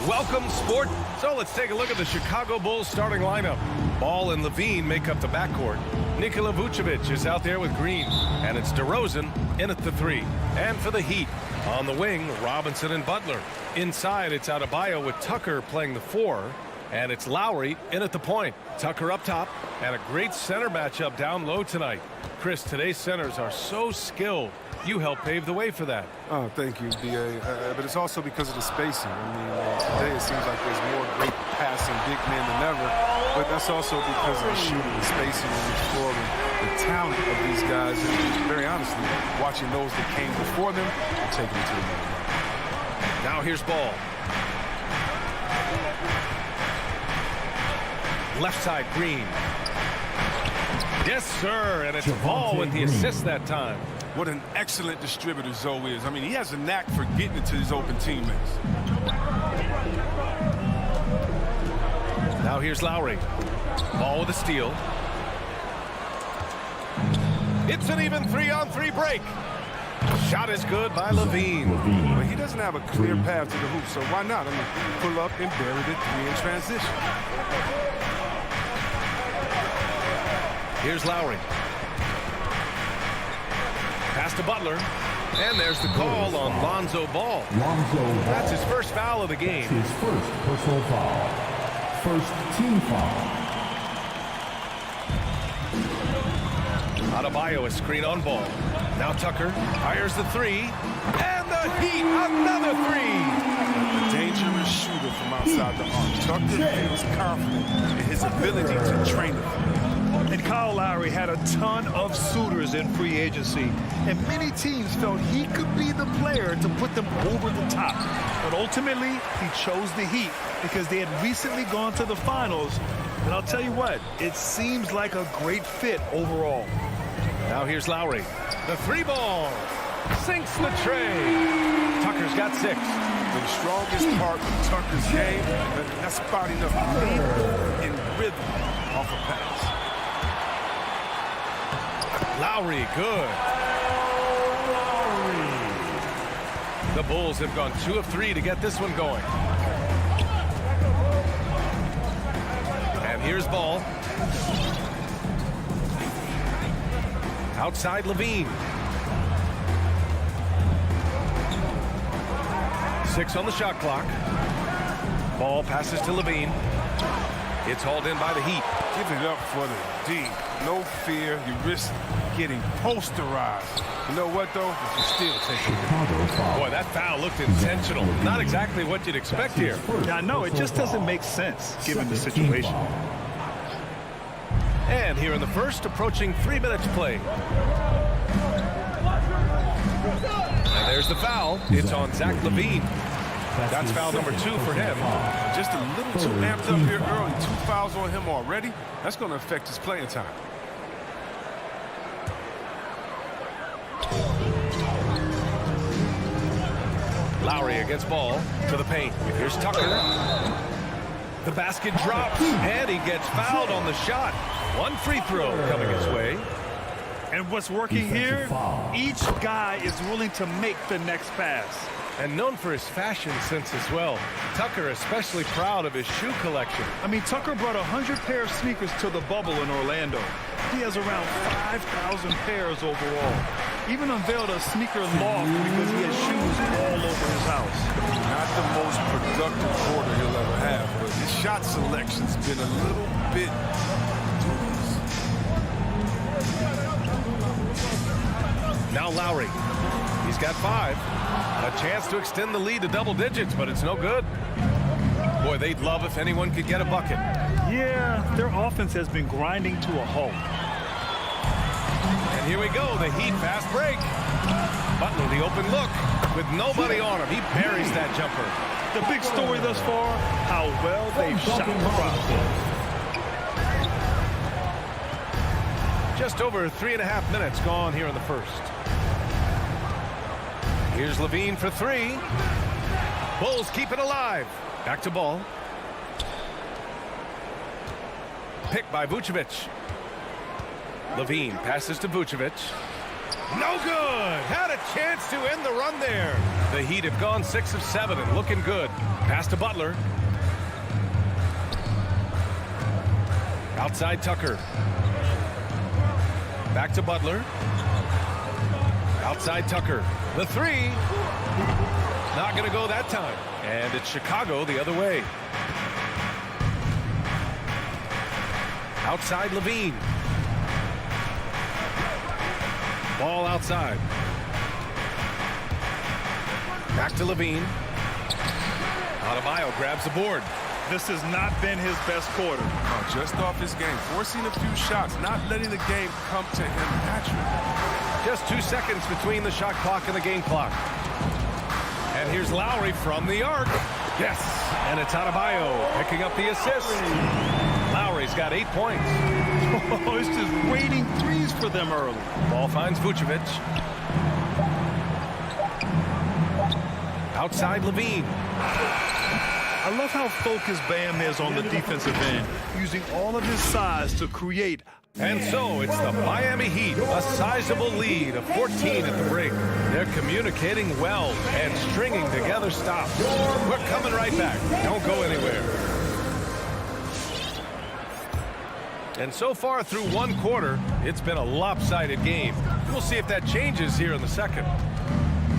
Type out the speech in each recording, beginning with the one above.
Welcome, sport. So let's take a look at the Chicago Bulls starting lineup. Ball and Levine make up the backcourt. Nikola Vucevic is out there with Green, and it's DeRozan in at the 3. And for the Heat, on the wing, Robinson and Butler. Inside, it's Adebayo with Tucker playing the 4, and it's Lowry in at the point. Tucker up top, and a great center matchup down low tonight. Chris, today's centers are so skilled. You helped pave the way for that. Oh, thank you, B.A. But it's also because of the spacing. I mean, today it seems like there's more great passing big men than ever, but that's also because of the shooting, the spacing on the floor, and the talent of these guys. And very honestly, watching those that came before them and taking it to another level. Now here's Ball. Left side, Green. Yes, sir, and it's Ball with the assist that time. What an excellent distributor Zoe is. I mean, he has a knack for getting it to his open teammates. Now here's Lowry. Ball with a steal. It's an even 3-on-3 break. Shot is good by Levine. But he doesn't have a clear path to the hoop, so why not? I mean, pull up and bury the 3 in transition. Here's Lowry. Pass to Butler. And there's the call on Lonzo Ball. That's his first foul of the game. His first personal foul. First team foul. Adebayo a screen on Ball. Now Tucker fires the 3. And the Heat, another 3. A dangerous shooter from outside the arc. Tucker feels confident in his ability to train it. And Kyle Lowry had a ton of suitors in free agency, and many teams felt he could be the player to put them over the top. But ultimately, he chose the Heat because they had recently gone to the finals. And I'll tell you what, it seems like a great fit overall. Now here's Lowry. The 3 ball. Sinks the tray. Tucker's got 6. The strongest part of Tucker's game, that's spotting up in rhythm off a pass. Lowry, good. The Bulls have gone 2 of 3 to get this one going. And here's Ball. Outside Levine. 6 on the shot clock. Ball passes to Levine. It's hauled in by the Heat. Give it up for the D. No fear. You risk getting posterized. You know what, though? You still take it. Boy, that foul looked intentional. Not exactly what you'd expect here. Yeah, I know. It just doesn't make sense, given the situation. And here in the first, approaching 3 minutes played. And there's the foul. It's on Zach Levine. That's foul number 2 for him. Just a little too amped up here early. 2 fouls on him already. That's going to affect his playing time. Lowry against Ball to the paint. Here's Tucker. The basket drops, and he gets fouled on the shot. 1 free throw coming his way. And what's working here, each guy is willing to make the next pass. And known for his fashion sense as well. Tucker especially proud of his shoe collection. I mean, Tucker brought 100 pair of sneakers to the bubble in Orlando. He has around 5,000 pairs overall. Even unveiled a sneaker loft because he has shoes all over his house. Not the most productive quarter he'll ever have, but his shot selection's been a little bit dubious. Now Lowry. He's got 5. A chance to extend the lead to double digits, but it's no good. Boy, they'd love if anyone could get a bucket. Yeah, their offense has been grinding to a halt. And here we go, the Heat fast break. Butler, the open look, with nobody on him. He buries that jumper. The big story thus far, how well they've shot the crowd. Just over 3.5 minutes gone here in the first. Here's Levine for 3. Bulls keep it alive. Back to Ball. Picked by Vucevic. Levine passes to Vucevic. No good. Had a chance to end the run there. The Heat have gone 6 of 7 and looking good. Pass to Butler. Outside Tucker. Back to Butler. Outside Tucker. The three. Not going to go that time. And it's Chicago the other way. Outside Levine. Ball outside. Back to Levine. Adebayo grabs the board. This has not been his best quarter. Just off his game, forcing a few shots, not letting the game come to him naturally. Just 2 seconds between the shot clock and the game clock. And here's Lowry from the arc. Yes, and it's Adebayo picking up the assist. Lowry's got 8 points. Oh, it's just raining threes for them early. Ball finds Vucevic. Outside Levine. I love how focused Bam is on the defensive end, using all of his size to create. And so it's the Miami Heat, a sizable lead of 14 at the break. They're communicating well and stringing together stops. We're coming right back. Don't go anywhere. And so far through one quarter, it's been a lopsided game. We'll see if that changes here in the second.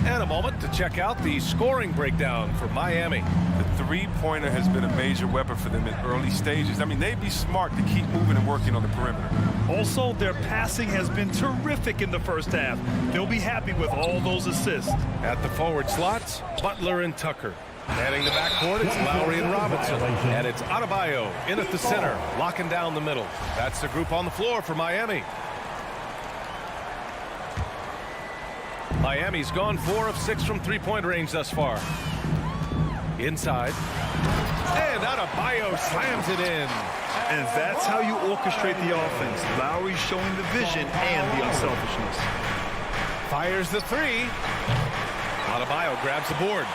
And a moment to check out the scoring breakdown for Miami. The three-pointer has been a major weapon for them in early stages. I mean, they'd be smart to keep moving and working on the perimeter. Also, their passing has been terrific in the first half. They'll be happy with all those assists. At the forward slots, Butler and Tucker. Heading the backcourt, it's Lowry and Robinson. And it's Adebayo in at the center, locking down the middle. That's the group on the floor for Miami. Miami's gone 4 of 6 from three-point range thus far. Inside. And Adebayo slams it in. And that's how you orchestrate the offense. Lowry showing the vision and the unselfishness. Fires the three. Adebayo grabs the board.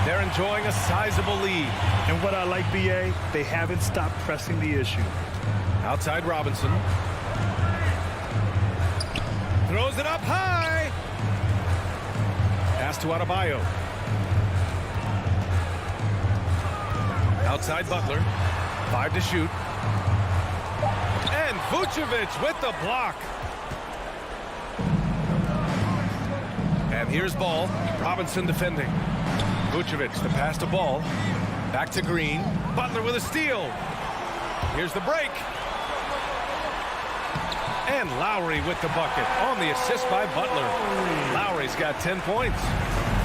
They're enjoying a sizable lead. And what I like, B.A., they haven't stopped pressing the issue. Outside Robinson. Throws it up high. Pass to Adebayo. Outside Butler. 5 to shoot. And Vucevic with the block. And here's Ball. Robinson defending. Vucevic, the pass to Ball. Back to Green. Butler with a steal. Here's the break. And Lowry with the bucket on the assist by Butler. Lowry's got 10 points.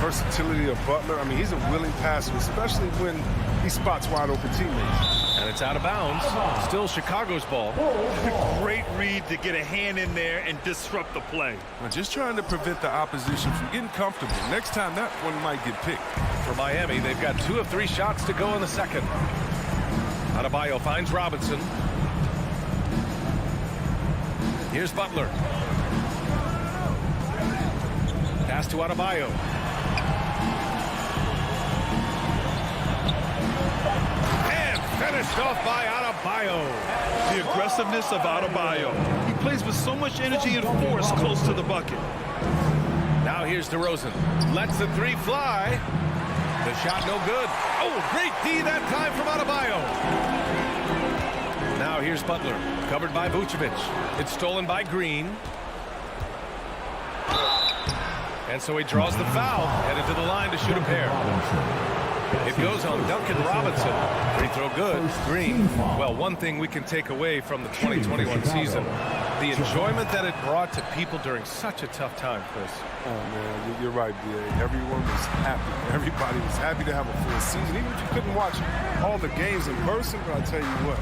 Versatility of Butler. I mean, he's a willing passer, especially when he spots wide open teammates. And it's out of bounds. Still Chicago's ball. Great read to get a hand in there and disrupt the play. Well, just trying to prevent the opposition from getting comfortable. Next time, that one might get picked. For Miami, they've got 2 of 3 shots to go in the second. Adebayo finds Robinson. Here's Butler. Pass to Adebayo. And finished off by Adebayo. The aggressiveness of Adebayo. He plays with so much energy and force close to the bucket. Now here's DeRozan. Lets the three fly. The shot no good. Oh, great D that time from Adebayo. Now here's Butler. Covered by Vucevic. It's stolen by Green. And so he draws the foul. Headed to the line to shoot a pair. It goes on Duncan Robinson. Free throw good. Green. Well, one thing we can take away from the 2021 season, the enjoyment that it brought to people during such a tough time, Chris. Oh, man, you're right, B.A. Everyone was happy. Everybody was happy to have a full season. Even if you couldn't watch all the games in person, but I tell you what,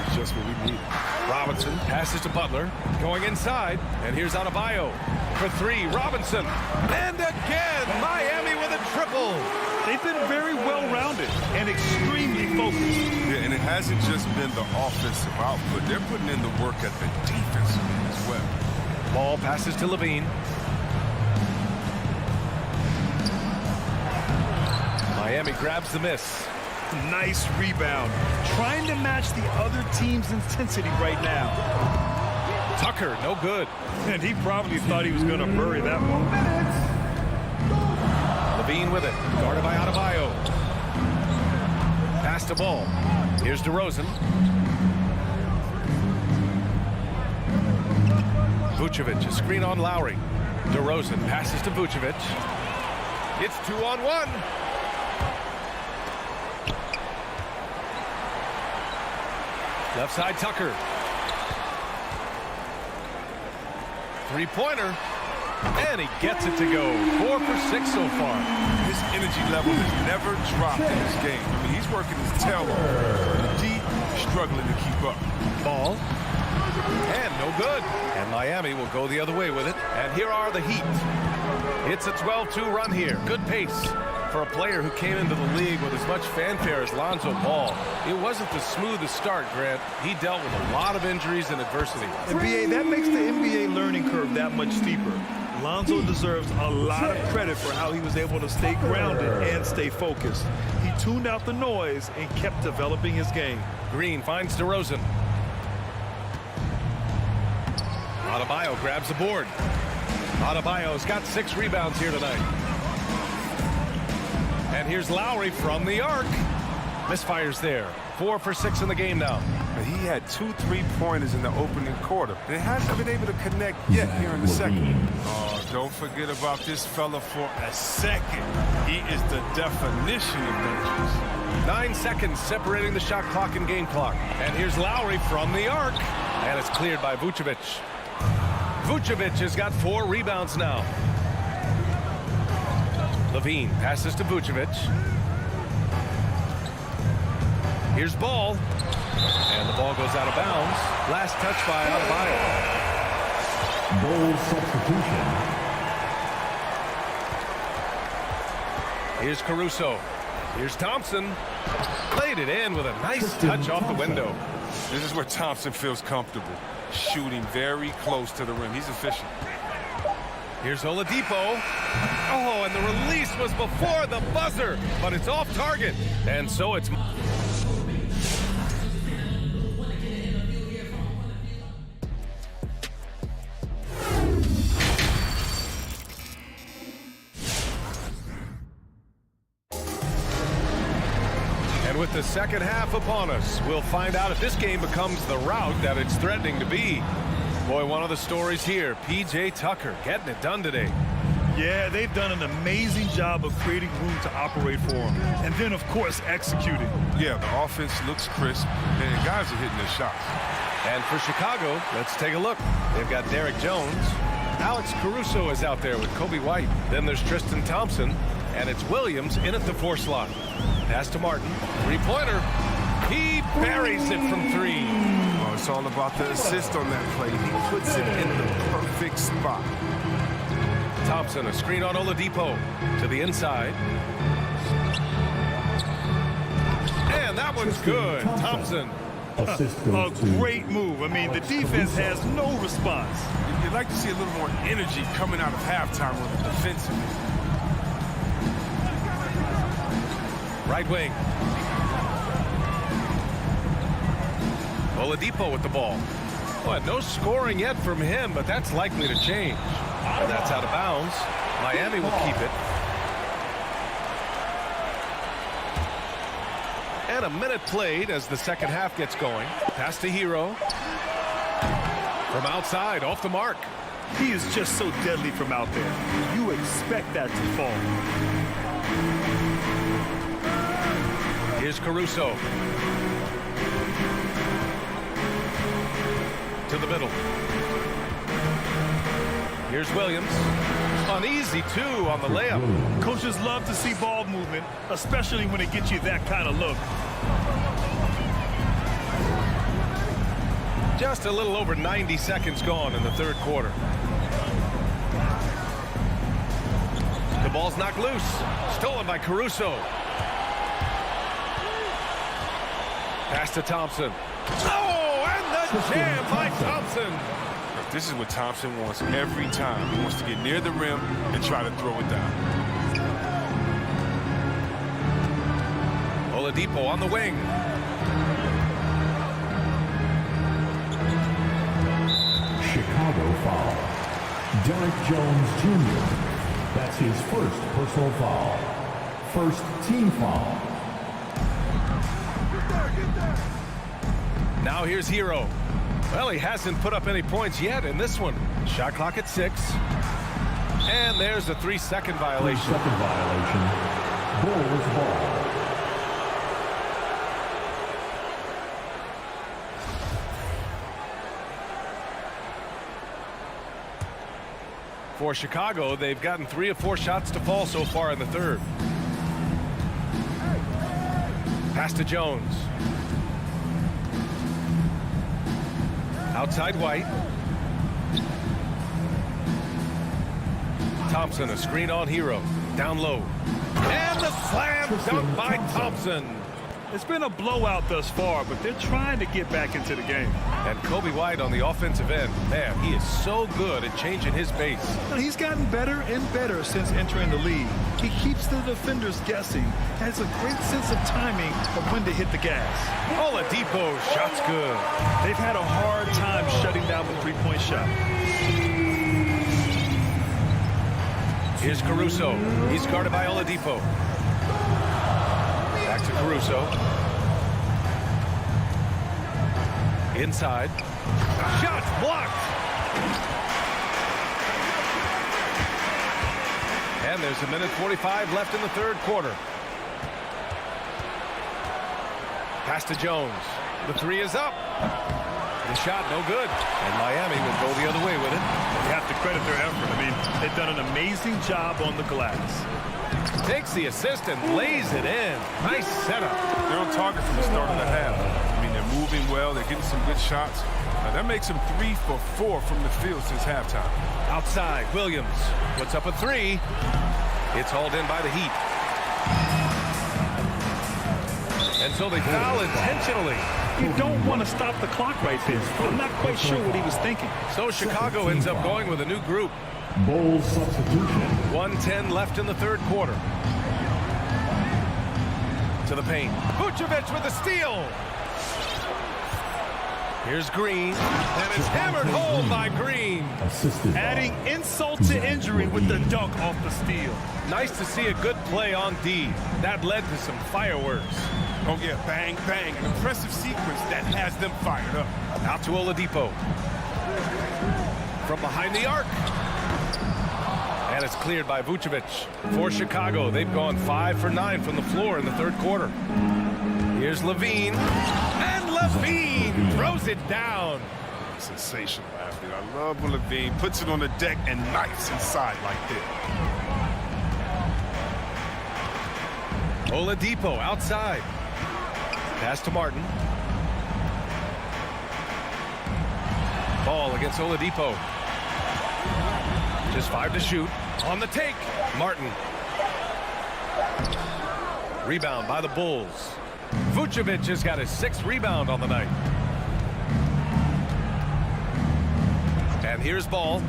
it's just what we needed. Robinson passes to Butler. Going inside. And here's Adebayo. For 3, Robinson. And again, Miami with a triple. They've been very well-rounded and extremely focused. Yeah, and it hasn't just been the offensive output. They're putting in the work at the defense as well. Ball passes to Levine. Miami grabs the miss. Nice rebound. Trying to match the other team's intensity right now. Tucker, no good. And he probably thought he was going to bury that one. Levine with it, guarded by Adebayo. Pass the ball. Here's DeRozan. Vucevic, a screen on Lowry. DeRozan passes to Vucevic. It's 2-on-1. Left side, Tucker. Three-pointer. And he gets it to go. 4 for 6 so far. His energy level has never dropped in this game. I mean, he's working his tail off. Deep, struggling to keep up. Ball. And no good. And Miami will go the other way with it. And here are the Heat. It's a 12-2 run here. Good pace for a player who came into the league with as much fanfare as Lonzo Ball. It wasn't the smoothest start, Grant. He dealt with a lot of injuries and adversity. And BA, that makes the NBA learning curve that much steeper. Lonzo deserves a lot of credit for how he was able to stay grounded and stay focused. He tuned out the noise and kept developing his game. Green finds DeRozan. Adebayo grabs the board. Adebayo's got 6 rebounds here tonight. And here's Lowry from the arc. Misfires there. 4 for 6 in the game now. He had 2 3-pointers in the opening quarter. They hasn't been able to connect yet here in the second. Oh, don't forget about this fella for a second. He is the definition of dangerous. 9 seconds separating the shot clock and game clock. And here's Lowry from the arc. And it's cleared by Vucevic. Vucevic has got 4 rebounds now. Levine passes to Vucevic. Here's Ball. And the ball goes out of bounds. Last touch by Adebayo. Ball substitution. Here's Caruso. Here's Thompson. Played it in with a nice touch off the window. This is where Thompson feels comfortable. Shooting very close to the rim. He's efficient. Here's Oladipo. Oh, and the release was before the buzzer, but it's off target. And so it's... And with the second half upon us, we'll find out if this game becomes the rout that it's threatening to be. Boy, one of the stories here, P.J. Tucker getting it done today. Yeah, they've done an amazing job of creating room to operate for him. And then, of course, executing. Yeah, the offense looks crisp, and guys are hitting their shots. And for Chicago, let's take a look. They've got Derek Jones. Alex Caruso is out there with Kobe White. Then there's Tristan Thompson, and it's Williams in at the 4 slot. Pass to Martin. 3-pointer. He buries it from 3. Oh, it's all about the assist on that play. He puts it in the perfect spot. Thompson, a screen on Oladipo to the inside. And that one's good. Thompson. A great move. I mean, the defense has no response. You'd like to see a little more energy coming out of halftime on the defensive end. Right wing. Oladipo with the ball. Well, no scoring yet from him, but that's likely to change. And that's out of bounds. Miami will keep it. And a minute played as the second half gets going. Pass to Hero. From outside, off the mark. He is just so deadly from out there. You expect that to fall. Here's Caruso. To the middle. Here's Williams. An easy 2 on the layup. Coaches love to see ball movement, especially when it gets you that kind of look. Just a little over 90 seconds gone in the third quarter. The ball's knocked loose. Stolen by Caruso. Pass to Thompson. Oh, and the jam by Thompson. This is what Thompson wants every time. He wants to get near the rim and try to throw it down. Oladipo on the wing. Derek Jones Jr. That's his first personal foul. First team foul. Now here's Hero. Well, he hasn't put up any points yet in this one. Shot clock at 6. And there's a 3-second violation. 3-second violation. Bulls ball. For Chicago, they've gotten 3 of 4 shots to fall so far in the third. Pass to Jones. Outside White. Thompson, a screen on Hero. Down low. And the slam dunk by Thompson. It's been a blowout thus far, but they're trying to get back into the game. And Kobe White on the offensive end. Man, he is so good at changing his base. Now, he's gotten better and better since entering the league. He keeps the defenders guessing, has a great sense of timing of when to hit the gas. Oladipo, shot's good. They've had a hard time shutting down the three-point shot. Here's Caruso. He's guarded by Oladipo. Back to Caruso. Inside. Shots blocked. And there's a minute 45 left in the third quarter. Pass to Jones. The 3 is up. The shot no good. And Miami will go the other way with it. You have to credit their effort. I mean, they've done an amazing job on the glass. Takes the assist and lays it in. Nice setup. They're on target from the start of the half. I mean, they're moving well. They're getting some good shots. That makes them 3 for 4 from the field since halftime. Outside, Williams puts up a 3. It's hauled in by the Heat. And so they foul intentionally. You don't want to stop the clock right there. I'm not quite sure what he was thinking. So Chicago ends up going with a new group. Bulls substitution. 1:10 left in the third quarter. To the paint. Vucevic with a steal. Here's Green. And it's hammered home by Green. Assisted. Adding insult to injury with the dunk off the steal. Nice to see a good play on D. That led to some fireworks. Oh, yeah, bang, bang. An impressive sequence that has them fired up. Out to Oladipo. From behind the arc. And it's cleared by Vucevic. For Chicago, they've gone 5 for 9 from the floor in the third quarter. Here's Levine. And Levine throws it down. Sensational athlete. I love when Levine puts it on the deck and knifes inside like that. Oladipo outside. Pass to Martin. Ball against Oladipo. Just 5 to shoot. On the take, Martin. Rebound by the Bulls. Vucevic has got his 6th rebound on the night. And here's Ball.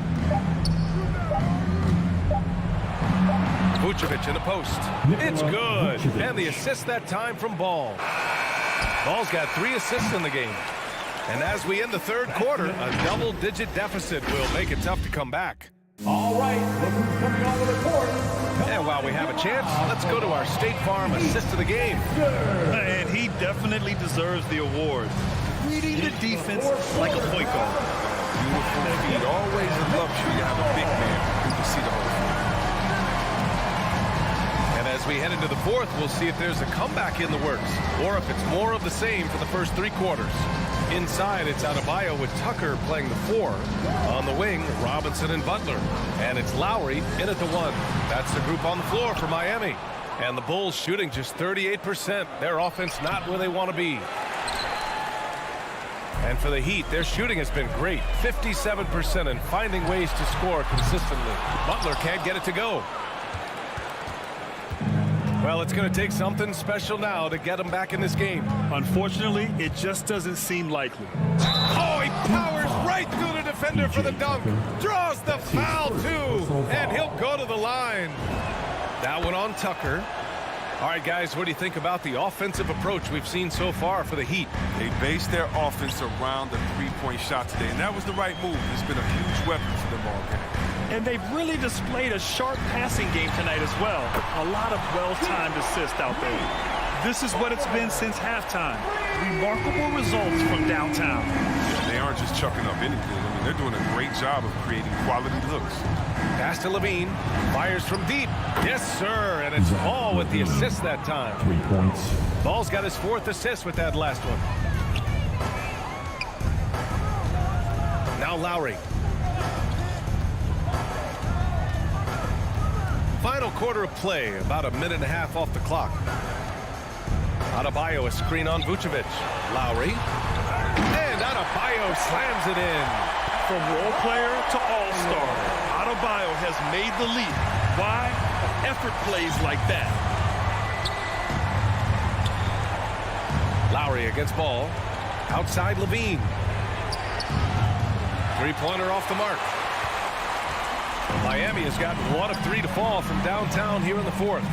Vucevic in the post. It's good. And the assist that time from Ball. Ball's got 3 assists in the game. And as we end the third quarter, a double-digit deficit will make it tough to come back. All right, look who's coming onto the court. And while we have a chance, let's go to our State Farm assist of the game. And he definitely deserves the award. Reading the defense like a point guard. Beautiful feet. Always a luxury to have a big man who can see the whole field. And as we head into the fourth, we'll see if there's a comeback in the works, or if it's more of the same for the first 3 quarters. Inside, it's Adebayo with Tucker playing the 4. On the wing, Robinson and Butler. And it's Lowry in at the 1. That's the group on the floor for Miami. And the Bulls shooting just 38%. Their offense not where they want to be. And for the Heat, their shooting has been great. 57% and finding ways to score consistently. Butler can't get it to go. Well, it's going to take something special now to get them back in this game. Unfortunately, it just doesn't seem likely. Oh, he powers right through the defender for the dunk. Draws the foul, too. And he'll go to the line. That one on Tucker. All right, guys, what do you think about the offensive approach we've seen so far for the Heat? They based their offense around the three-point shot today, and that was the right move. It's been a huge weapon for them all game. And they've really displayed a sharp passing game tonight as well. A lot of well-timed assists out there. This is what it's been since halftime. Remarkable results from downtown. They aren't just chucking up anything. I mean, they're doing a great job of creating quality looks. Pass to Levine. Fires from deep. Yes, sir. And it's Ball with the assist that time. 3 points. Ball's got his 4th assist with that last one. Now Lowry. Final quarter of play, about a minute and a half off the clock. Adebayo, a screen on Vucevic. Lowry. And Adebayo slams it in. From role player to all-star, Adebayo has made the leap. Why? Effort plays like that. Lowry against Ball. Outside Levine. Three-pointer off the mark. Miami has gotten 1 of 3 to fall from downtown here in the 4th.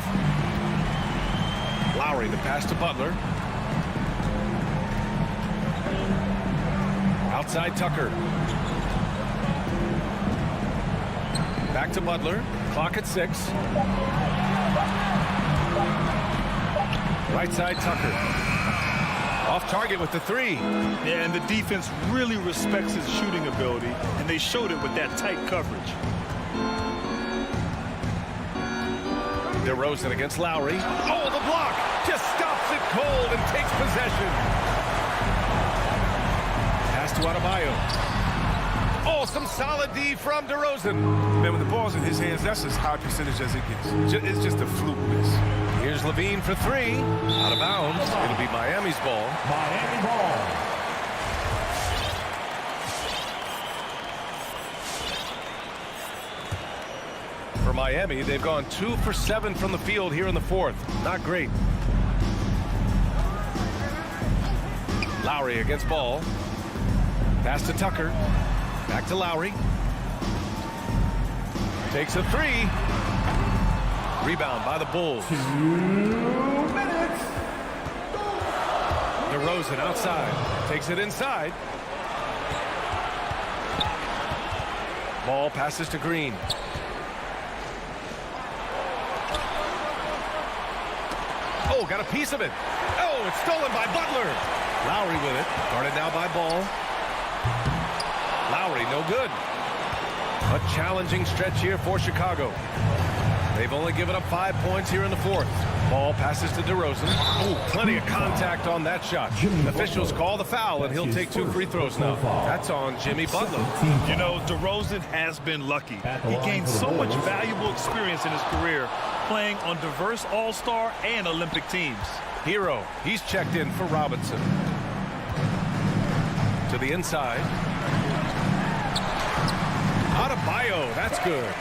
Lowry, the pass to Butler. Outside Tucker. Back to Butler. Clock at 6. Right side Tucker. Off target with the 3. Yeah, and the defense really respects his shooting ability, and they showed it with that tight coverage. DeRozan against Lowry. Oh, the block! Just stops it cold and takes possession. Pass to Adebayo. Oh, some solid D from DeRozan. Man, when the ball's in his hands, that's as high percentage as it gets. It's just a fluke miss. Here's Levine for 3. Out of bounds. It'll be Miami's ball. Miami ball. For Miami, they've gone 2 for 7 from the field here in the 4th. Not great. Lowry against Ball. Pass to Tucker. Back to Lowry. Takes a 3. Rebound by the Bulls. 2 minutes. DeRozan outside. Takes it inside. Ball passes to Green. Oh, got a piece of it. Oh, it's stolen by Butler. Lowry with it. Guarded now by Ball. Lowry, no good. A challenging stretch here for Chicago. They've only given up 5 points here in the 4th. Ball passes to DeRozan. Ooh, plenty of contact on that shot. Officials call the foul, and he'll take 2 free throws now. That's on Jimmy Butler. You know, DeRozan has been lucky. He gained so much valuable experience in his career playing on diverse all-star and Olympic teams. Hero, he's checked in for Robinson. To the inside. Adebayo, that's good.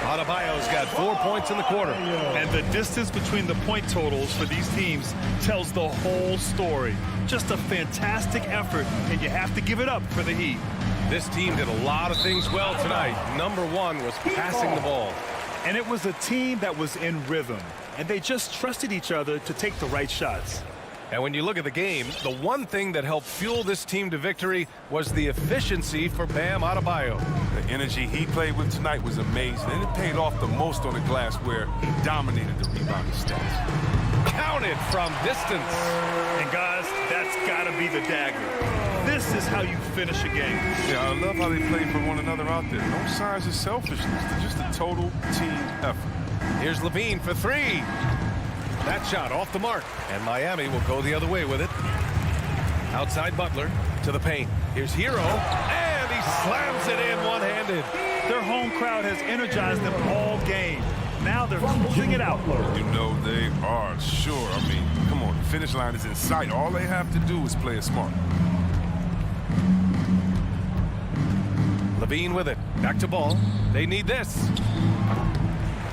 Adebayo's got 4 points in the quarter. And the distance between the point totals for these teams tells the whole story. Just a fantastic effort, and you have to give it up for the Heat. This team did a lot of things well tonight. Number 1 was passing the ball. And it was a team that was in rhythm, and they just trusted each other to take the right shots. And when you look at the game, the one thing that helped fuel this team to victory was the efficiency for Bam Adebayo. The energy he played with tonight was amazing, and it paid off the most on the glass where he dominated the rebounding stats. Counted from distance. And guys, that's got to be the dagger. This is how you finish a game. Yeah, I love how they play for one another out there. No signs of selfishness. They're just a total team effort. Here's Levine for 3. That shot off the mark, and Miami will go the other way with it. Outside Butler to the paint. Here's Hero, and he slams it in one-handed. Their home crowd has energized them all game. Now they're closing it out. You know they are, sure. I mean, come on, the finish line is in sight. All they have to do is play it smart. Levine with it. Back to Ball. They need this.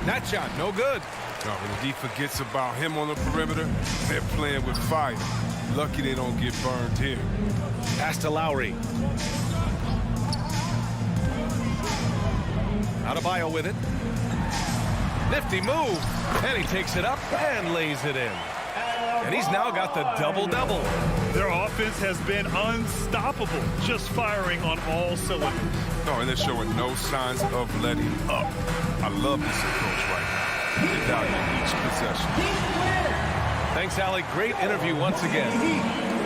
That shot, no good. Now, when the D forgets about him on the perimeter, they're playing with fire. Lucky they don't get burned here. Pass to Lowry. Adebayo with it. Nifty move. And he takes it up and lays it in. And he's now got the double-double. Their offense has been unstoppable, just firing on all cylinders. No, and they're showing no signs of letting up. I love this approach right now. They value each possession. Thanks, Allie. Great interview once again.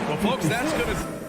Well, folks, that's going to...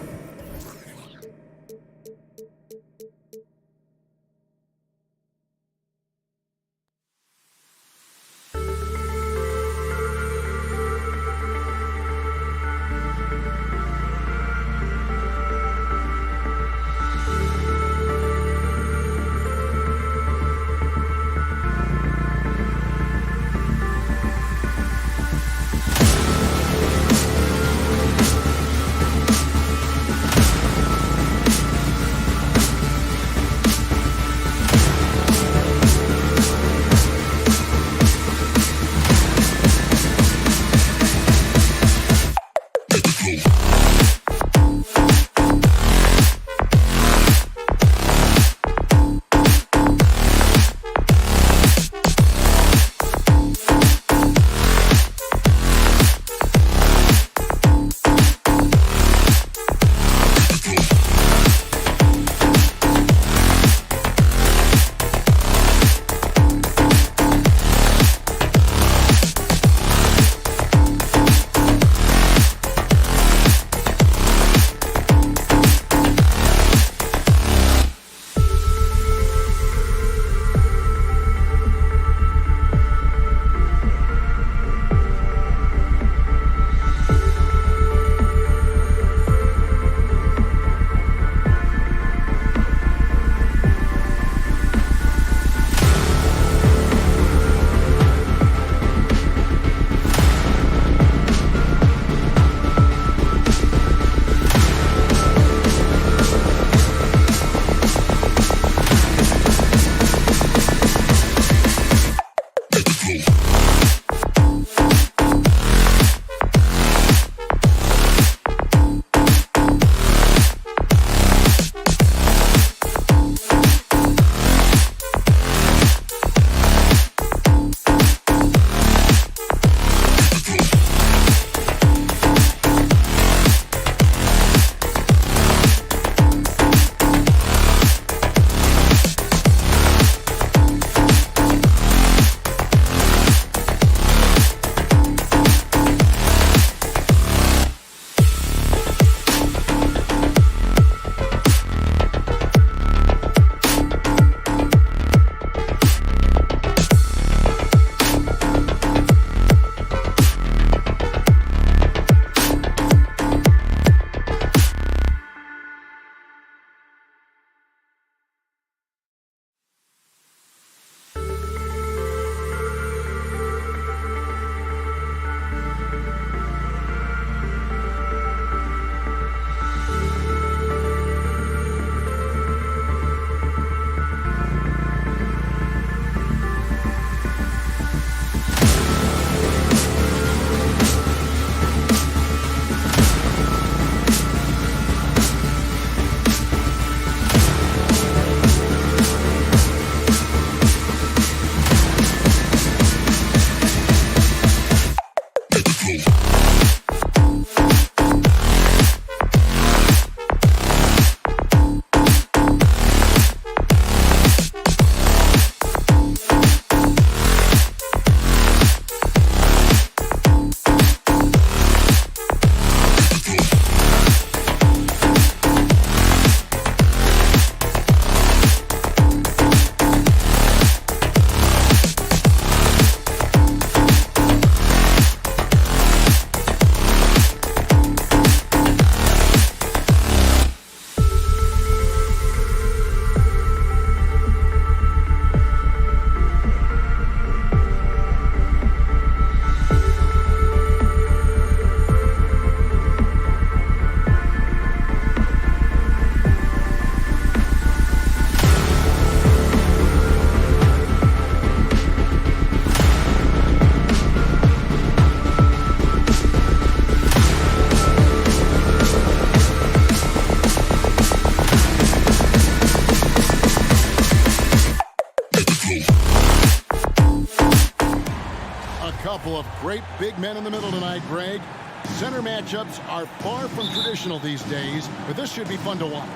couple of great big men in the middle tonight, Greg. Center matchups are far from traditional these days, but this should be fun to watch.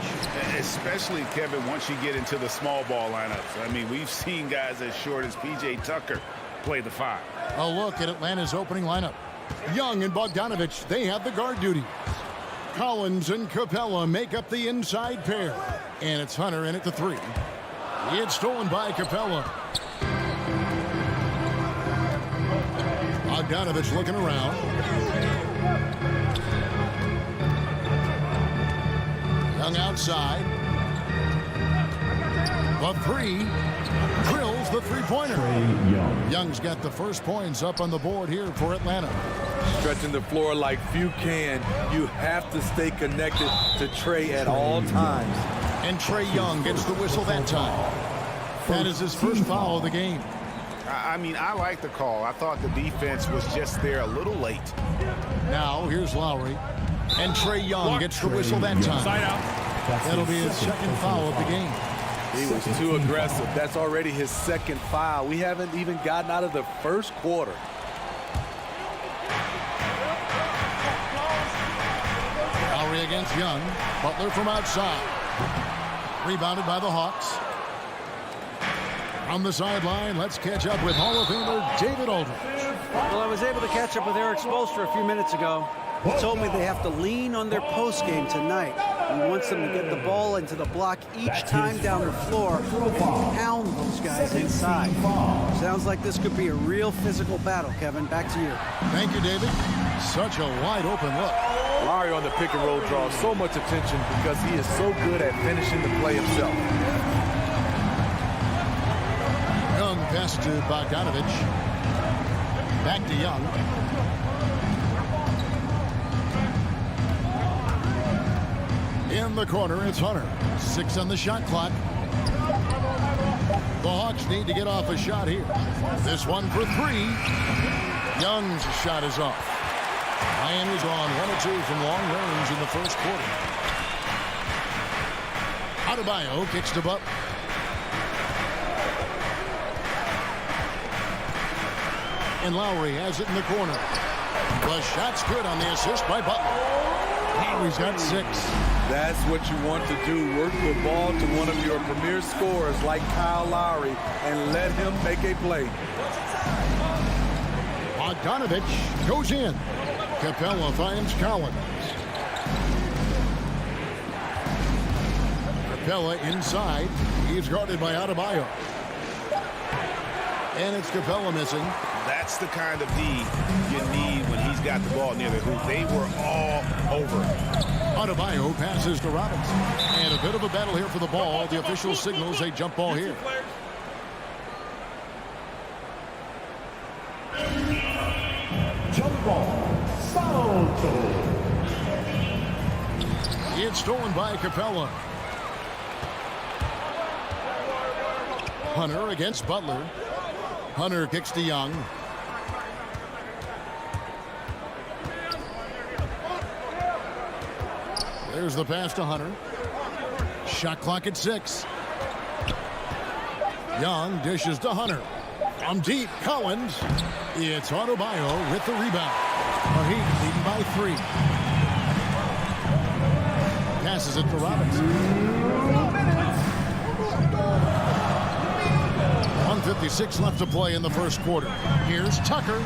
Especially, Kevin, once you get into the small ball lineups. I mean, we've seen guys as short as P.J. Tucker play the 5. A look at Atlanta's opening lineup. Young and Bogdanovich, they have the guard duty. Collins and Capella make up the inside pair. And it's Hunter in at the 3. It's stolen by Capella. Bogdanovich looking around. Young outside. The 3. Drills the three-pointer. Young's got the first points up on the board here for Atlanta. Stretching the floor like few can. You have to stay connected to Trey at all times. And Trey Young gets the whistle that time. That is his first foul of the game. I mean, I like the call. I thought the defense was just there a little late. Now, here's Lowry. And Trey Young gets the whistle that time. Side out. That'll be his second foul of the game. He was too aggressive. That's already his second foul. We haven't even gotten out of the first quarter. Lowry against Young. Butler from outside. Rebounded by the Hawks. On the sideline, let's catch up with Hall of Famer David Aldridge. Well, I was able to catch up with Eric Spoelstra a few minutes ago. He told me they have to lean on their post game tonight. He wants them to get the ball into the block each time down the floor and pound those guys inside. Sounds like this could be a real physical battle, Kevin. Back to you. Thank you, David. Such a wide open look. Lowry on the pick and roll draws so much attention because he is so good at finishing the play himself. Young pass to Bogdanovich. Back to Young. In the corner, it's Hunter. 6 on the shot clock. The Hawks need to get off a shot here. This one for 3. Young's shot is off. Miami's on 1 or 2 from long range in the first quarter. Adebayo kicks to Butler. And Lowry has it in the corner. The shot's good on the assist by Butler. Lowry's got 6. That's what you want to do. Work the ball to one of your premier scorers like Kyle Lowry and let him make a play. Bogdanovich goes in. Capella finds Collins. Capella inside. He's guarded by Adebayo. And it's Capella missing. That's the kind of D you need when he's got the ball near the hoop. They were all over him. Adebayo passes to Robinson. And a bit of a battle here for the ball. The official signals a jump ball here. Jump ball. Salto. It's stolen by Capella. Hunter against Butler. Hunter kicks to Young. There's the pass to Hunter. Shot clock at 6. Young dishes to Hunter. From deep, Collins. It's Adebayo with the rebound. The Heat leading by 3. Passes it to Robinson. 1:56 left to play in the first quarter. Here's Tucker.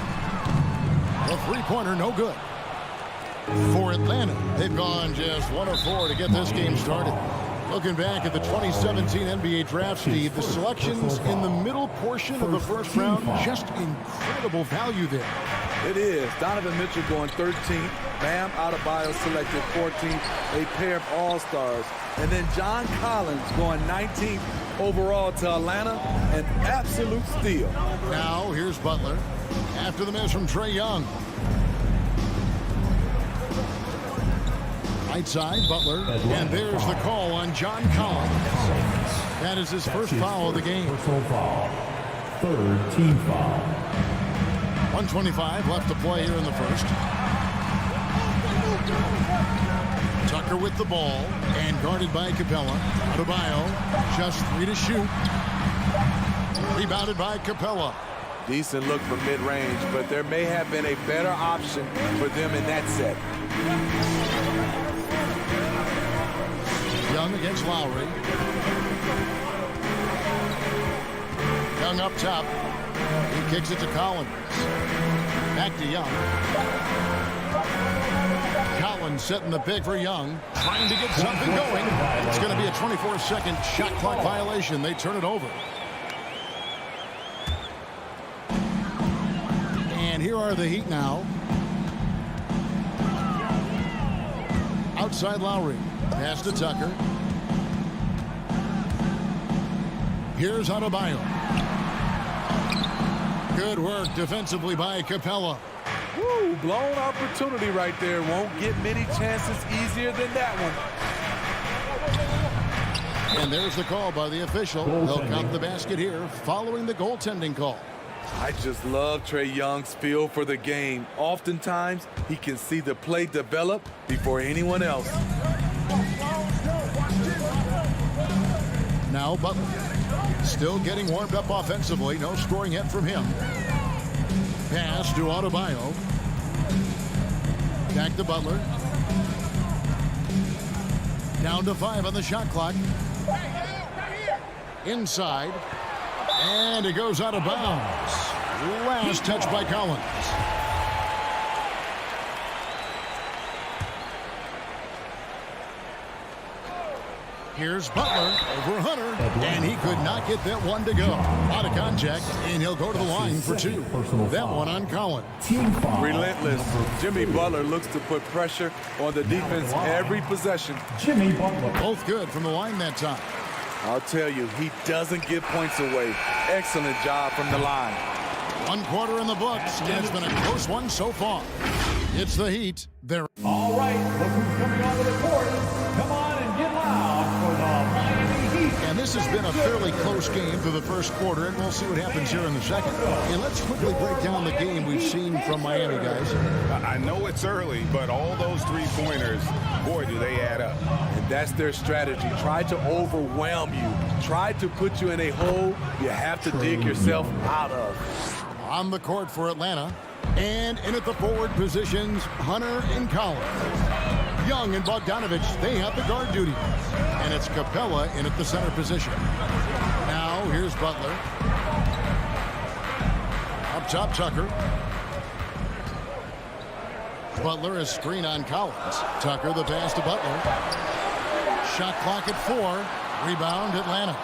The three-pointer no good. For Atlanta, they've gone just 1 of 4 to get this game started. Looking back at the 2017 NBA draft, Steve, the selections in the middle portion of the first round, just incredible value there. It is. Donovan Mitchell going 13th. Bam Adebayo selected 14th. A pair of all-stars. And then John Collins going 19th overall to Atlanta. An absolute steal. Now, here's Butler. After the miss from Trey Young. Right side, Butler. And there's the call on John Collins. That is his first foul of the game. Personal foul. Third team foul. 1:25 left to play here in the first. Tucker with the ball and guarded by Capella. Adebayo just 3 to shoot. Rebounded by Capella. Decent look from mid-range, but there may have been a better option for them in that set. Young against Lowry. Young up top. He kicks it to Collins. Back to Young. Collins setting the pick for Young. Trying to get something going. It's going to be a 24-second shot clock violation. They turn it over. And here are the Heat now. Outside Lowry. Pass to Tucker. Here's Adebayo. Good work defensively by Capella. Woo, blown opportunity right there. Won't get many chances easier than that one. And there's the call by the official. They'll count the basket here following the goaltending call. I just love Trae Young's feel for the game. Oftentimes, he can see the play develop before anyone else. Now Butler. Still getting warmed up offensively. No scoring yet from him. Pass to Adebayo. Back to Butler. Down to 5 on the shot clock. Inside. And it goes out of bounds. Last touch by Collins. Here's Butler over Hunter, and he could not get that one to go. Out of contact, and he'll go to the line for 2. That one on Collins. Relentless. Jimmy Butler looks to put pressure on the defense every possession. Jimmy Butler. Both good from the line that time. I'll tell you, he doesn't give points away. Excellent job from the line. 1 quarter in the books, and it's been a close one so far. It's the Heat. They're All right, look who's coming onto the court. Come on and get loud for the Miami Heat. And this has been a fairly close game through the first quarter, and we'll see what happens here in the second. And let's quickly break down the game we've seen from Miami, guys. I know it's early, but all those three-pointers, boy, do they add up. And that's their strategy. Try to overwhelm you. Try to put you in a hole you have to dig yourself out of. On the court for Atlanta. And in at the forward positions, Hunter and Collins. Young and Bogdanovich, they have the guard duty. And it's Capella in at the center position. Now, here's Butler. Up top, Tucker. Butler is screen on Collins. Tucker the pass to Butler. Shot clock at 4. Rebound, Atlanta.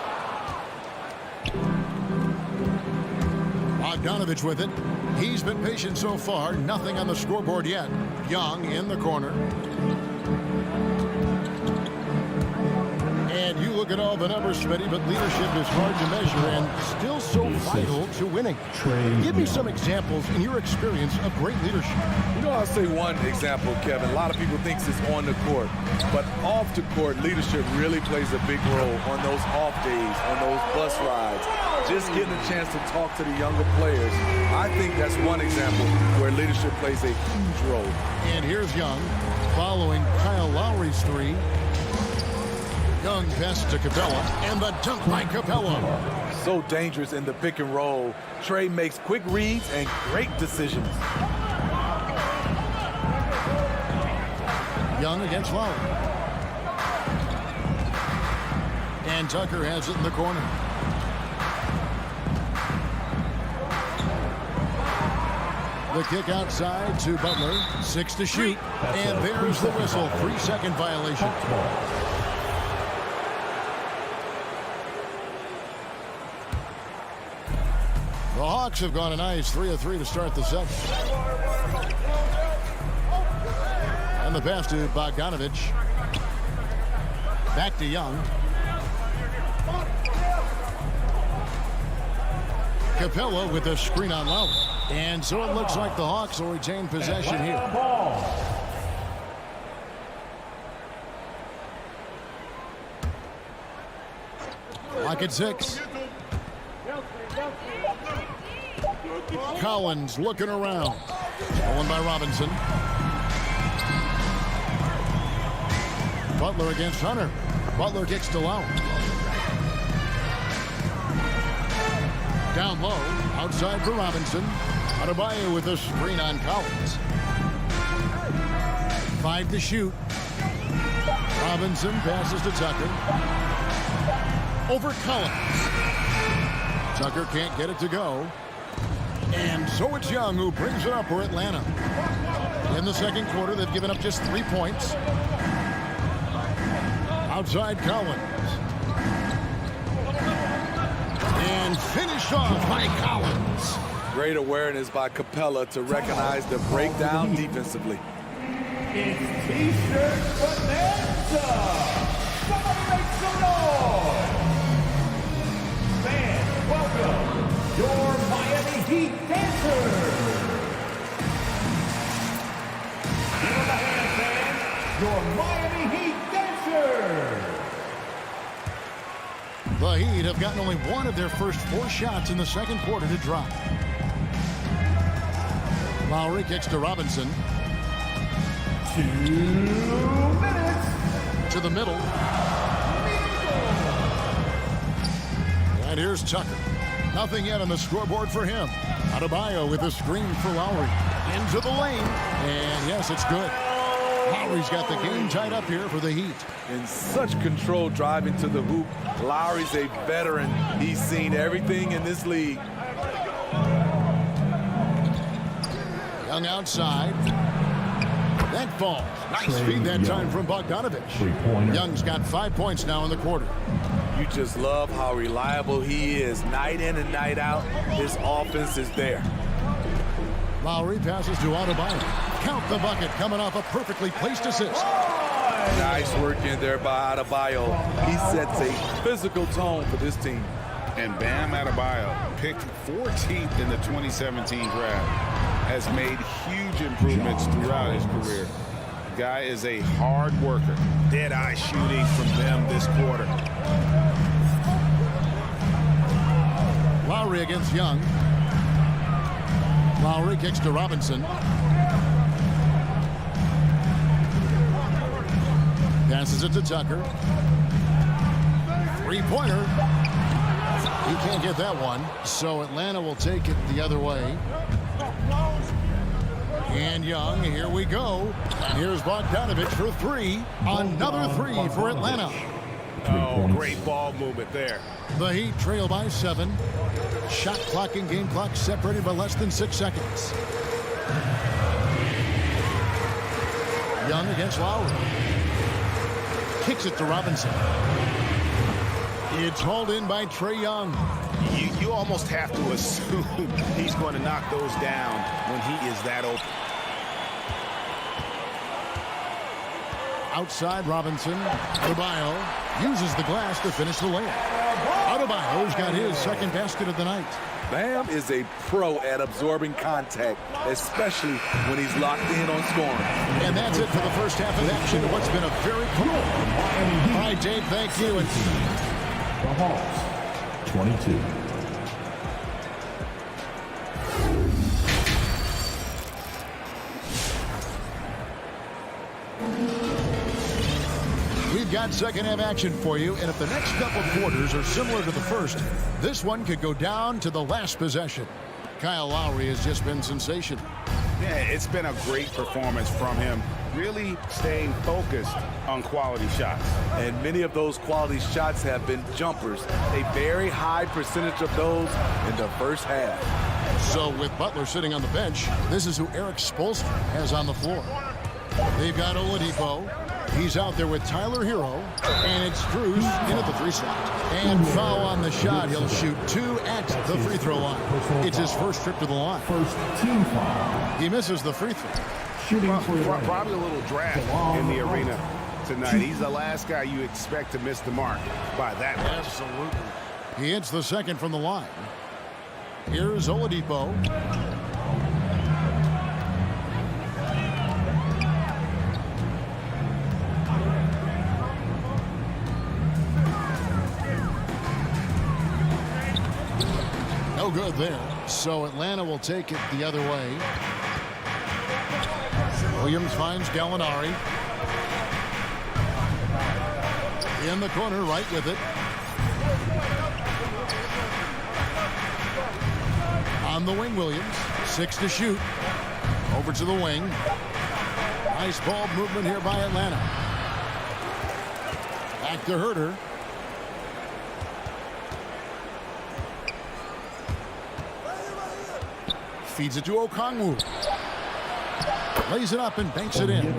Bogdanovich with it. He's been patient so far. Nothing on the scoreboard yet. Young in the corner. And you look at all the numbers, Smitty, but leadership is hard to measure and still so vital to winning. Give me some examples in your experience of great leadership. You know, I'll say one example, Kevin. A lot of people think it's on the court, but off the court, leadership really plays a big role on those off days, on those bus rides. Just getting a chance to talk to the younger players. I think that's one example where leadership plays a huge role. And here's Young following Kyle Lowry's 3. Young pass to Capella, and the dunk by Capella. So dangerous in the pick and roll. Trae makes quick reads and great decisions. Young against Lowry. And Tucker has it in the corner. The kick outside to Butler. 6 to shoot. And there's the whistle. 3-second violation. The Hawks have gone a nice 3 of 3 to start the second. And the pass to Bogdanovich. Back to Young. Capella with a screen on Lowry. And so it looks like the Hawks will retain possession here. Clock at 6. Collins looking around. Stolen by Robinson. Butler against Hunter. Butler kicks to Lowry. Down low, outside for Robinson. Adebayo with a screen on Collins. 5 to shoot. Robinson passes to Tucker. Over Collins. Tucker can't get it to go. And so it's Young who brings it up for Atlanta. In the second quarter, they've given up just 3 points. Outside Collins. And finished off by Collins. Great awareness by Capella to recognize the breakdown defensively. It's T-shirt bonanza! Somebody make some noise! Fans, welcome your Miami Heat dancers! Give them a hand, fans! Your Miami Heat dancers! The Heat have gotten only one of their first 4 shots in the second quarter to drop. Lowry kicks to Robinson. 2 minutes. To the middle. And here's Tucker. Nothing yet on the scoreboard for him. Adebayo with a screen for Lowry. Into the lane. And yes, it's good. Lowry's got the game tied up here for the Heat. In such control driving to the hoop. Lowry's a veteran. He's seen everything in this league. Young outside. That falls. Nice feed that time from Bogdanovich. Young's got 5 points now in the quarter. You just love how reliable he is. Night in and night out, his offense is there. Lowry passes to Adebayo. Count the bucket coming off a perfectly placed assist. Nice work in there by Adebayo. He sets a physical tone for this team. And Bam Adebayo, picked 14th in the 2017 draft, has made huge improvements throughout his career. Guy is a hard worker. Dead-eye shooting from them this quarter. Lowry against Young. Lowry kicks to Robinson. Passes it to Tucker. 3-pointer. He can't get that one, so Atlanta will take it the other way. And Young, here we go. Here's Bogdanovich for 3. Another 3 for Atlanta. Oh, great ball movement there. The Heat trail by 7. Shot clock and game clock separated by less than 6 seconds. Young against Lowry. Kicks it to Robinson. It's hauled in by Trae Young. You almost have to assume he's going to knock those down when he is that open. Outside Robinson. Adebayo uses the glass to finish the layup. Adebayo's got his second basket of the night. Bam is a pro at absorbing contact, especially when he's locked in on scoring. And that's it for the first half of action of what's been a very cool. All right, Dave, thank you. The Hawks, 22. We've got second half action for you, and if the next couple quarters are similar to the first, this one could go down to the last possession. Kyle Lowry has just been sensational. Yeah, it's been a great performance from him, really staying focused on quality shots. And many of those quality shots have been jumpers. A very high percentage of those in the first half. So with Butler sitting on the bench, this is who Eric Spoelstra has on the floor. They've got Oladipo. He's out there with Tyler Hero, and it's Drews in at the 3 slot. And foul on the shot. He'll shoot 2 at the free throw line. It's his first trip to the line. First team foul. He misses the free throw. Shooting for Probably a little draft in the arena tonight. He's the last guy you expect to miss the mark by that much. Absolutely. He hits the second from the line. Here's Oladipo. No good there. So Atlanta will take it the other way. Williams finds Gallinari. In the corner, right with it. On the wing, Williams. 6 to shoot. Over to the wing. Nice ball movement here by Atlanta. Back to Herter. Feeds it to Okongwu. Lays it up and banks it in.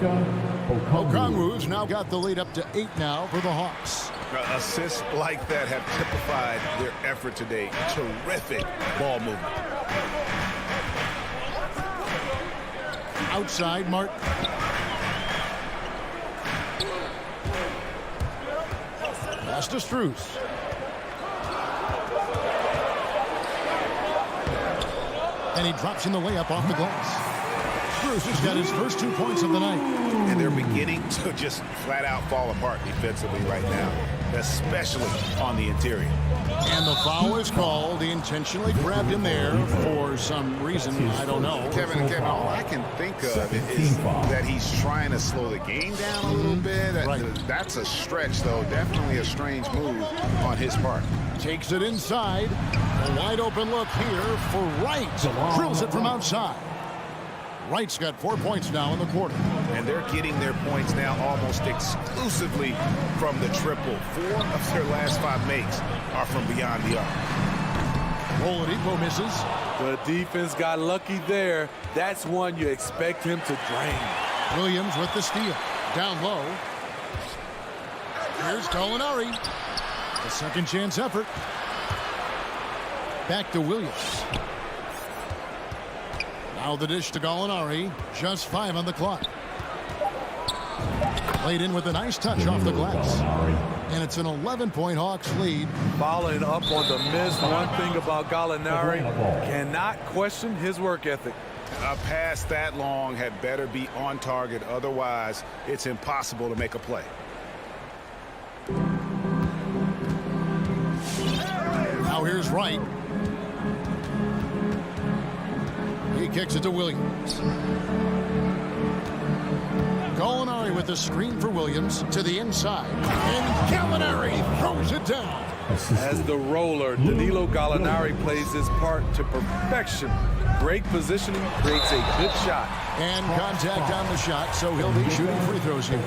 Okongwu's now got the lead up to 8 now for the Hawks. Assists like that have typified their effort today. Terrific ball movement. Outside, Martin. Pass to Strus. And he drops in the layup off the glass. Strus has got his first 2 points of the night. And they're beginning to just flat out fall apart defensively right now, especially on the interior. And the foul is called. He intentionally grabbed him there for some reason. I don't know. Kevin, all I can think of is that he's trying to slow the game down a little bit. That's a stretch, though. Definitely a strange move on his part. Takes it inside. A wide open look here for Wright. Drills it from outside. Wright's got 4 points now in the quarter. And they're getting their points now almost exclusively from the triple. 4 of their last 5 makes are from beyond the arc. Oladipo misses. The defense got lucky there. That's one you expect him to drain. Williams with the steal. Down low. Here's Gallinari. A second chance effort. Back to Williams. Now the dish to Gallinari. Just 5 on the clock. Played in with a nice touch off the glass. And it's an 11-point Hawks lead. Following up on the miss, one thing about Gallinari, cannot question his work ethic. A pass that long had better be on target. Otherwise, it's impossible to make a play. Now here's Wright. He kicks it to Williams. Gallinari with the screen for Williams to the inside. And Gallinari throws it down. As the roller, Danilo Gallinari plays his part to perfection. Great positioning, creates a good shot. And contact on the shot, so he'll be shooting free throws here.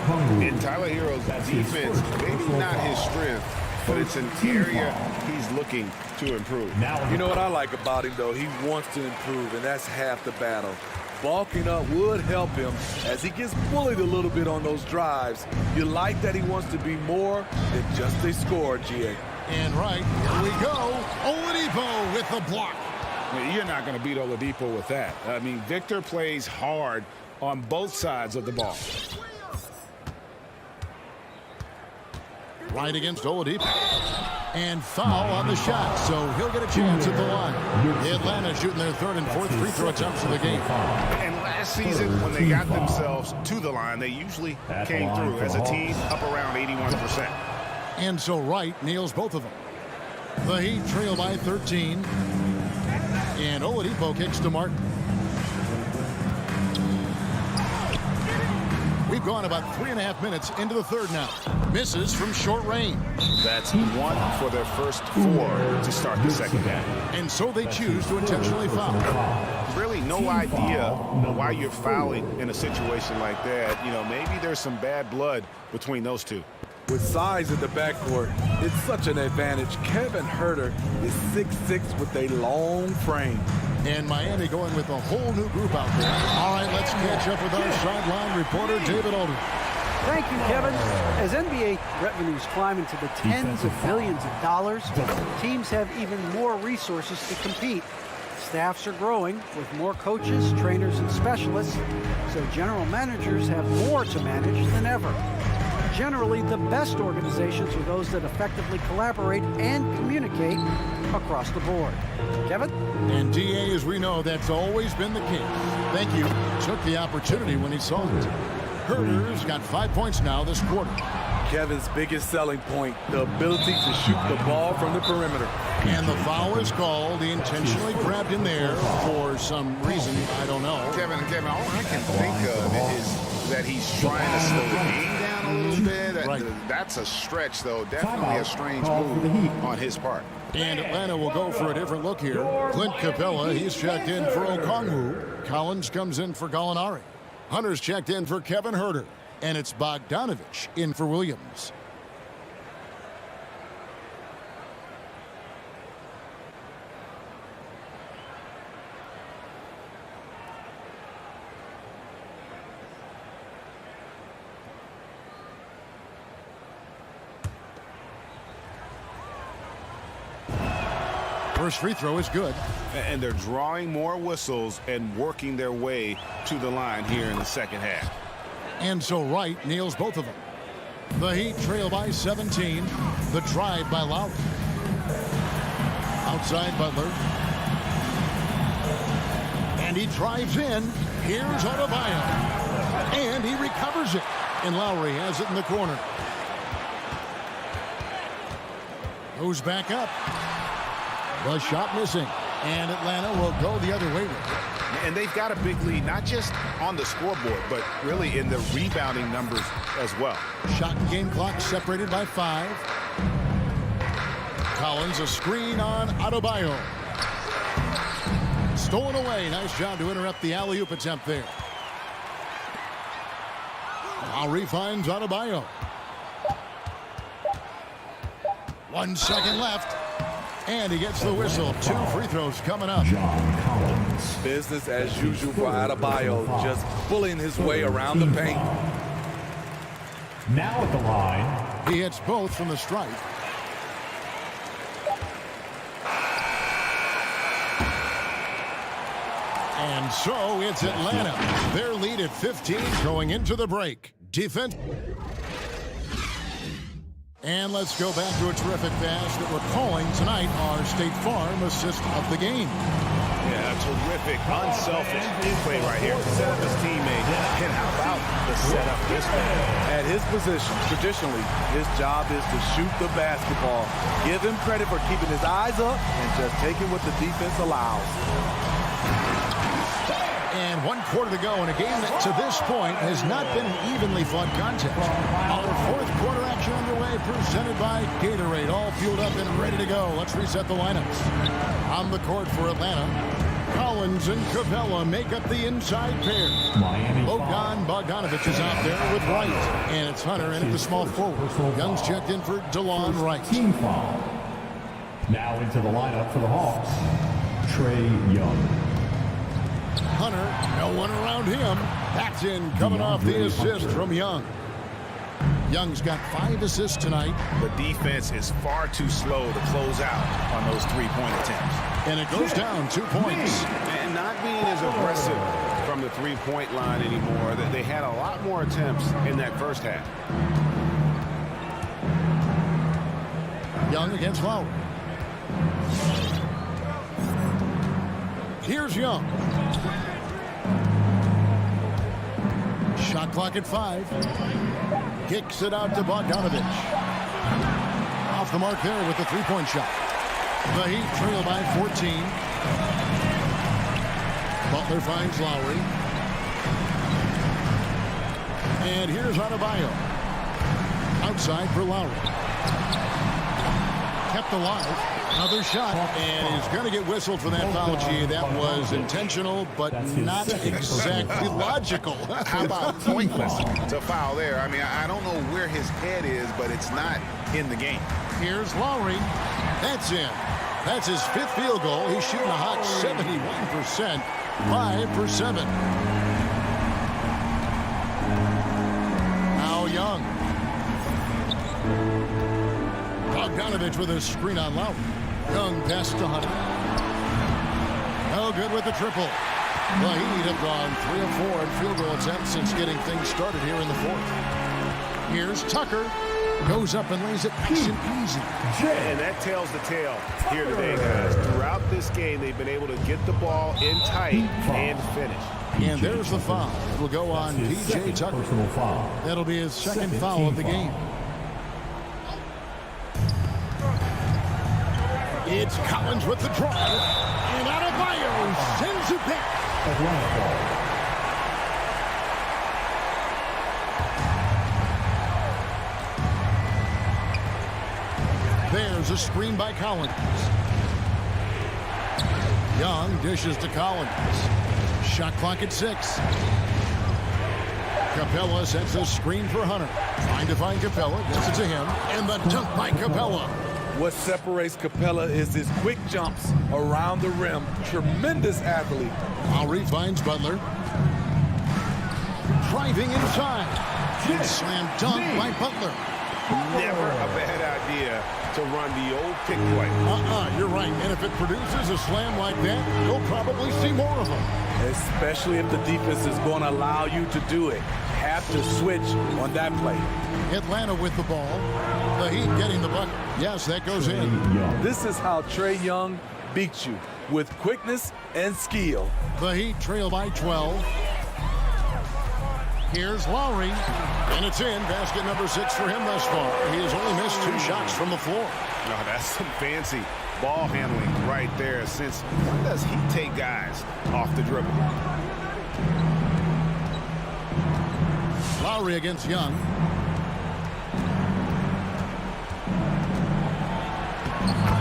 In Tyler Hero's defense, maybe not his strength, but it's an area he's looking to improve. You know what I like about him, though? He wants to improve, and that's half the battle. Bulking up would help him as he gets bullied a little bit on those drives. You like that he wants to be more than just a scorer, GA. And right, here we go. Oladipo with the block. You're not going to beat Oladipo with that. I mean, Victor plays hard on both sides of the ball. Right against Oladipo. And foul on the shot, so he'll get a chance at the line. Atlanta shooting their 3rd and 4th free throw attempts of the game. And last season, when they got themselves to the line, they usually came through as a team up around 81%. And so Wright nails both of them. The Heat trail by 13. And Oladipo kicks to Martin. We've gone about 3.5 minutes into the third now. Misses from short range. That's 1 for their first 4 to start the second half. And so they choose to intentionally foul. Really no idea why you're fouling in a situation like that. You know, maybe there's some bad blood between those two. With size in the backcourt, it's such an advantage. Kevin Herter is 6'6" with a long frame. And Miami going with a whole new group out there. All right, let's catch up with our sideline reporter, David Aldridge. Thank you, Kevin. As NBA revenues climb into the tens of billions of dollars, teams have even more resources to compete. Staffs are growing with more coaches, trainers, and specialists, so general managers have more to manage than ever. Generally, the best organizations are those that effectively collaborate and communicate across the board. Kevin? And DA, as we know, that's always been the case. Thank you. Took the opportunity when he saw it. Herter's got 5 points now this quarter. Kevin's biggest selling point, the ability to shoot the ball from the perimeter. And the foul is called. He intentionally grabbed him there for some reason. I don't know. Kevin, all I can think of is that he's trying to slow the game down a a little bit. Right. That's a stretch, though. Definitely a strange move on his part. And Atlanta will go for a different look here. Clint Capella, he's checked in for Okongwu. Collins comes in for Gallinari. Hunter's checked in for Kevin Herter. And it's Bogdanovich in for Williams. First free throw is good. And they're drawing more whistles and working their way to the line here in the second half. And so Wright nails both of them. The Heat trail by 17. The drive by Lowry. Outside Butler. And he drives in. Here's Adebayo. And he recovers it. And Lowry has it in the corner. Goes back up. The shot missing. And Atlanta will go the other way with it. And they've got a big lead, not just on the scoreboard, but really in the rebounding numbers as well. Shot and game clock separated by 5. Collins, a screen on Adebayo. Stolen away. Nice job to interrupt the alley-oop attempt there. Lowry finds Adebayo. 1 second left. And he gets the whistle. 2 free throws coming up. John Collins. Business as usual for Adebayo, just bullying his way around the paint. Now at the line. He hits both from the stripe. And so it's Atlanta. Their lead at 15 going into the break. Defense. And let's go back to a terrific pass that we're calling tonight our State Farm assist of the game. Yeah, terrific, unselfish play right here. Set up his teammate. And how about the setup this man? At his position, traditionally, his job is to shoot the basketball. Give him credit for keeping his eyes up and just taking what the defense allows. And 1 quarter to go in a game that to this point has not been an evenly fought contest. Our 4th quarter action underway, presented by Gatorade, all fueled up and ready to go. Let's reset the lineups. On the court for Atlanta, Collins and Capella make up the inside pair. Bogdanovich is out there with Wright, and it's Hunter in at the small forward. Young's checked in for DeLon Wright. Team foul. Now into the lineup for the Hawks, Trey Young. Hunter, no one around him. That's in, coming off the assist from Young. Young's got 5 assists tonight. The defense is far too slow to close out on those three-point attempts. And it goes down 2 points. And not being as aggressive from the three-point line anymore. They had a lot more attempts in that first half. Young against Lowry. Here's Young. Shot clock at 5. Kicks it out to Bogdanovich. Off the mark there with the three-point shot. The Heat trail by 14. Butler finds Lowry. And here's Adebayo. Outside for Lowry. Kept alive. Another shot, and he's going to get whistled for that foul. Gee, that was intentional, but not exactly logical. How about pointless to foul there? I mean, I don't know where his head is, but it's not in the game. Here's Lowry. That's in. That's his 5th field goal. He's shooting a hot 71%. 5 for 7. Now Young. Bogdanovich with a screen on Lowry. Young pass to Hunter. No good with the triple. The Heat have gone 3 of 4 in field goal attempts since getting things started here in the 4th. Here's Tucker. Goes up and lays it nice and easy. And that tells the tale here today, guys. Throughout this game, they've been able to get the ball in tight and finish. And there's the foul. It will go on P.J. Tucker. That'll be his second foul of the game. It's Collins with the drive, and Adebayo sends it back. There's a screen by Collins. Young dishes to Collins. Shot clock at 6. Capella sets a screen for Hunter. Trying to find Capella. Gets it to him. And the dunk by Capella. What separates Capella is his quick jumps around the rim. Tremendous athlete. Lowry finds Butler. Driving inside. And slam dunk by Butler. Never a bad idea to run the old pick play. You're right. And if it produces a slam like that, you'll probably see more of them. Especially if the defense is going to allow you to do it. Have to switch on that play. Atlanta with the ball. The Heat getting the bucket. Yes, that goes in. This is how Trae Young beats you, with quickness and skill. The Heat trail by 12. Here's Lowry, and it's in. Basket number 6 for him thus far. He has only missed 2 shots from the floor. No, that's some fancy ball handling right there, since when does he take guys off the dribble? Lowry against Young.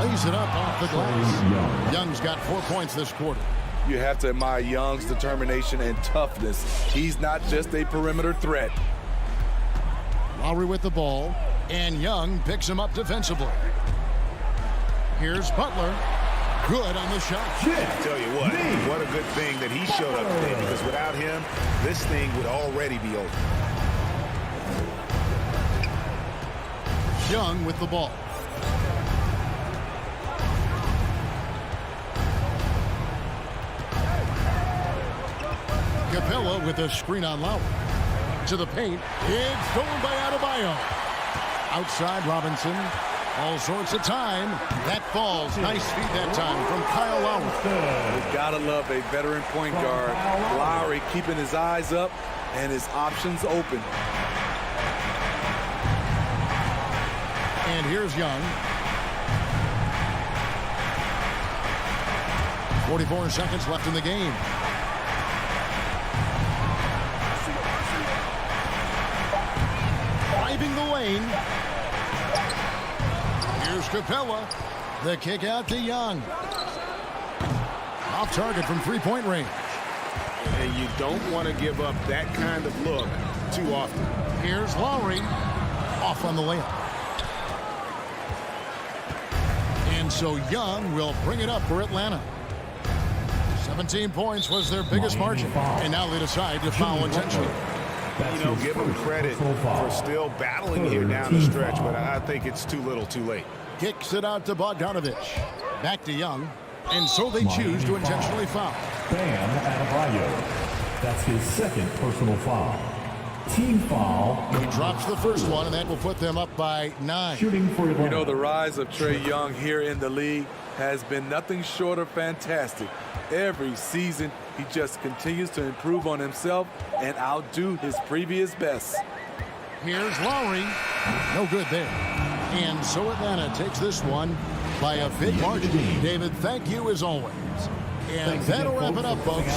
Lays it up off the glass. Young's got 4 points this quarter. You have to admire Young's determination and toughness. He's not just a perimeter threat. Lowry with the ball, and Young picks him up defensively. Here's Butler. Good on the shot. I tell you what a good thing that he showed up today, because without him, this thing would already be over. Young with the ball. Capella with a screen on Lowry. To the paint. It's stolen by Adebayo. Outside Robinson. All sorts of time. That falls. Nice feed that time from Kyle Lowry. You gotta love a veteran point guard. Lowry keeping his eyes up and his options open. And here's Young. 44 seconds left in the game. Driving the lane. Here's Capella. The kick out to Young. Off target from three-point range. And you don't want to give up that kind of look too often. Here's Lowry. Off on the layup. And so Young will bring it up for Atlanta. 17 points was their biggest margin. And now they decide to foul intentionally. You know, give him credit for still battling here down the stretch, but I think it's too little too late. Kicks it out to Bogdanovich. Back to Young. And so they choose to intentionally foul. Bam Adebayo. That's his second personal foul. Team foul. He drops the first one, and that will put them up by 9. Shooting for You know, the rise of Trae Young here in the league has been nothing short of fantastic. Every season, he just continues to improve on himself and outdo his previous best. Here's Lowry. No good there. And so Atlanta takes this one by a big margin. David, thank you as always. And that'll wrap it up, folks.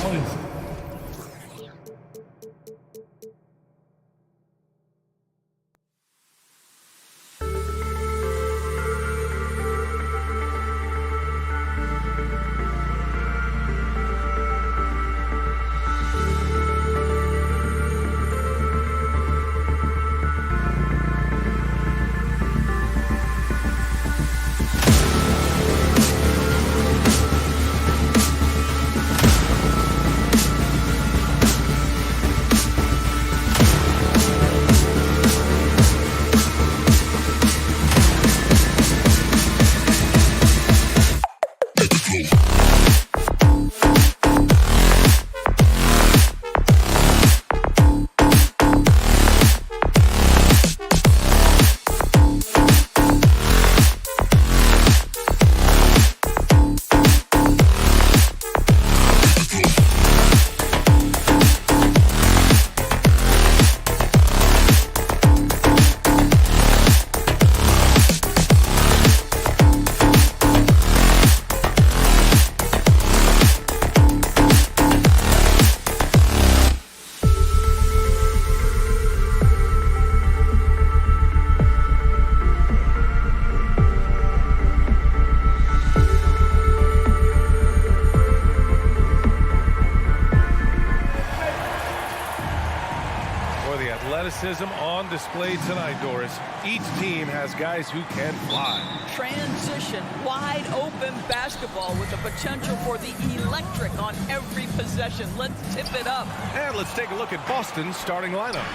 athleticism on display tonight, Doris. Each team has guys who can fly. Transition, wide open basketball with the potential for the electric on every possession. Let's tip it up. And let's take a look at Boston's starting lineup.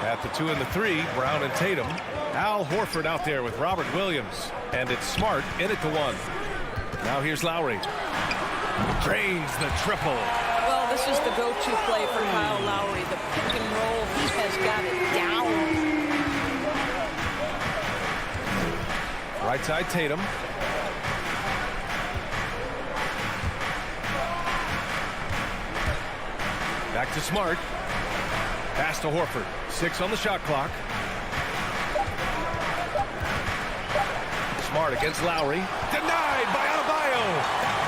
At the 2 and the 3, Brown and Tatum. Al Horford out there with Robert Williams. And it's Smart in at the 1. Now here's Lowry. Drains the triple. Well, this is the go-to play for Kyle Lowry. The pick and roll, he has got it down. Right side, Tatum. Back to Smart. Pass to Horford. 6 on the shot clock. Smart against Lowry. Denied by Adebayo.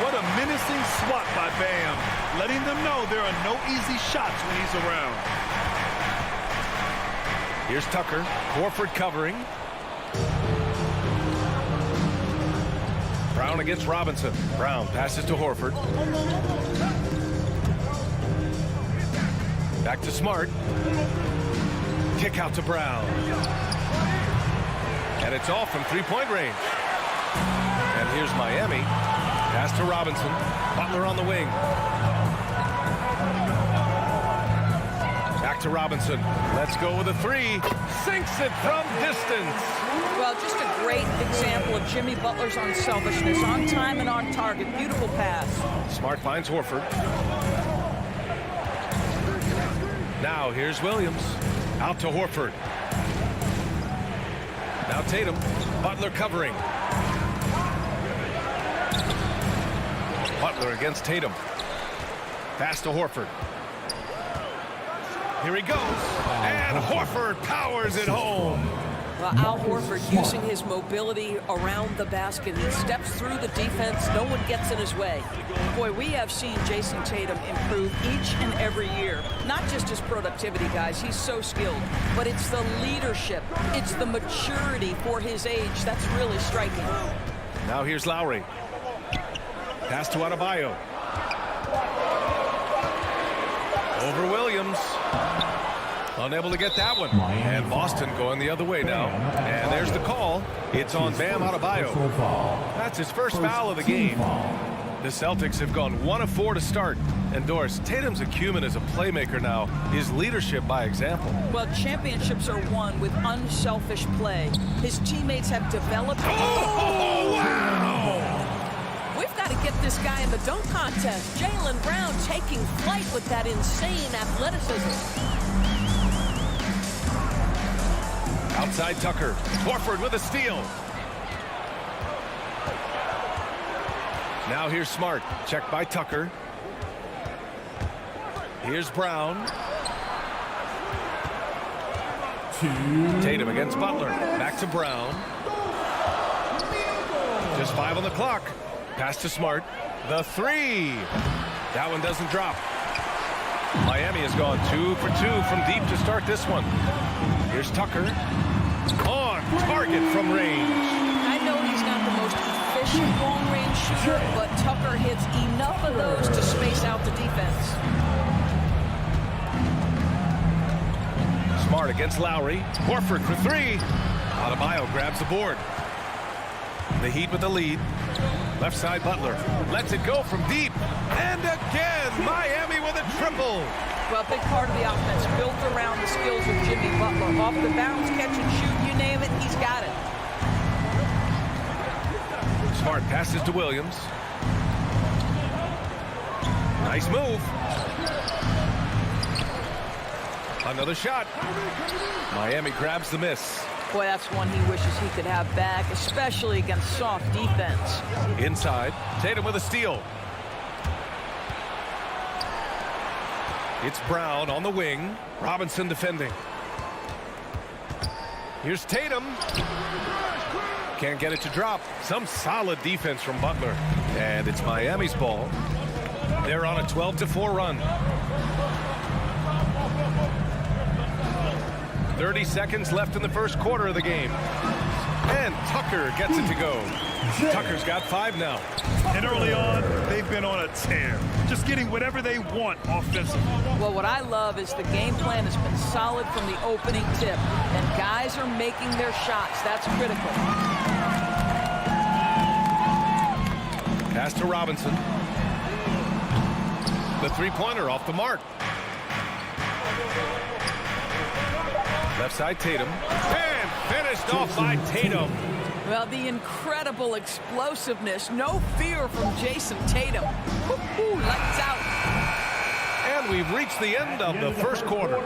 What a menacing swat by Bam, letting them know there are no easy shots when he's around. Here's Tucker. Horford covering. Brown against Robinson. Brown passes to Horford. Back to Smart. Kick out to Brown. And it's off from three-point range. And here's Miami. Pass to Robinson. Butler on the wing. Back to Robinson. Let's go with a 3. Sinks it from distance. Well, just a great example of Jimmy Butler's unselfishness. On time and on target. Beautiful pass. Smart finds Horford. Now here's Williams. Out to Horford. Now Tatum. Butler covering. Butler against Tatum. Pass to Horford. Here he goes. And Horford powers it home. Well, Al Horford using his mobility around the basket. He steps through the defense. No one gets in his way. Boy, we have seen Jason Tatum improve each and every year. Not just his productivity, guys. He's so skilled. But it's the leadership. It's the maturity for his age. That's really striking. Now here's Lowry. Pass to Adebayo. Over Williams. Unable to get that one. And Boston going the other way now. And there's the call. It's on Bam Adebayo. That's his first foul of the game. The Celtics have gone 1 of 4 to start. And Doris, Tatum's acumen as a playmaker now is leadership by example. Well, championships are won with unselfish play. His teammates have developed. Oh, wow! We've got to get this guy in the dunk contest. Jaylen Brown taking flight with that insane athleticism. Outside Tucker. Horford with a steal. Now here's Smart. Checked by Tucker. Here's Brown. Tatum against Butler. Back to Brown. Just 5 on the clock. Pass to Smart. The 3. That one doesn't drop. Miami has gone 2 for 2 from deep to start this one. Here's Tucker. On target from range. I know he's not the most efficient long-range shooter, but Tucker hits enough of those to space out the defense. Smart against Lowry. Horford for 3. Adebayo grabs the board. The Heat with the lead. Left side Butler. Lets it go from deep. And again, Miami with a triple. Well, a big part of the offense built around the skills of Jimmy Butler. Off the bounce, catch and shoot, you name it, he's got it. Smart passes to Williams. Nice move. Another shot. Miami grabs the miss. Boy, that's one he wishes he could have back, especially against soft defense. Inside, Tatum with a steal. It's Brown on the wing. Robinson defending. Here's Tatum. Can't get it to drop. Some solid defense from Butler. And it's Miami's ball. They're on a 12-4 run. 30 seconds left in the first quarter of the game. And Tucker gets it to go. Tucker's got 5 now. And early on, they've been on a tear, just getting whatever they want offensively. Well, what I love is the game plan has been solid from the opening tip, and guys are making their shots. That's critical. Pass to Robinson. The three-pointer off the mark. Left side Tatum. And finished off by Tatum. Well, the incredible explosiveness, no fear from Jason Tatum. Lights out. And we've reached the end of the first quarter.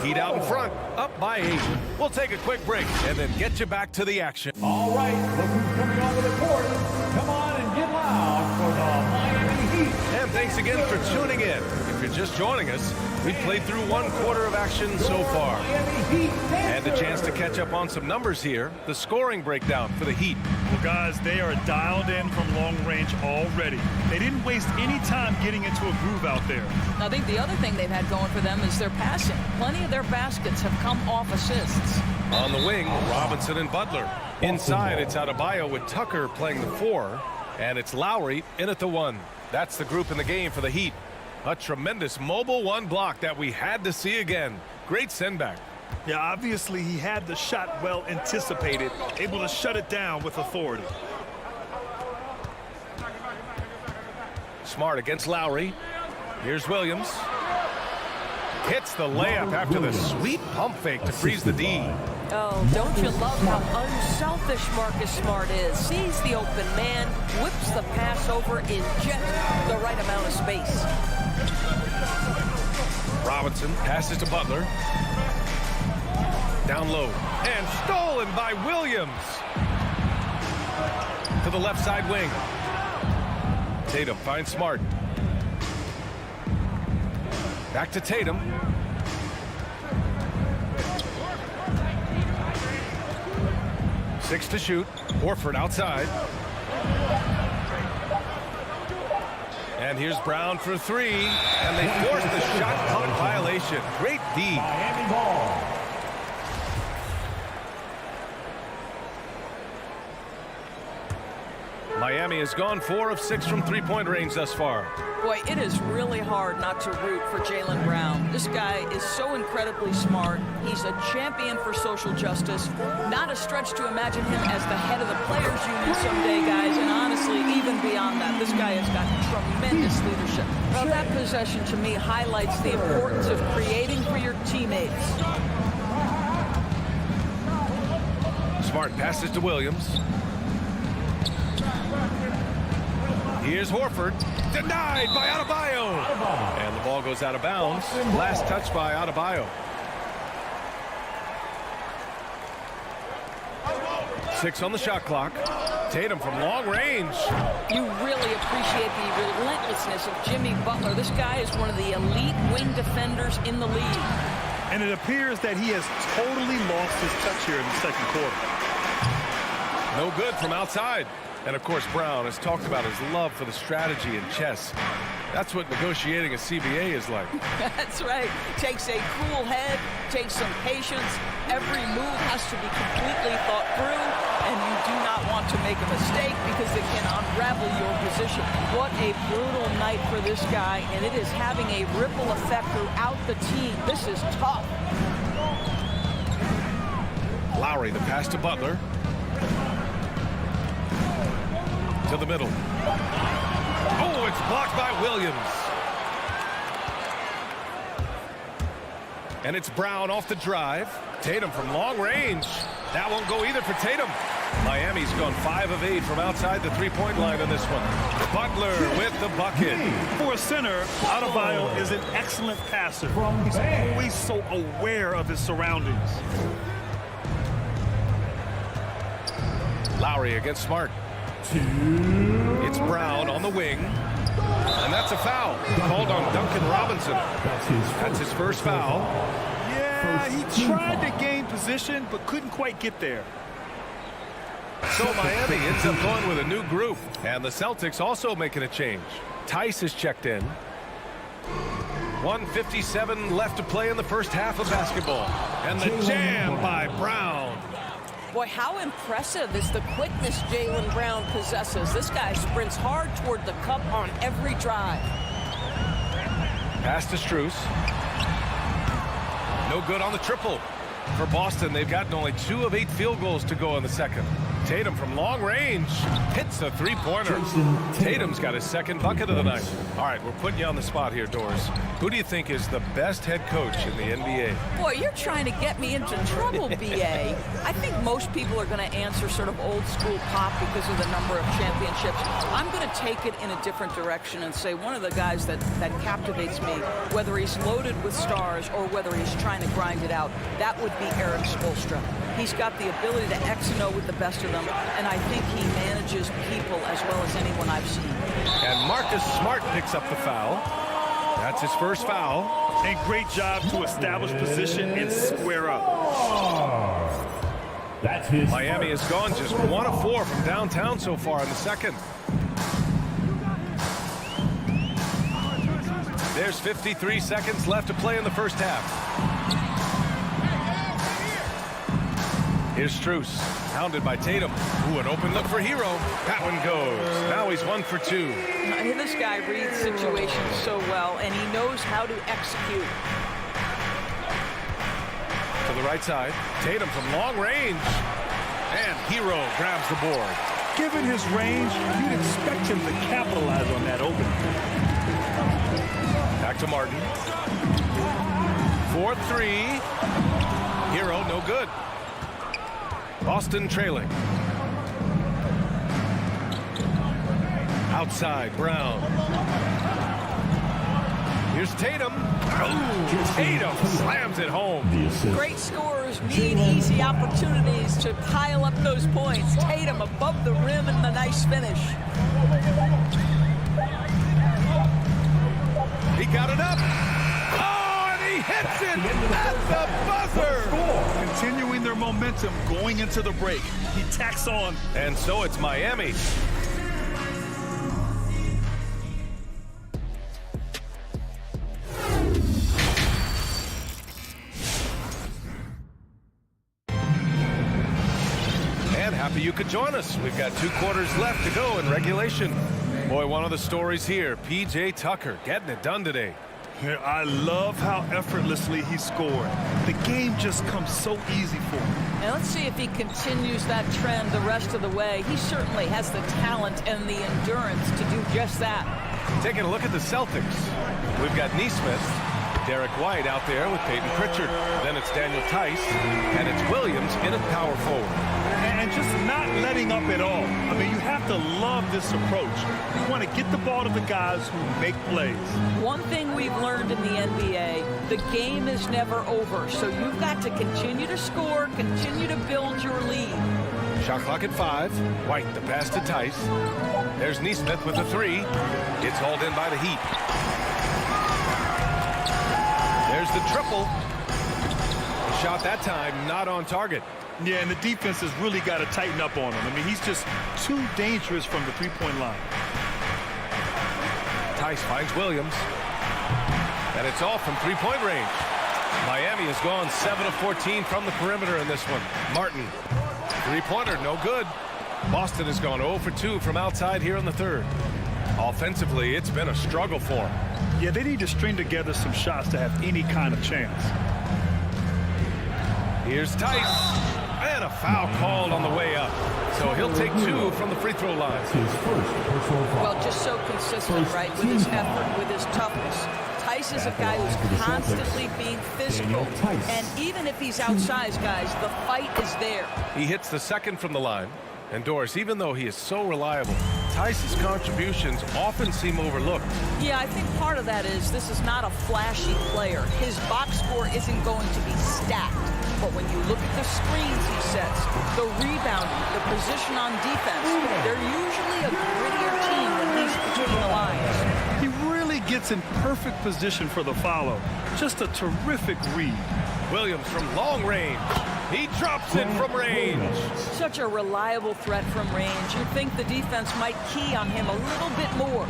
Heat out in front, up by 8. We'll take a quick break and then get you back to the action. All right, look who's coming onto the court. Come on and get loud for the Miami Heat. And thanks again for tuning in. If you're just joining us, we've played through 1 quarter of action so far. And a chance to catch up on some numbers here. The scoring breakdown for the Heat. Well, guys, they are dialed in from long range already. They didn't waste any time getting into a groove out there. I think the other thing they've had going for them is their passing. Plenty of their baskets have come off assists. On the wing, Robinson and Butler. Inside, it's Adebayo with Tucker playing the 4. And it's Lowry in at the 1. That's the group in the game for the Heat. A tremendous mobile 1 block that we had to see again. Great send back. Yeah, obviously he had the shot well anticipated, able to shut it down with authority. Smart against Lowry. Here's Williams. Hits the layup after the sweet pump fake to freeze the D. Oh, don't you love how unselfish Marcus Smart is? Sees the open man, whips the pass over in just the right amount of space. Robinson passes to Butler. Down low. And stolen by Williams. To the left side wing. Tatum finds Smart. Back to Tatum. Six to shoot. Horford outside. And here's Brown for 3. And they force the shot clock violation. Great D. Miami ball. Miami has gone 4 of 6 from three-point range thus far. Boy, it is really hard not to root for Jaylen Brown. This guy is so incredibly smart. He's a champion for social justice. Not a stretch to imagine him as the head of the players union someday, guys. And honestly, even beyond that, this guy has got tremendous leadership. Well, that possession to me highlights the importance of creating for your teammates. Smart passes to Williams. Here's Horford. Denied by Adebayo. And the ball goes out of bounds. Last touch by Adebayo. 6 on the shot clock. Tatum from long range. You really appreciate the relentlessness of Jimmy Butler. This guy is one of the elite wing defenders in the league. And it appears that he has totally lost his touch here in the second quarter. No good from outside. And, of course, Brown has talked about his love for the strategy in chess. That's what negotiating a CBA is like. That's right. Takes a cool head, takes some patience. Every move has to be completely thought through, and you do not want to make a mistake because it can unravel your position. What a brutal night for this guy, and it is having a ripple effect throughout the team. This is tough. Lowry, the pass to Butler. To the middle. Oh, it's blocked by Williams. And it's Brown off the drive. Tatum from long range. That won't go either for Tatum. Miami's gone 5 of 8 from outside the three-point line on this one. Butler with the bucket. For a center, Adebayo is an excellent passer. He's always so aware of his surroundings. Lowry against Smart. It's Brown on the wing. And that's a foul. Called on Duncan Robinson. That's his first foul. Yeah, he tried to gain position, but couldn't quite get there. So Miami ends up going with a new group. And the Celtics also making a change. Tice is checked in. 1:57 left to play in the first half of basketball. And the jam by Brown. Boy, how impressive is the quickness Jaylen Brown possesses. This guy sprints hard toward the cup on every drive. Pass to Strus. No good on the triple. For Boston, they've gotten only 2 of 8 field goals to go in the second. Tatum from long range hits a three-pointer. Tatum's got his second bucket of the night. All right, we're putting you on the spot here, Doris. Who do you think is the best head coach in the NBA? Boy, you're trying to get me into trouble, B.A. I think most people are going to answer sort of old school Pop because of the number of championships. I'm going to take it in a different direction and say one of the guys that captivates me, whether he's loaded with stars or whether he's trying to grind it out, that would be Erik Spoelstra. He's got the ability to X and O with the best of them, and I think he manages people as well as anyone I've seen. And Marcus Smart picks up the foul. That's his first foul. And great job to establish position and square up. That's his Miami has gone just 1 of 4 from downtown so far in the second. There's 53 seconds left to play in the first half. Here's Strus, hounded by Tatum. Ooh, an open look for Hero. That one goes. Now he's 1 for 2. This guy reads situations so well, and he knows how to execute. To the right side, Tatum from long range. And Hero grabs the board. Given his range, you'd expect him to capitalize on that opening. Back to Martin. 4-3. Hero, no good. Boston trailing. Outside, Brown. Here's Tatum. Oh, Tatum slams it home. Great scorers need easy opportunities to pile up those points. Tatum above the rim and the nice finish. He got it up. Oh, and he hits it at the buzzer. Continuing their momentum going into the break. He tacks on. And so it's Miami. And happy you could join us. We've got 2 quarters left to go in regulation. Boy, one of the stories here, P.J. Tucker getting it done today. I love how effortlessly he scored. The game just comes so easy for him. And let's see if he continues that trend the rest of the way. He certainly has the talent and the endurance to do just that. Taking a look at the Celtics. We've got Nesmith, Derek White out there with Peyton Pritchard. Then it's Daniel Tice, and it's Williams in at power forward. And just not letting up at all. I mean, you have to love this approach. You want to get the ball to the guys who make plays. One thing we've learned in the NBA, the game is never over. So you've got to continue to score, continue to build your lead. Shot clock at 5. White, the pass to Tice. There's Nesmith with a 3. It's hauled in by the Heat. There's the triple. The shot that time not on target. Yeah, and the defense has really got to tighten up on him. I mean, he's just too dangerous from the three-point line. Tice finds Williams. And it's off from three-point range. Miami has gone 7 of 14 from the perimeter in this one. Martin, three-pointer, no good. Boston has gone 0 for 2 from outside here in the third. Offensively, it's been a struggle for them. Yeah, they need to string together some shots to have any kind of chance. Here's Tice. And a foul called on the way up. So he'll take 2 from the free throw line. Well, just so consistent, right, with his effort, with his toughness. Tice is a guy who's constantly being physical. And even if he's outsized, guys, the fight is there. He hits the second from the line. And Doris, even though he is so reliable, Tice's contributions often seem overlooked. Yeah, I think part of that is this is not a flashy player. His box score isn't going to be stacked. But when you look at the screens he sets, the rebounding, the position on defense, they're usually a grittier team when he's between the lines. He really gets in perfect position for the follow. Just a terrific read. Williams from long range. He drops it from range. Such a reliable threat from range. You'd think the defense might key on him a little bit more.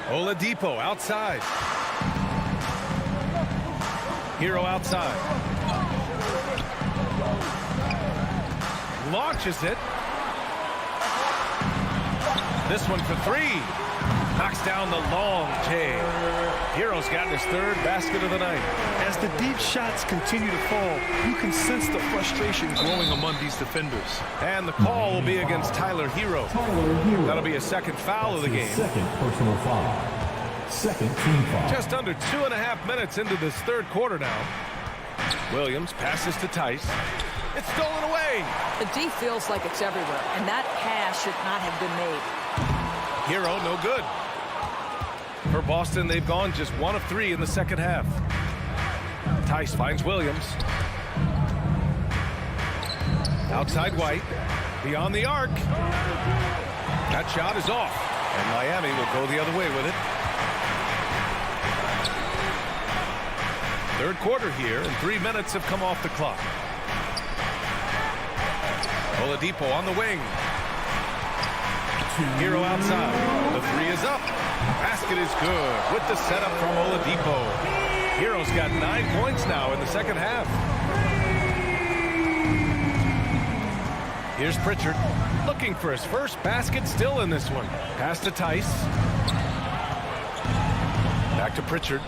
Oladipo outside. Hero outside. launches it. This one for three. Knocks down the long J. Hero's gotten his third basket of the night. As the deep shots continue to fall, you can sense the frustration growing among these defenders. And the call will be against Tyler Hero. That'll be a second foul of the game. Second personal foul. Second team foul. Just under 2.5 minutes into this third quarter now. Williams passes to Tice. It's stolen away. The D feels like it's everywhere, and that pass should not have been made. Hero, no good. For Boston, they've gone just 1 of 3 in the second half. Tice finds Williams. Outside White. Beyond the arc. That shot is off. And Miami will go the other way with it. Third quarter here, and 3 minutes have come off the clock. Oladipo on the wing. Hero outside. The three is up. Basket is good with the setup from Oladipo. Hero's got 9 points now in the second half. Here's Pritchard looking for his first basket still in this one. Pass to Tice. Back to Pritchard.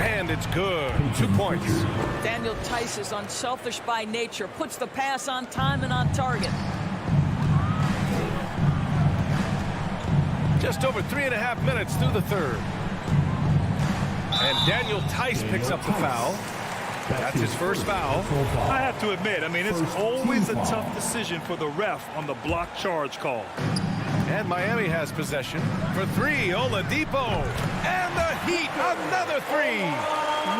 And it's good. 2 points. Daniel Tice is unselfish by nature. Puts the pass on time and on target. Just over 3.5 minutes through the third. And Daniel Tice picks up the foul. That's his first foul. I have to admit, it's always a tough decision for the ref on the block charge call. And Miami has possession for three. Oladipo. And the Heat, another three.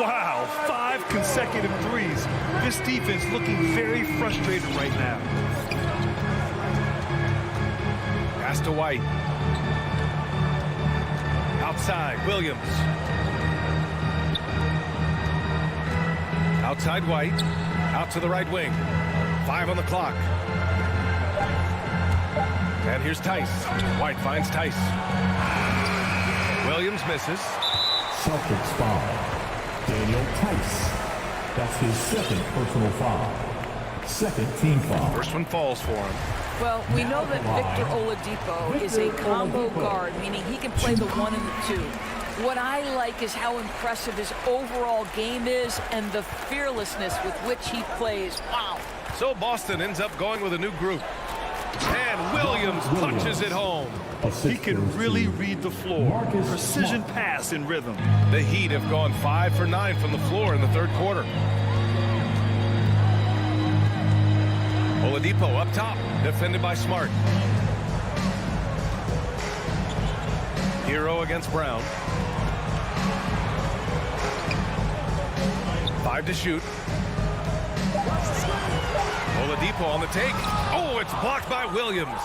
Wow, 5 consecutive threes. This defense looking very frustrated right now. Pass to White. Outside, Williams. Outside White. Out to the right wing. 5 on the clock. And here's Tice. White finds Tice. Williams misses. Celtics foul. Daniel Tice. That's his second personal foul. Second team foul. First one falls for him. Well, we know that Victor Oladipo is a combo guard, meaning he can play the 1 and the 2. What I like is how impressive his overall game is and the fearlessness with which he plays. Wow. So Boston ends up going with a new group. And Williams punches it home. He can really read the floor. Precision pass in rhythm. The Heat have gone 5 for 9 from the floor in the third quarter. Oladipo up top, defended by Smart. Hero against Brown. 5 to shoot. Oladipo on the take. Oh, it's blocked by Williams.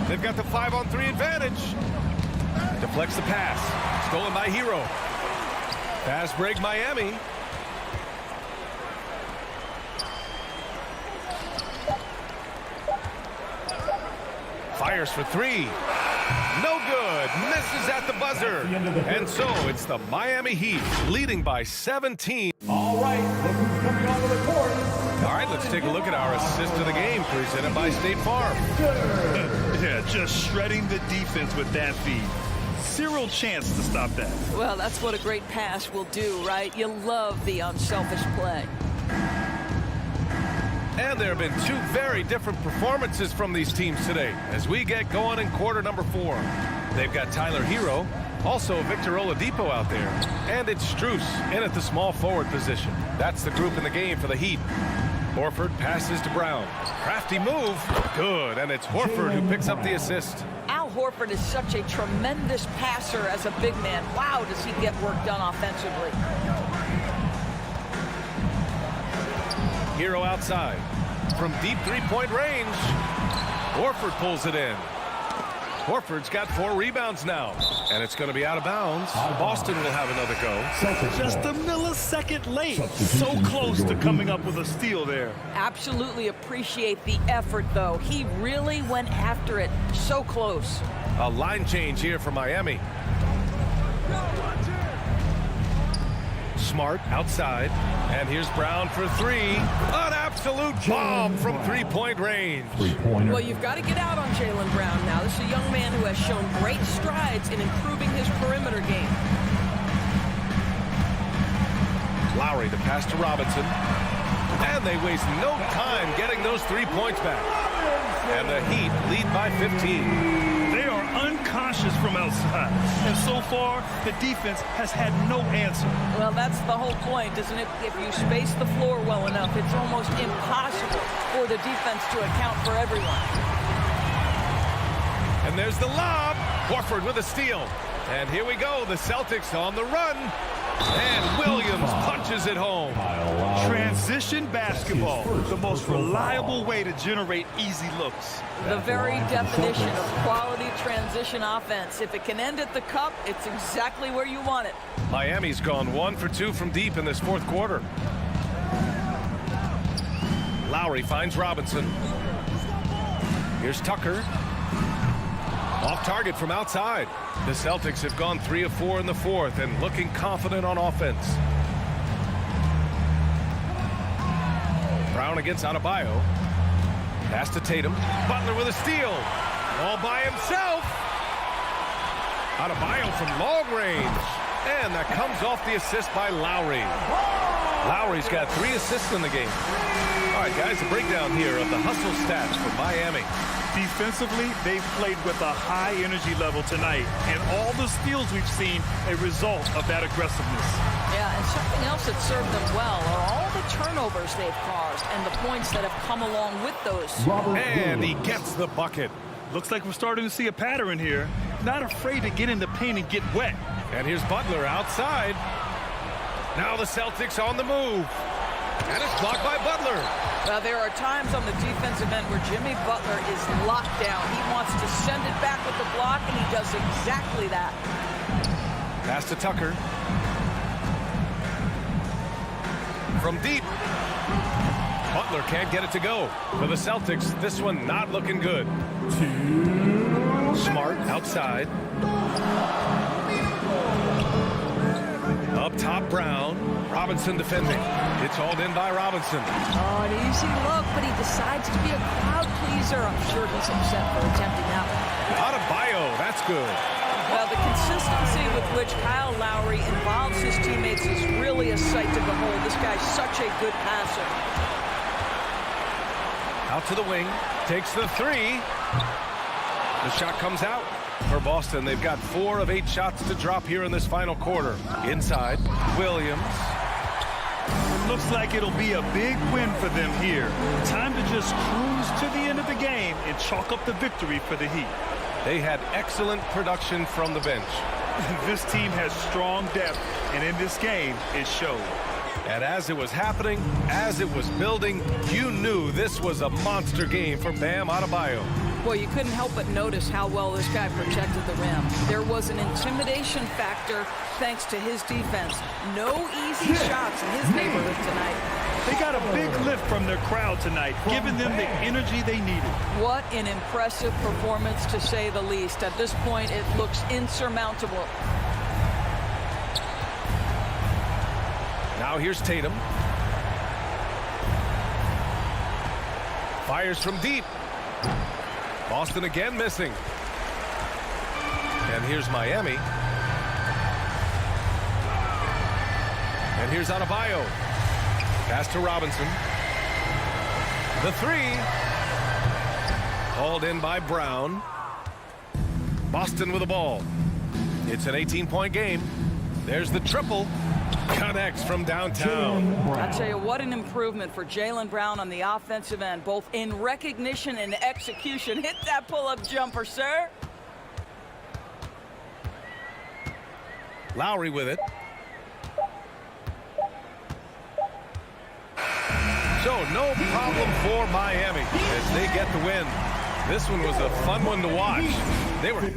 They've got the 5-on-3 advantage. Deflects the pass. Stolen by Hero. Fast break Miami. Fires for 3. No good. Misses at the buzzer. And so it's the Miami Heat leading by 17. All right, look who's coming onto the court. All right, let's take a look at our assist of the game presented by State Farm. Yeah, just shredding the defense with that feed. Zero chance to stop that. Well, that's what a great pass will do, right? You love the unselfish play. And there have been 2 very different performances from these teams today as we get going in quarter number 4. They've got Tyler Hero, also Victor Oladipo out there, and it's Strus in at the small forward position. That's the group in the game for the Heat. Horford passes to Brown. Crafty move. Good, and it's Horford who picks up the assist. Al Horford is such a tremendous passer as a big man. Wow, does he get work done offensively. Hero outside. From deep three-point range, Horford pulls it in. Horford's got 4 rebounds now, and it's going to be out of bounds. Boston will have another go. Just a millisecond late. So close to coming up with a steal there. Absolutely appreciate the effort, though. He really went after it. So close. A line change here for Miami. Smart outside. And here's Brown for three. An absolute bomb from three-point range. Three-pointer. Well, you've got to get out on Jaylen Brown now. This is a young man who has shown great strides in improving his perimeter game. Lowry the pass to Robinson. And they waste no time getting those 3 points back. And the Heat lead by 15. They are unconscious from outside. And so far, the defense has had no answer. Well, that's the whole point, isn't it? If you space the floor well enough, it's almost impossible for the defense to account for everyone. And there's the lob. Horford with a steal. And here we go. The Celtics on the run. And Williams punches it home. Transition basketball, the most reliable way to generate easy looks. The very definition of quality transition offense. If it can end at the cup, it's exactly where you want it. Miami's gone 1 for 2 from deep in this fourth quarter. Lowry finds Robinson. Here's Tucker. Off target from outside. The Celtics have gone 3 of 4 in the fourth and looking confident on offense. Brown against Adebayo. Pass to Tatum. Butler with a steal. All by himself. Adebayo from long range. And that comes off the assist by Lowry. Lowry's got 3 assists in the game. All right, guys, a breakdown here of the hustle stats for Miami. Defensively, they've played with a high energy level tonight, and all the steals we've seen a result of that aggressiveness. Yeah, and something else that served them well are all the turnovers they've caused and the points that have come along with those. And he gets the bucket. Looks like we're starting to see a pattern here. Not afraid to get in the paint and get wet. And here's Butler outside. Now the Celtics on the move. And it's blocked by Butler. There are times on the defensive end where Jimmy Butler is locked down. He wants to send it back with the block, and he does exactly that. Pass to Tucker. From deep. Butler can't get it to go. For the Celtics, this one not looking good. Smart outside. Up top, Brown. Robinson defending. It's hauled in by Robinson. Oh, an easy look, but he decides to be a crowd pleaser. I'm sure he's upset for attempting that one. Adebayo, that's good. Well, the consistency with which Kyle Lowry involves his teammates is really a sight to behold. This guy's such a good passer. Out to the wing. Takes the three. The shot comes out. For Boston, they've got 4 of 8 shots to drop here in this final quarter. Inside, Williams. It looks like it'll be a big win for them here. Time to just cruise to the end of the game and chalk up the victory for the Heat. They had excellent production from the bench. This team has strong depth, and in this game, it showed. And as it was happening, as it was building, you knew this was a monster game for Bam Adebayo. Boy, you couldn't help but notice how well this guy protected the rim. There was an intimidation factor thanks to his defense. No easy shots in his neighborhood tonight. They got a big lift from their crowd tonight, giving them the energy they needed. What an impressive performance, to say the least. At this point, it looks insurmountable. Now here's Tatum. Fires from deep. Boston again missing. And here's Miami. And here's Adebayo. Pass to Robinson. The three. Hauled in by Brown. Boston with the ball. It's an 18-point game. There's the triple. Connects from downtown. I'll tell you, what an improvement for Jaylen Brown on the offensive end, both in recognition and execution. Hit that pull-up jumper, sir. Lowry with it. So no problem for Miami as they get the win. This one was a fun one to watch. They were...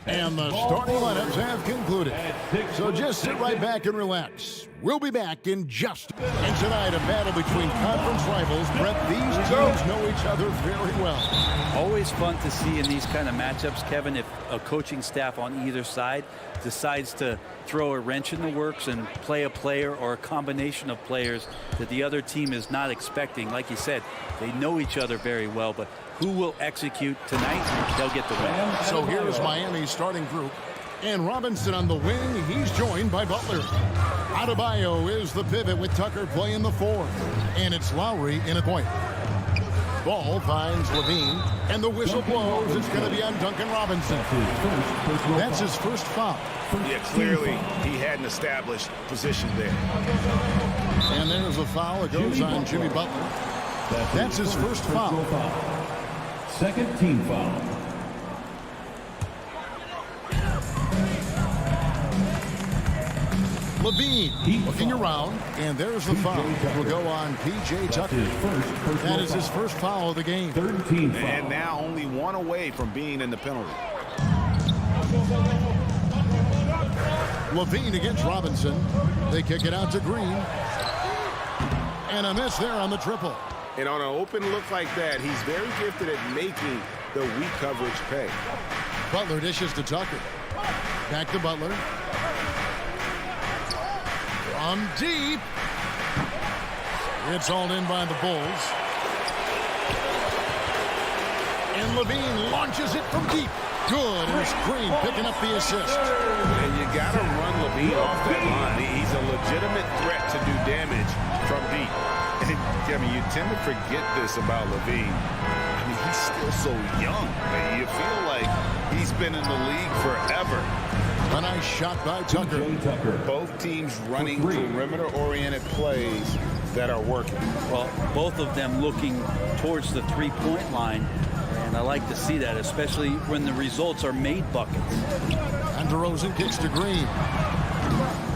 And the starting lineups have concluded. So just sit right back and relax. We'll be back in just. And tonight, a battle between conference rivals. Brett, these teams know each other very well. Always fun to see in these kind of matchups, Kevin, if a coaching staff on either side decides to throw a wrench in the works and play a player or a combination of players that the other team is not expecting. Like you said, they know each other very well, but who will execute tonight, they'll get the win. So here's Miami's starting group. And Robinson on the wing. He's joined by Butler. Adebayo is the pivot with Tucker playing the 4. And it's Lowry in a point. Ball finds Levine. And the whistle blows. It's going to be on Duncan Robinson. That's his first foul. Yeah, clearly he hadn't established position there. And there's a foul. It goes on Jimmy Butler. That's his first foul. Second team foul. Levine looking around, and there's the foul. It will go on P.J. Tucker. That is his first foul of the game. Third team foul. And now only one away from being in the penalty. Levine against Robinson. They kick it out to Green. And a miss there on the triple. And on an open look like that, he's very gifted at making the weak coverage pay. Butler dishes to Tucker. Back to Butler. From deep. It's hauled in by the Bulls. And Levine launches it from deep. Good. And it's Green picking up the assist. And you got to run Levine off that line. He's a legitimate threat to do damage from deep. And, Kevin, you tend to forget this about Levine. I mean, he's still so young. You feel like he's been in the league forever. A nice shot by Tucker. Both teams running perimeter-oriented plays that are working. Well, both of them looking towards the three-point line. And I like to see that, especially when the results are made buckets. And DeRozan kicks to Green.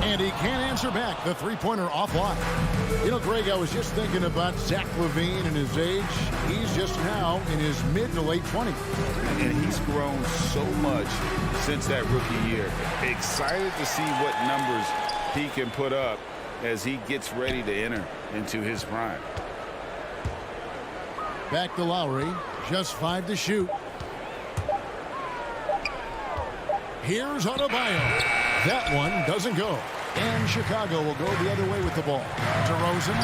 And he can't answer back. The three-pointer offline. You know, Greg, I was just thinking about Zach LaVine and his age. He's just now in his mid to late 20s. And he's grown so much since that rookie year. Excited to see what numbers he can put up as he gets ready to enter into his prime. Back to Lowry. Just 5 to shoot. Here's Adebayo. That one doesn't go. And Chicago will go the other way with the ball. DeRozan.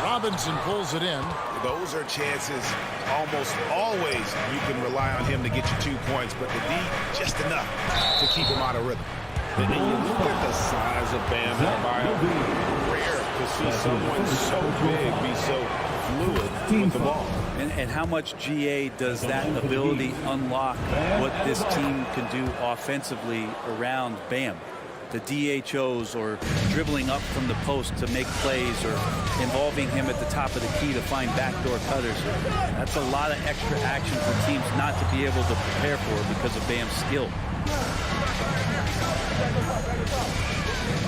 Robinson pulls it in. Those are chances almost always you can rely on him to get you 2 points, but the D just enough to keep him out of rhythm. And then you look at the size of Bam Adebayo. Rare to see someone so big be so fluid with the ball. And how much GA does that ability unlock what this team can do offensively around Bam? The DHOs or dribbling up from the post to make plays or involving him at the top of the key to find backdoor cutters. That's a lot of extra action for teams not to be able to prepare for because of Bam's skill.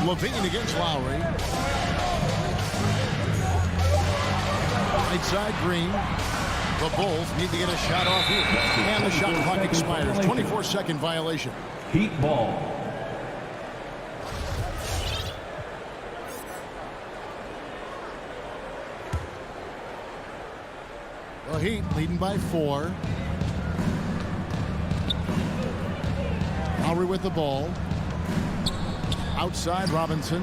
Levine against Lowry. Right side Green. The Bulls need to get a shot off here. And the shot clock expires. 24-second violation. Heat ball. The Heat leading by 4. Lowry with the ball. Outside Robinson.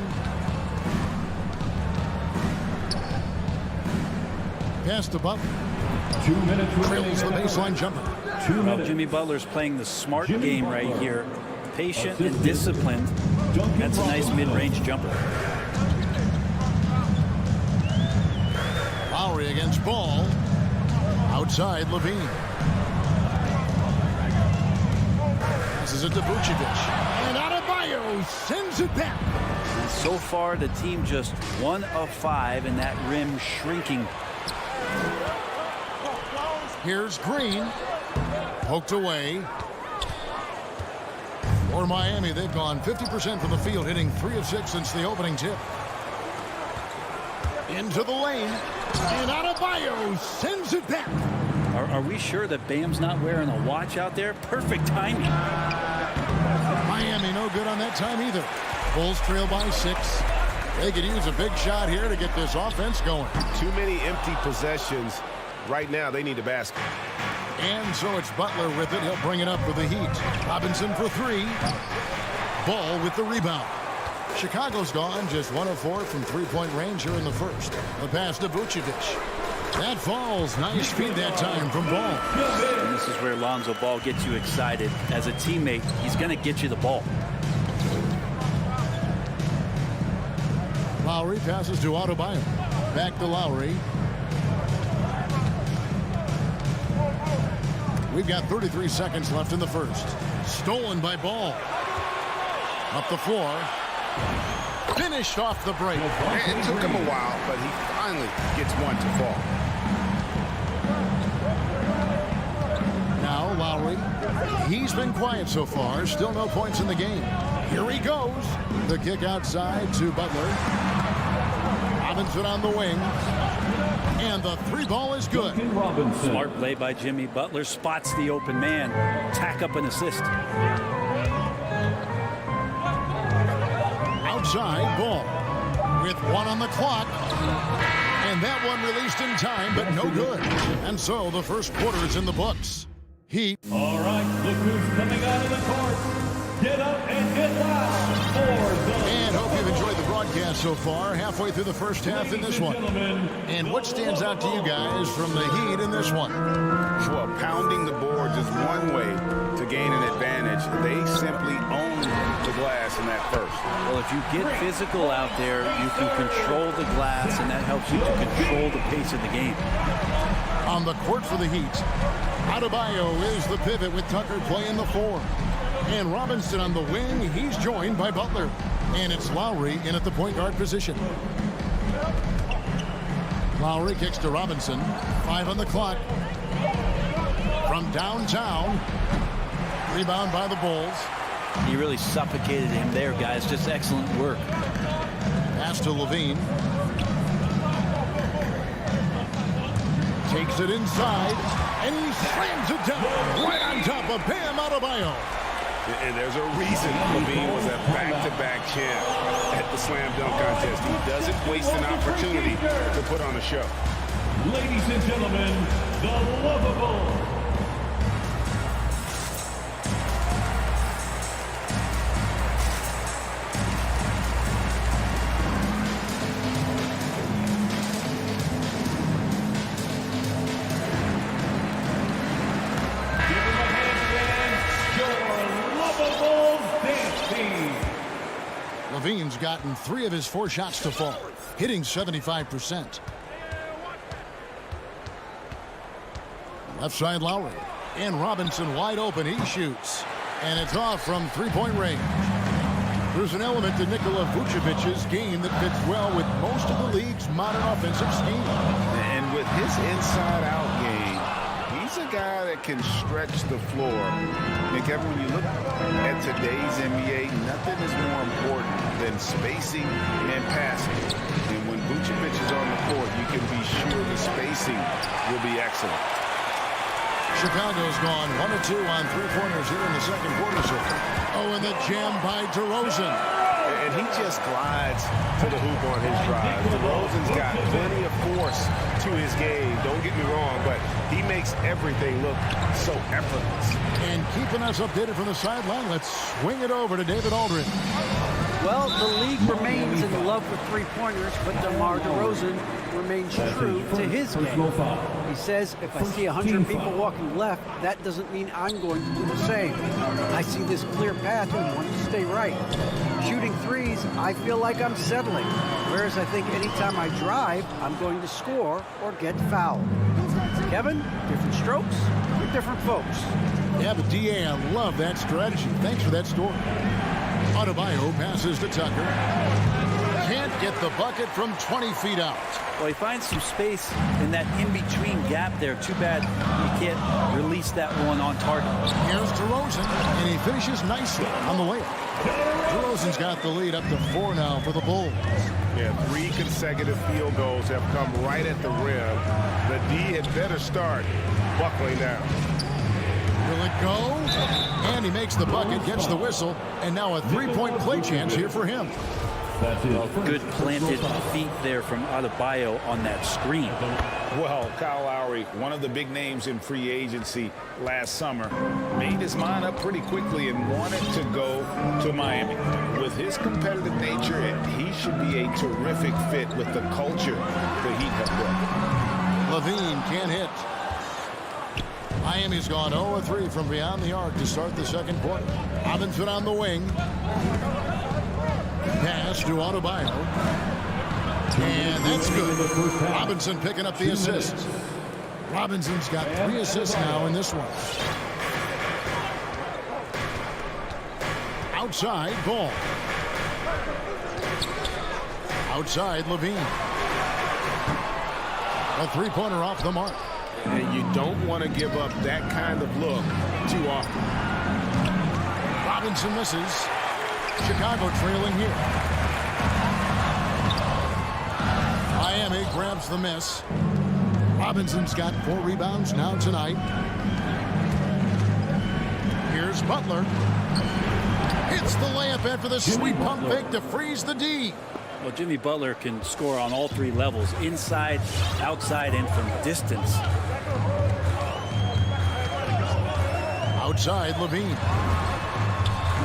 Pass to Butler. 2 minutes Trails the baseline jumper. Well, Jimmy Butler's playing the smart game right here. Patient and disciplined. That's a nice mid-range jumper. Lowry against Ball. Outside Levine. Passes it to Vucevic. And Adebayo sends it back. And so far, the team just 1 of 5 and that rim shrinking. Here's Green. Poked away. For Miami, they've gone 50% from the field, hitting 3 of 6 since the opening tip. Into the lane. And Adebayo sends it back. Are we sure that Bam's not wearing a watch out there? Perfect timing. Miami no good on that time either. Bulls trail by 6. They could use a big shot here to get this offense going. Too many empty possessions. Right now, they need a basket. And so it's Butler with it. He'll bring it up for the Heat. Robinson for 3. Ball with the rebound. Chicago's gone just 1 of 4 from three-point range here in the first. The pass to Vucevic. That falls. Nice feed that time from Ball. And this is where Lonzo Ball gets you excited. As a teammate, he's going to get you the ball. Lowry passes to Adebayo. Back to Lowry. We've got 33 seconds left in the first. Stolen by Ball. Up the floor. Finished off the break. It took him a while, but he finally gets one to fall. Now Lowry. He's been quiet so far. Still no points in the game. Here he goes. The kick outside to Butler. Robinson on the wing. And the 3-ball is good. Smart play by Jimmy. Butler spots the open man. Tack up an assist. Outside Ball with 1 on the clock. And that one released in time, but no good. And so the first quarter is in the books. Heat. All right, look who's coming out of the court. Get up and get loud for the... And hope you've enjoyed the broadcast so far. Halfway through the first half in this one. And what stands out to you guys from the Heat in this one? Well, pounding the boards is one way to gain an advantage. They simply own the glass in that first. Well, if you get physical out there, you can control the glass, and that helps you to control the pace of the game. On the court for the Heat, Adebayo is the pivot with Tucker playing the 4. And Robinson on the wing. He's joined by Butler. And it's Lowry in at the point guard position. Lowry kicks to Robinson. 5 on the clock. From downtown. Rebound by the Bulls. He really suffocated him there, guys. Just excellent work. Pass to Levine. Takes it inside. And he slams it down. Right on top of Bam Adebayo. And there's a reason Levine was a back-to-back champ at the slam dunk contest. He doesn't waste an opportunity to put on a show. Ladies and gentlemen, the lovable. Levine's gotten 3 of his 4 shots to fall, hitting 75%. Left side Lowry. And Robinson wide open. He shoots. And it's off from 3-point range. There's an element to Nikola Vucevic's game that fits well with most of the league's modern offensive scheme. And with his inside-out game, he's a guy that can stretch the floor. And Kevin, when you look at today's NBA, nothing is more important than spacing and passing. And when Vucevic is on the court, you can be sure the spacing will be excellent. Chicago's gone 1 of 2 on 3-pointers here in the second quarter. Oh, and the jam by DeRozan. And he just glides to the hoop on his drive. DeRozan's got plenty of force to his game. Don't get me wrong, but he makes everything look so effortless. And keeping us updated from the sideline, let's swing it over to David Aldridge. Well, the league remains in love with three-pointers, but DeMar DeRozan remains true to his game. He says, if I see 100 people walking left, that doesn't mean I'm going to do the same. I see this clear path and want to stay right. Shooting threes, I feel like I'm settling, whereas I think anytime I drive, I'm going to score or get fouled. Kevin, different strokes for different folks. Yeah, but DA, I love that strategy. Thanks for that story. Adebayo passes to Tucker. Can't get the bucket from 20 feet out. Well, he finds some space in that in-between gap there. Too bad he can't release that one on target. Here's DeRozan, and he finishes nicely on the layup. DeRozan's got the lead up to 4 now for the Bulls. Yeah, 3 consecutive field goals have come right at the rim. The D had better start buckling down. Will it go? And he makes the bucket, gets the whistle, and now a three-point play chance here for him. Good planted feet there from Adebayo on that screen. Well, Kyle Lowry, one of the big names in free agency last summer, made his mind up pretty quickly and wanted to go to Miami. With his competitive nature, he should be a terrific fit with the culture the Heat have built. Levine can't hit. Miami's gone 0-3 from beyond the arc to start the second quarter. Robinson on the wing. Pass to Adebayo. And that's good. Robinson picking up the assist. Robinson's got 3 assists now in this one. Outside, Ball. Outside, Levine. A three-pointer off the mark. And you don't want to give up that kind of look too often. Robinson misses. Chicago trailing here. Miami grabs the miss. Robinson's got 4 rebounds now tonight. Here's Butler. Hits the layup after the sweet pump fake to freeze the D. Well, Jimmy Butler can score on all 3 levels, inside, outside, and from distance. Outside, Levine.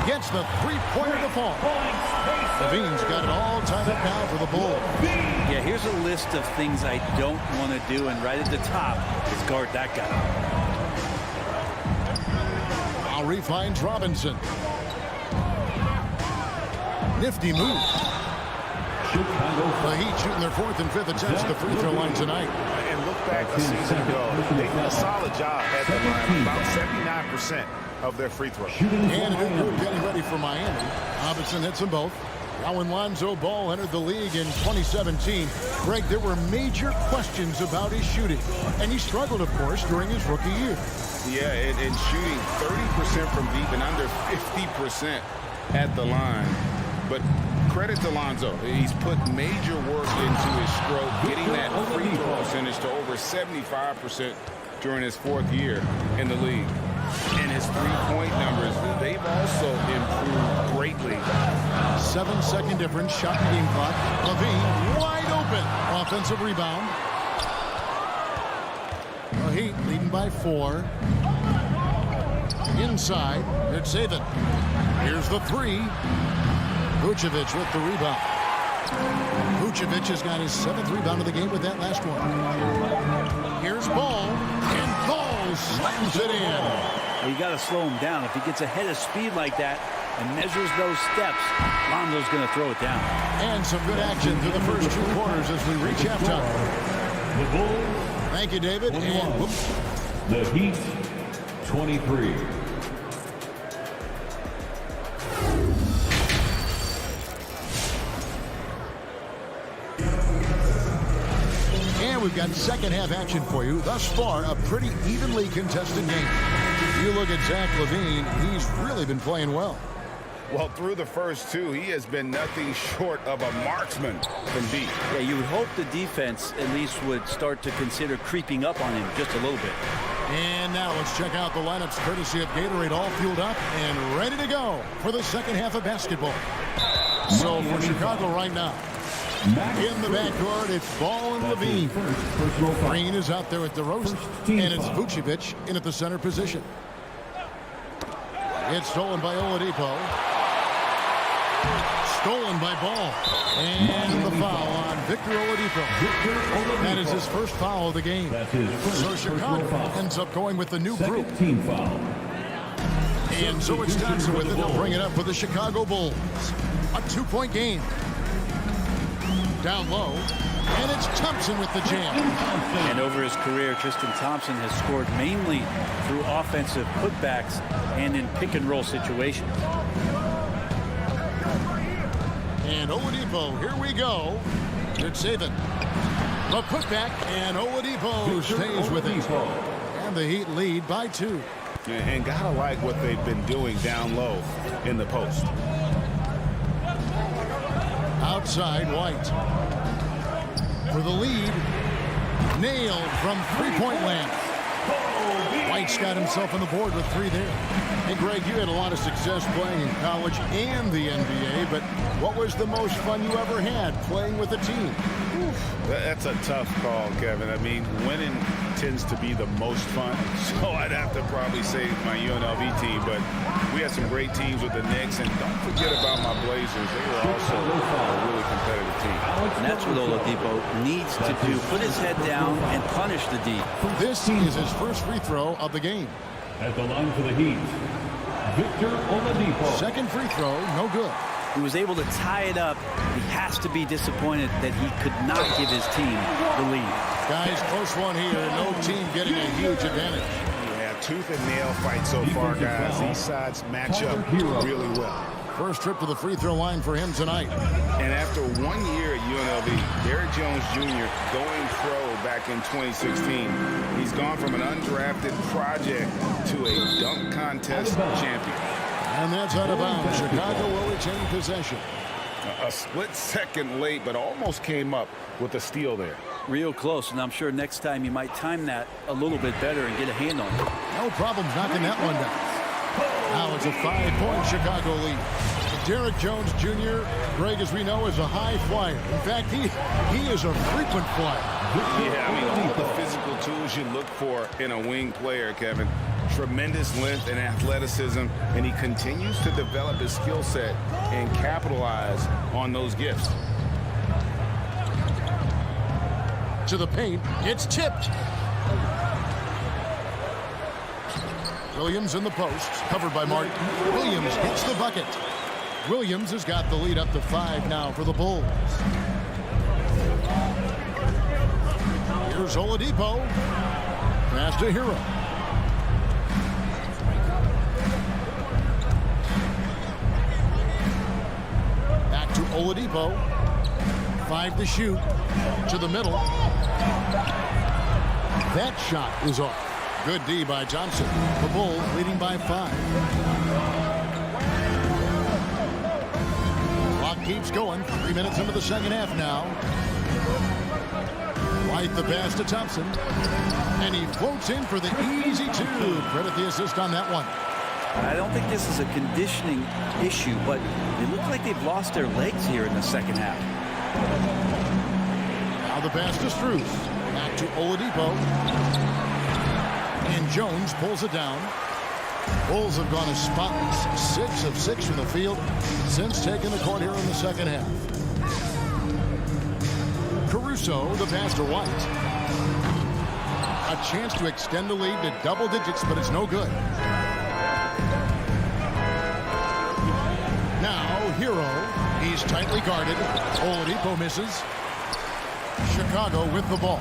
Gets the three-pointer to fall. Levine's got it all tied up now for the Bulls. Yeah, here's a list of things I don't want to do, and right at the top is guard that guy. Lowry finds Robinson. Nifty move. The Heat shooting their 4th and 5th attempts at the free throw line tonight. And look back a season ago, they did a solid job at the line, about 79% of their free throws. And a new group getting ready for Miami. Robinson hits them both. Now when Lonzo Ball entered the league in 2017, Greg, there were major questions about his shooting. And he struggled, of course, during his rookie year. Yeah, and shooting 30% from deep and under 50% at the line. But credit to Lonzo. He's put major work into his stroke, getting that free throw percentage to over 75% during his 4th year in the league. And his three-point numbers, they've also improved greatly. 7-second difference, shot in game clock. Levine wide open. Offensive rebound. The Heat leading by 4. Inside, it's Avon. Here's the 3. Vucevic with the rebound. Vucevic has got his 7th rebound of the game with that last one. Here's Ball, and Ball slams it in. Well, you got to slow him down. If he gets ahead of speed like that and measures those steps, Lonzo's going to throw it down. And some good action through the first 2 quarters as we reach halftime. The Bulls. Thank you, David. And whoops. The Heat, 23. We've got second half action for you. Thus far, a pretty evenly contested game. You look at Zach LaVine, he's really been playing well. Well, through the first 2, he has been nothing short of a marksman from deep. Yeah, you would hope the defense at least would start to consider creeping up on him just a little bit. And now let's check out the lineups courtesy of Gatorade, all fueled up and ready to go for the second half of basketball. So for Chicago right now, in the backcourt, it's Ball and Levine. Green is out there with DeRozan, and it's Vucevic in at the center position. It's stolen by Oladipo. Stolen by Ball. And the foul on Victor Oladipo. That is his first foul of the game. So Chicago ends up going with the new group. And so it's Thompson with it. They'll bring it up for the Chicago Bulls. A 2-point game. Down low, and it's Thompson with the jam. And over his career, Tristan Thompson has scored mainly through offensive putbacks and in pick-and-roll situations. And Oladipo, here we go. It's Avon. The putback, and Oladipo stays with it. And the Heat lead by 2. And gotta like what they've been doing down low in the post. Outside, White. For the lead. Nailed from three-point land. White's got himself on the board with 3 there. Hey, Greg, you had a lot of success playing in college and the NBA, but what was the most fun you ever had playing with a team? That's a tough call, Kevin. I mean, winning tends to be the most fun, so I'd have to probably say my UNLV team, but we had some great teams with the Knicks, and don't forget about my Blazers. They were also a really competitive team. And that's what Oladipo needs to do. Put his head down and punish the D. This is his first free throw of the game. At the line for the Heat, Victor Oladipo. Second free throw, no good. He was able to tie it up. He has to be disappointed that he could not give his team the lead. Guys, close one here. No team getting a huge advantage. Yeah, tooth and nail fight so far, guys. These sides match up really well. First trip to the free throw line for him tonight. And after 1 year at UNLV, Derrick Jones Jr. going pro back in 2016, he's gone from an undrafted project to a dunk contest champion. And that's out of bounds. Chicago will retain possession. A split second late, but almost came up with a steal there. Real close, and I'm sure next time you might time that a little bit better and get a hand on it. No problems knocking that one down. Now it's a 5-point Chicago lead. Derrick Jones Jr., Greg, as we know, is a high flyer. In fact, he is a frequent flyer. Yeah, I mean, all the physical tools you look for in a wing player, Kevin. Tremendous length and athleticism, and he continues to develop his skill set and capitalize on those gifts. To the paint, it's tipped. Williams in the post, covered by Martin. Williams hits the bucket. Williams has got the lead up to 5 now for the Bulls. Here's Oladipo. Pass to Hero. Back to Oladipo. 5 to shoot. To the middle. That shot is off. Good D by Thompson. The Bulls leading by 5. Clock keeps going. 3 minutes into the second half now. White the pass to Thompson. And he floats in for the easy 2. Credit the assist on that one. I don't think this is a conditioning issue, but it looks like they've lost their legs here in the second half. Now the pass to Strus. Back to Oladipo. And Jones pulls it down. Bulls have gone as spotless. 6 of 6 from the field since taking the court here in the second half. Caruso, the pass to White. A chance to extend the lead to double digits, but it's no good. Now, Hero. He's tightly guarded. Oladipo misses. Chicago with the ball.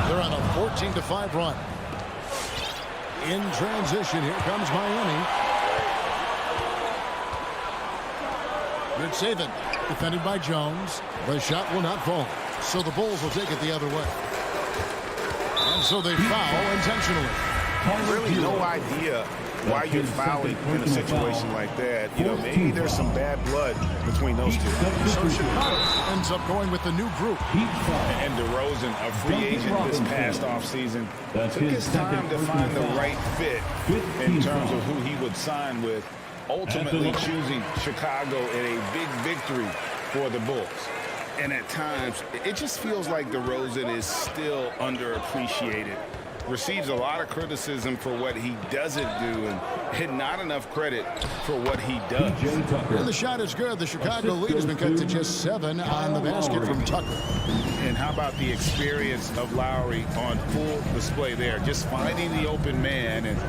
They're on a 14-5 run. In transition, here comes Miami. Good saving. Defended by Jones. The shot will not fall. So the Bulls will take it the other way. And so they foul intentionally. Really no idea why you're fouling in a situation like that. You know, maybe there's some bad blood between those two. So Chicago ends up going with the new group. And DeRozan, a free agent this past offseason, took his time to find the right fit in terms of who he would sign with, ultimately choosing Chicago in a big victory for the Bulls. And at times, it just feels like DeRozan is still underappreciated. Receives a lot of criticism for what he doesn't do and not enough credit for what he does. And the shot is good. The Chicago lead has been cut to just 7 on the basket from Tucker. And how about the experience of Lowry on full display there? Just finding the open man, and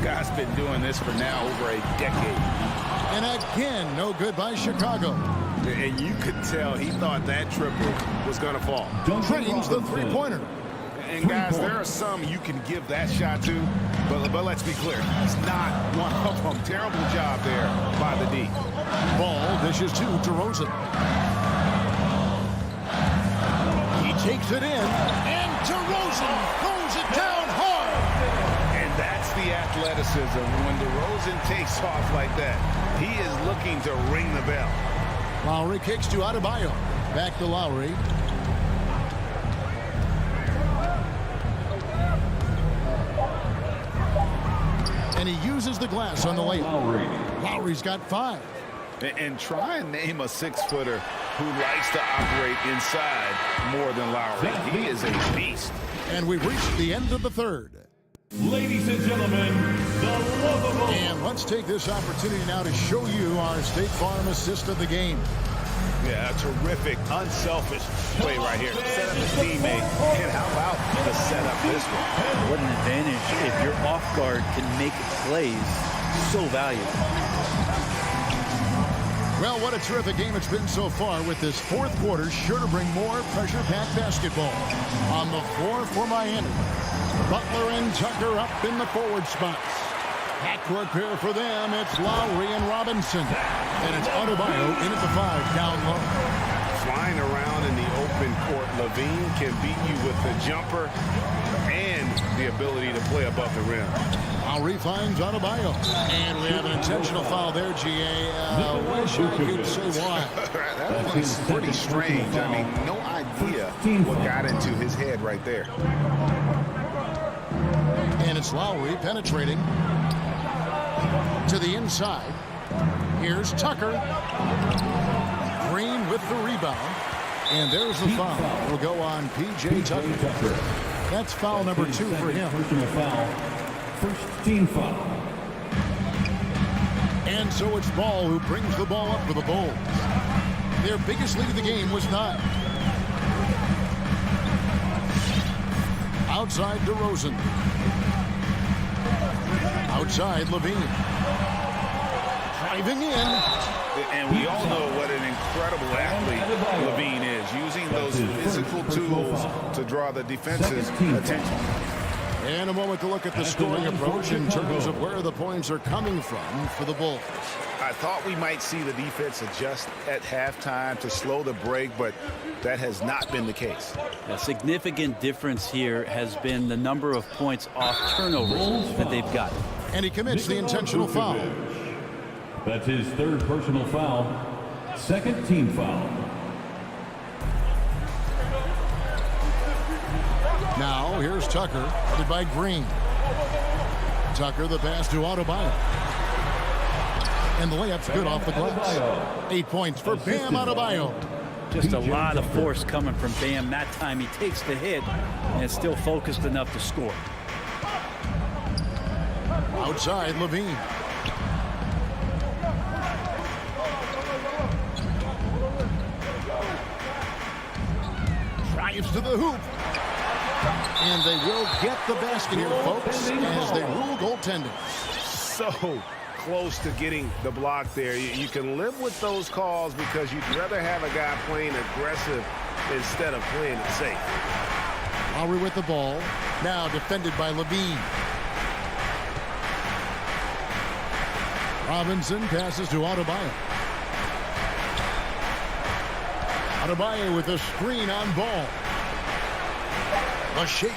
guy's been doing this for now over a decade. And again, no good by Chicago. And you could tell he thought that triple was going to fall. Drains the three-pointer. And guys, there are some you can give that shot to, but let's be clear, it's not one of them. Terrible job there by the D. Ball dishes to DeRozan. He takes it in, and DeRozan throws it down hard. And that's the athleticism. When DeRozan takes off like that, he is looking to ring the bell. Lowry kicks to Adebayo. Back to Lowry. And he uses the glass on the layup. Lowry's got 5. And try and name a 6-footer who likes to operate inside more than Lowry. He is a beast. And we've reached the end of the third. Ladies and gentlemen, the lovable. And let's take this opportunity now to show you our State Farm assist of the game. Yeah, a terrific, unselfish play right here. Set up his teammate, and how about the setup this one? What an advantage if your off guard can make plays so valuable. Well, what a terrific game it's been so far, with this fourth quarter sure to bring more pressure-packed basketball. On the floor for Miami, Butler and Tucker up in the forward spots. Backcourt pair for them, it's Lowry and Robinson. And it's Adebayo in at the 5, down low. Flying around in the open court, Levine can beat you with the jumper and the ability to play above the rim. Lowry finds Adebayo. And we have an intentional foul there, G.A. Wish I could say why. That was pretty strange. I mean, no idea what got into his head right there. And it's Lowry penetrating to the inside. Here's Tucker. Green with the rebound. And there's the foul. Will go on P.J. Tucker. That's foul number 2 for him. Personal foul. First team foul. And so it's Ball who brings the ball up for the Bulls. Their biggest lead of the game was 9. Outside DeRozan. Outside Levine. Driving in. And we all know what an incredible athlete Levine is, using those physical tools to draw the defense's attention. And a moment to look at the scoring approach in terms of where the points are coming from for the Bulls. I thought we might see the defense adjust at halftime to slow the break, but that has not been the case. A significant difference here has been the number of points off turnovers that they've got. And he commits the intentional foul. That's his 3rd personal foul. 2nd team foul. Now here's Tucker, headed by Green. Tucker, the pass to Adebayo. And the layup's good off the glass. 8 points for Bam Adebayo. Just a lot of force coming from Bam. That time he takes the hit and is still focused enough to score. Outside Levine. Drives to the hoop. And they will get the basket here, folks, as they rule goaltending. So close to getting the block there. You can live with those calls because you'd rather have a guy playing aggressive instead of playing it safe. Lowry with the ball. Now defended by Levine. Robinson passes to Adebayo. Adebayo with a screen on Ball. A shake.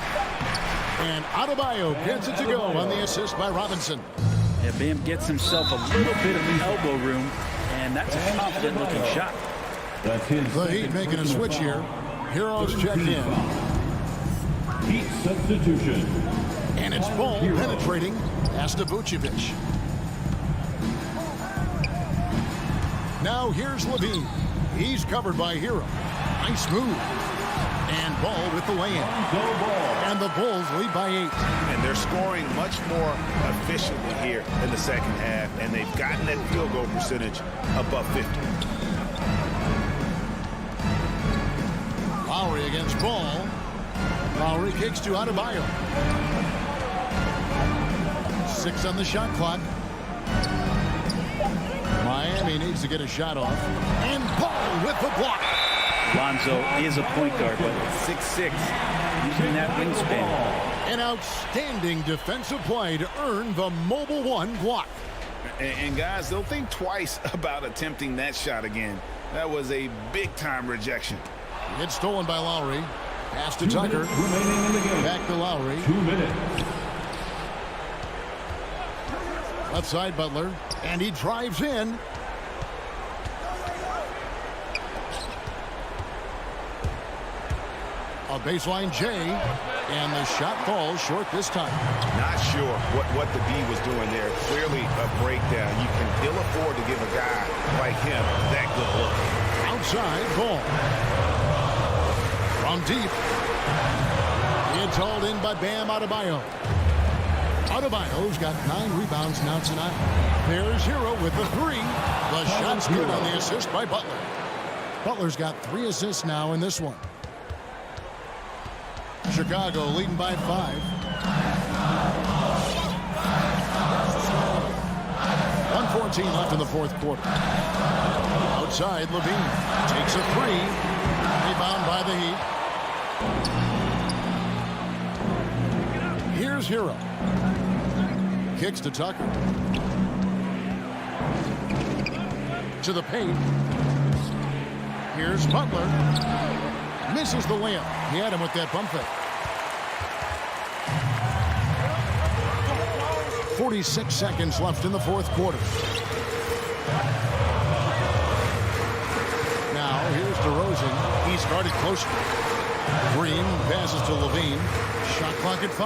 And Adebayo gets it to go on the assist by Robinson. Yeah, Bam gets himself a little bit of elbow room, and that's a confident-looking shot. The Heat making a switch here. Heroes check in. Heat substitution. And it's Ball penetrating. Pass to Vucevic. Now here's Levine. He's covered by Hero. Nice move. And Ball with the lay-in. And the Bulls lead by 8. And they're scoring much more efficiently here in the second half, and they've gotten that field goal percentage above 50. Lowry against Ball. Lowry kicks to Adebayo. 6 on the shot clock. Miami needs to get a shot off. And Ball with the block. Lonzo is a point guard, but 6'6", using that wingspan. An outstanding defensive play to earn the Mobile One block. And guys, they'll think twice about attempting that shot again. That was a big-time rejection. It's stolen by Lowry. Pass to Tucker. Remaining in the game. Back to Lowry. 2 minutes. Left side Butler. And he drives in. A baseline J. And the shot falls short this time. Not sure what the D was doing there. Clearly a breakdown. You can ill afford to give a guy like him that good look. Outside ball. From deep. It's hauled in by Bam Adebayo. Adebayo's got 9 rebounds now tonight. There's Hero with the 3. The shot's good on the assist by Butler. Butler's got 3 assists now in this one. Chicago leading by 5. 1:14 left in the fourth quarter. Outside, Levine takes a 3. Rebound by the Heat. Here's Hero. Kicks to Tucker. To the paint. Here's Butler. Misses the layup. He had him with that pump fake. 46 seconds left in the fourth quarter. Now here's DeRozan. He started closer. Green passes to Levine. Shot clock at 5.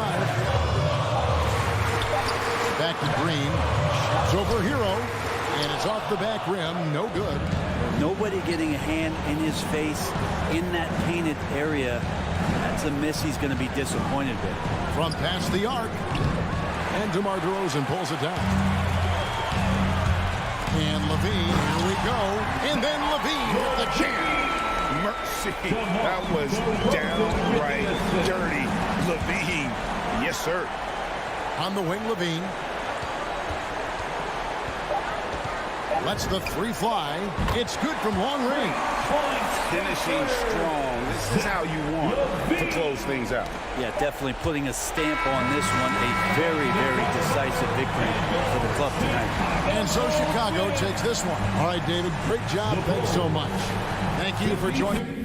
Back to Green. Shots over Hero. And it's off the back rim. No good. Nobody getting a hand in his face in that painted area. That's a miss he's going to be disappointed with. From past the arc. And DeMar DeRozan pulls it down. And Levine, here we go. And then Levine with the jam. Mercy. That was downright dirty. Levine. Yes, sir. On the wing, Levine. Lets the 3 fly. It's good from long range. Finishing strong. This is how you want to close things out. Yeah, definitely putting a stamp on this one. A very, very decisive victory for the club tonight. And so Chicago takes this one. All right, David, great job. Thanks so much. Thank you for joining.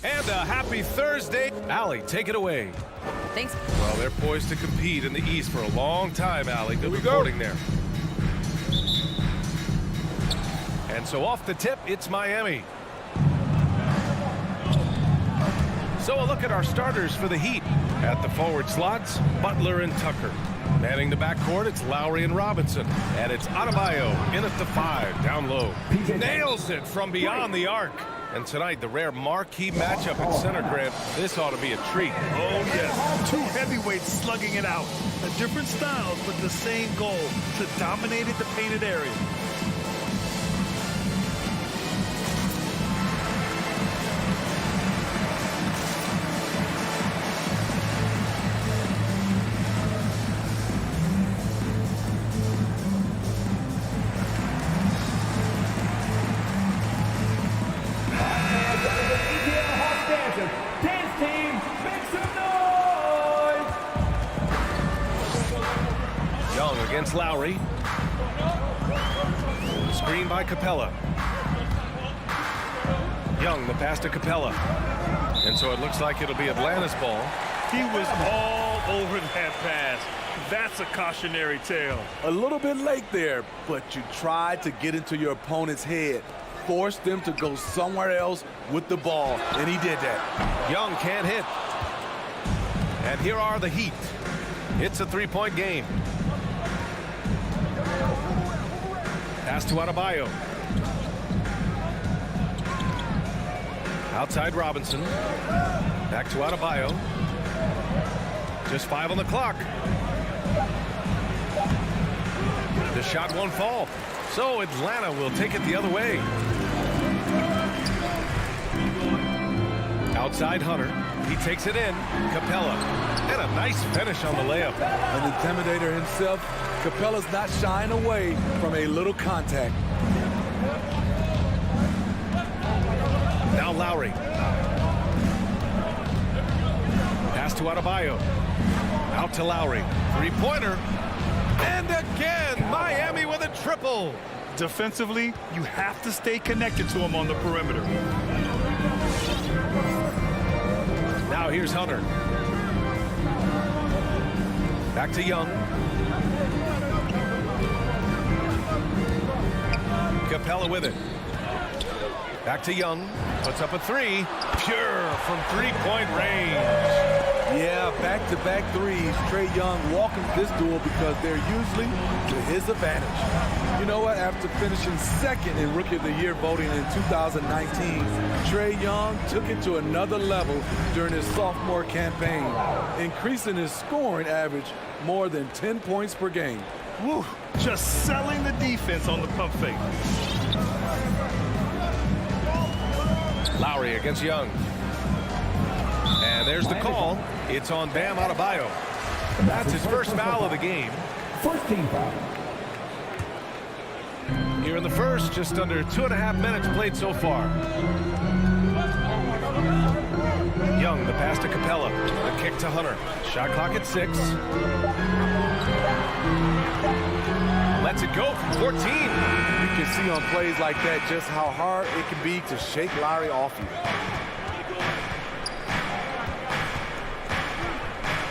And a happy Thursday. Allie, take it away. Thanks. Well, they're poised to compete in the East for a long time, Allie. Good reporting there. And so off the tip, it's Miami. So a look at our starters for the Heat. At the forward slots, Butler and Tucker. Manning the backcourt, it's Lowry and Robinson. And it's Adebayo in at the 5, down low. Nails it from beyond the arc. And tonight, the rare marquee matchup at center, Grant. This ought to be a treat. Oh, yes. Two heavyweights slugging it out. Different styles, but the same goal, to dominate the painted area. Against Lowry. Screen by Capella. Young, the pass to Capella. And so it looks like it'll be Atlanta's ball. He was all over that pass. That's a cautionary tale. A little bit late there, but you tried to get into your opponent's head. Force them to go somewhere else with the ball, and he did that. Young can't hit. And here are the Heat. It's a three-point game. Pass to Adebayo. Outside Robinson. Back to Adebayo. Just 5 on the clock. The shot won't fall. So Atlanta will take it the other way. Outside Hunter. He takes it in. Capella. And a nice finish on the layup. An intimidator himself. Capella's not shying away from a little contact. Now Lowry. Pass to Adebayo. Out to Lowry. Three-pointer. And again, Miami with a triple. Defensively, you have to stay connected to him on the perimeter. Now here's Hunter. Back to Young. Capella with it. Back to Young. Puts up a 3. Pure from three-point range. Yeah, back-to-back threes. Trae Young walking this duel because they're usually to his advantage. You know what? After finishing second in Rookie of the Year voting in 2019, Trae Young took it to another level during his sophomore campaign, increasing his scoring average more than 10 points per game. Woo, just selling the defense on the pump fake. Lowry against Young. And there's the call. It's on Bam Adebayo. That's his first foul of the game. First team foul. Here in the first, just under 2.5 minutes played so far. Young, the pass to Capella. The kick to Hunter. Shot clock at 6. Lets it go from 14. You can see on plays like that just how hard it can be to shake Lowry off you.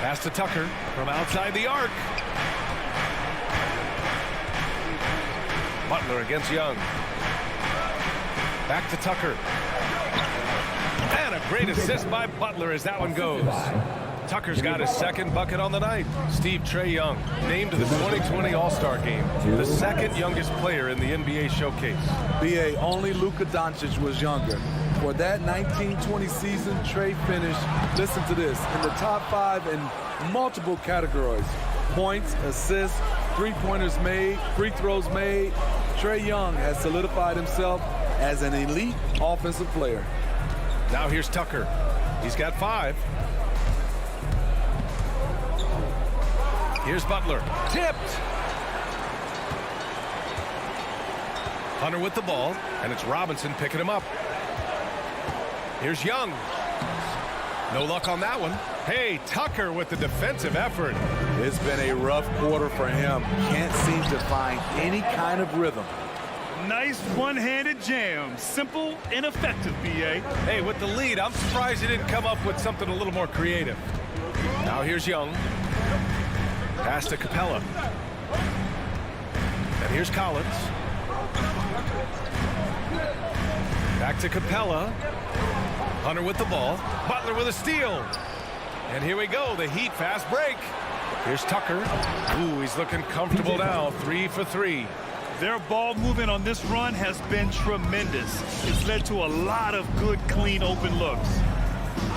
Pass to Tucker from outside the arc. Butler against Young. Back to Tucker. And a great assist by Butler as that one goes. Tucker's got his second bucket on the night. Steve Trae Young, named to the 2020 All-Star Game, the second youngest player in the NBA showcase. BA, only Luka Doncic was younger. For that 1920 season, Trae finished, listen to this, in the top 5 in multiple categories. Points, assists, three-pointers made, free throws made. Trae Young has solidified himself as an elite offensive player. Now here's Tucker. He's got 5. Here's Butler. Tipped. Hunter with the ball, and it's Robinson picking him up. Here's Young. No luck on that one. Hey, Tucker with the defensive effort. It's been a rough quarter for him. Can't seem to find any kind of rhythm. Nice one-handed jam. Simple and effective, B.A. Hey, with the lead, I'm surprised he didn't come up with something a little more creative. Now here's Young. Pass to Capella. And here's Collins. Back to Capella. Hunter with the ball. Butler with a steal. And here we go, the Heat fast break. Here's Tucker. Ooh, he's looking comfortable now, 3 for 3. Their ball movement on this run has been tremendous. It's led to a lot of good, clean, open looks.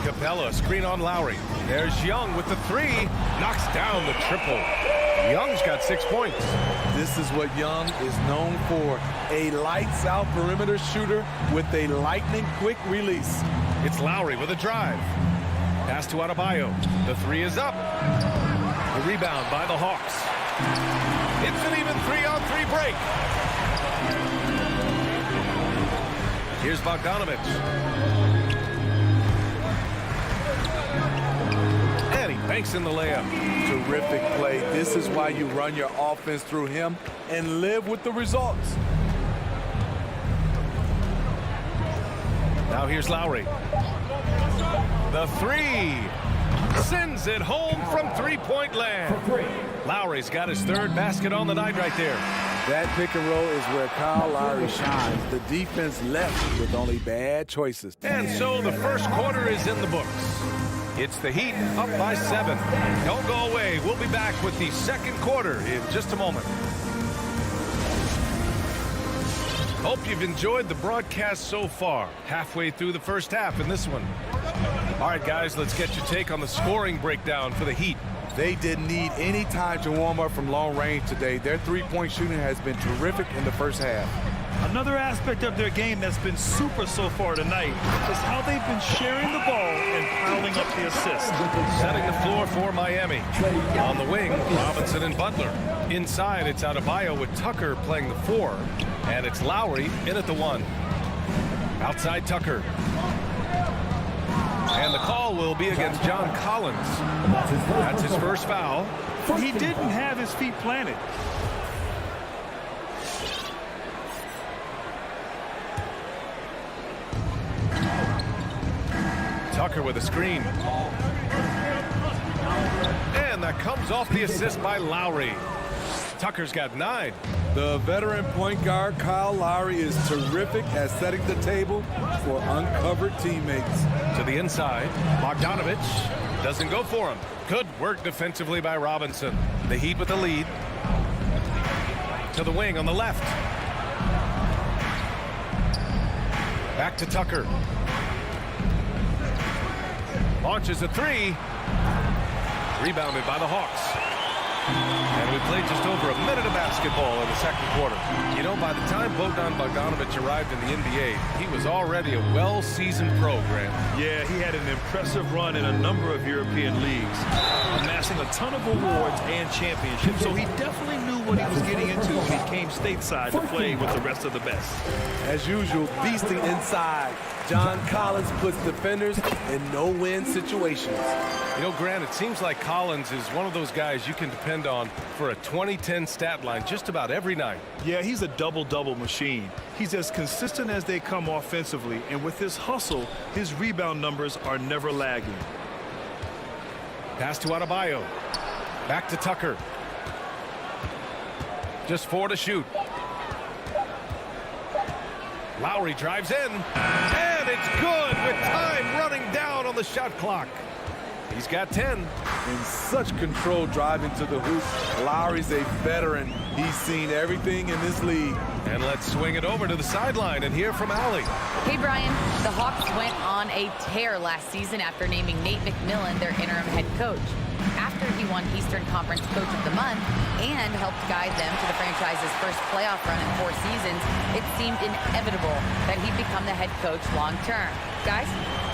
Capella, screen on Lowry. There's Young with the 3. Knocks down the triple. Young's got 6 points. This is what Young is known for. A lights-out perimeter shooter with a lightning-quick release. It's Lowry with a drive. Pass to Adebayo. The 3 is up. The rebound by the Hawks. It's an even 3-on-3 break. Here's Bogdanovich. And he banks in the layup. Terrific play. This is why you run your offense through him and live with the results. Now here's Lowry. The 3. Sends it home from three-point land. Lowry's got his 3rd basket on the night right there. That pick and roll is where Kyle Lowry shines. The defense left with only bad choices. And so the first quarter is in the books. It's the Heat up by 7. Don't go away. We'll be back with the second quarter in just a moment. Hope you've enjoyed the broadcast so far. Halfway through the first half in this one. All right, guys, let's get your take on the scoring breakdown for the Heat. They didn't need any time to warm up from long range today. Their three-point shooting has been terrific in the first half. Another aspect of their game that's been super so far tonight is how they've been sharing the ball and piling up the assists. Setting the floor for Miami. On the wing, Robinson and Butler. Inside, it's Adebayo with Tucker playing the 4. And it's Lowry in at the 1. Outside Tucker. And the call will be against John Collins. That's his first foul. He didn't have his feet planted. Tucker with a screen. And that comes off the assist by Lowry. Tucker's got 9. The veteran point guard, Kyle Lowry, is terrific at setting the table for uncovered teammates. To the inside, Bogdanovich doesn't go for him. Good work defensively by Robinson. The Heat with the lead. To the wing on the left. Back to Tucker. Launches a 3. Rebounded by the Hawks. And we played just over a minute of basketball in the second quarter. You know, by the time Bogdanovich arrived in the NBA, he was already a well-seasoned program. Yeah, he had an impressive run in a number of European leagues, amassing a ton of awards and championships. So he definitely knew what he was getting into when he came stateside to play with the rest of the best. As usual, beasting inside. John Collins puts defenders in no-win situations. You know, Grant, it seems like Collins is one of those guys you can depend on for a 2010 stat line just about every night. Yeah, he's a double-double machine. He's as consistent as they come offensively, and with his hustle, his rebound numbers are never lagging. Pass to Adebayo. Back to Tucker. Just 4 to shoot. Lowry drives in, and it's good with time running down on the shot clock. He's got 10. In such control driving to the hoop, Lowry's a veteran. He's seen everything in this league. And let's swing it over to the sideline and hear from Allie. Hey, Brian. The Hawks went on a tear last season after naming Nate McMillan their interim head coach. After he won Eastern Conference Coach of the Month and helped guide them to the franchise's first playoff run in 4 seasons, it seemed inevitable that he'd become the head coach long-term. Guys?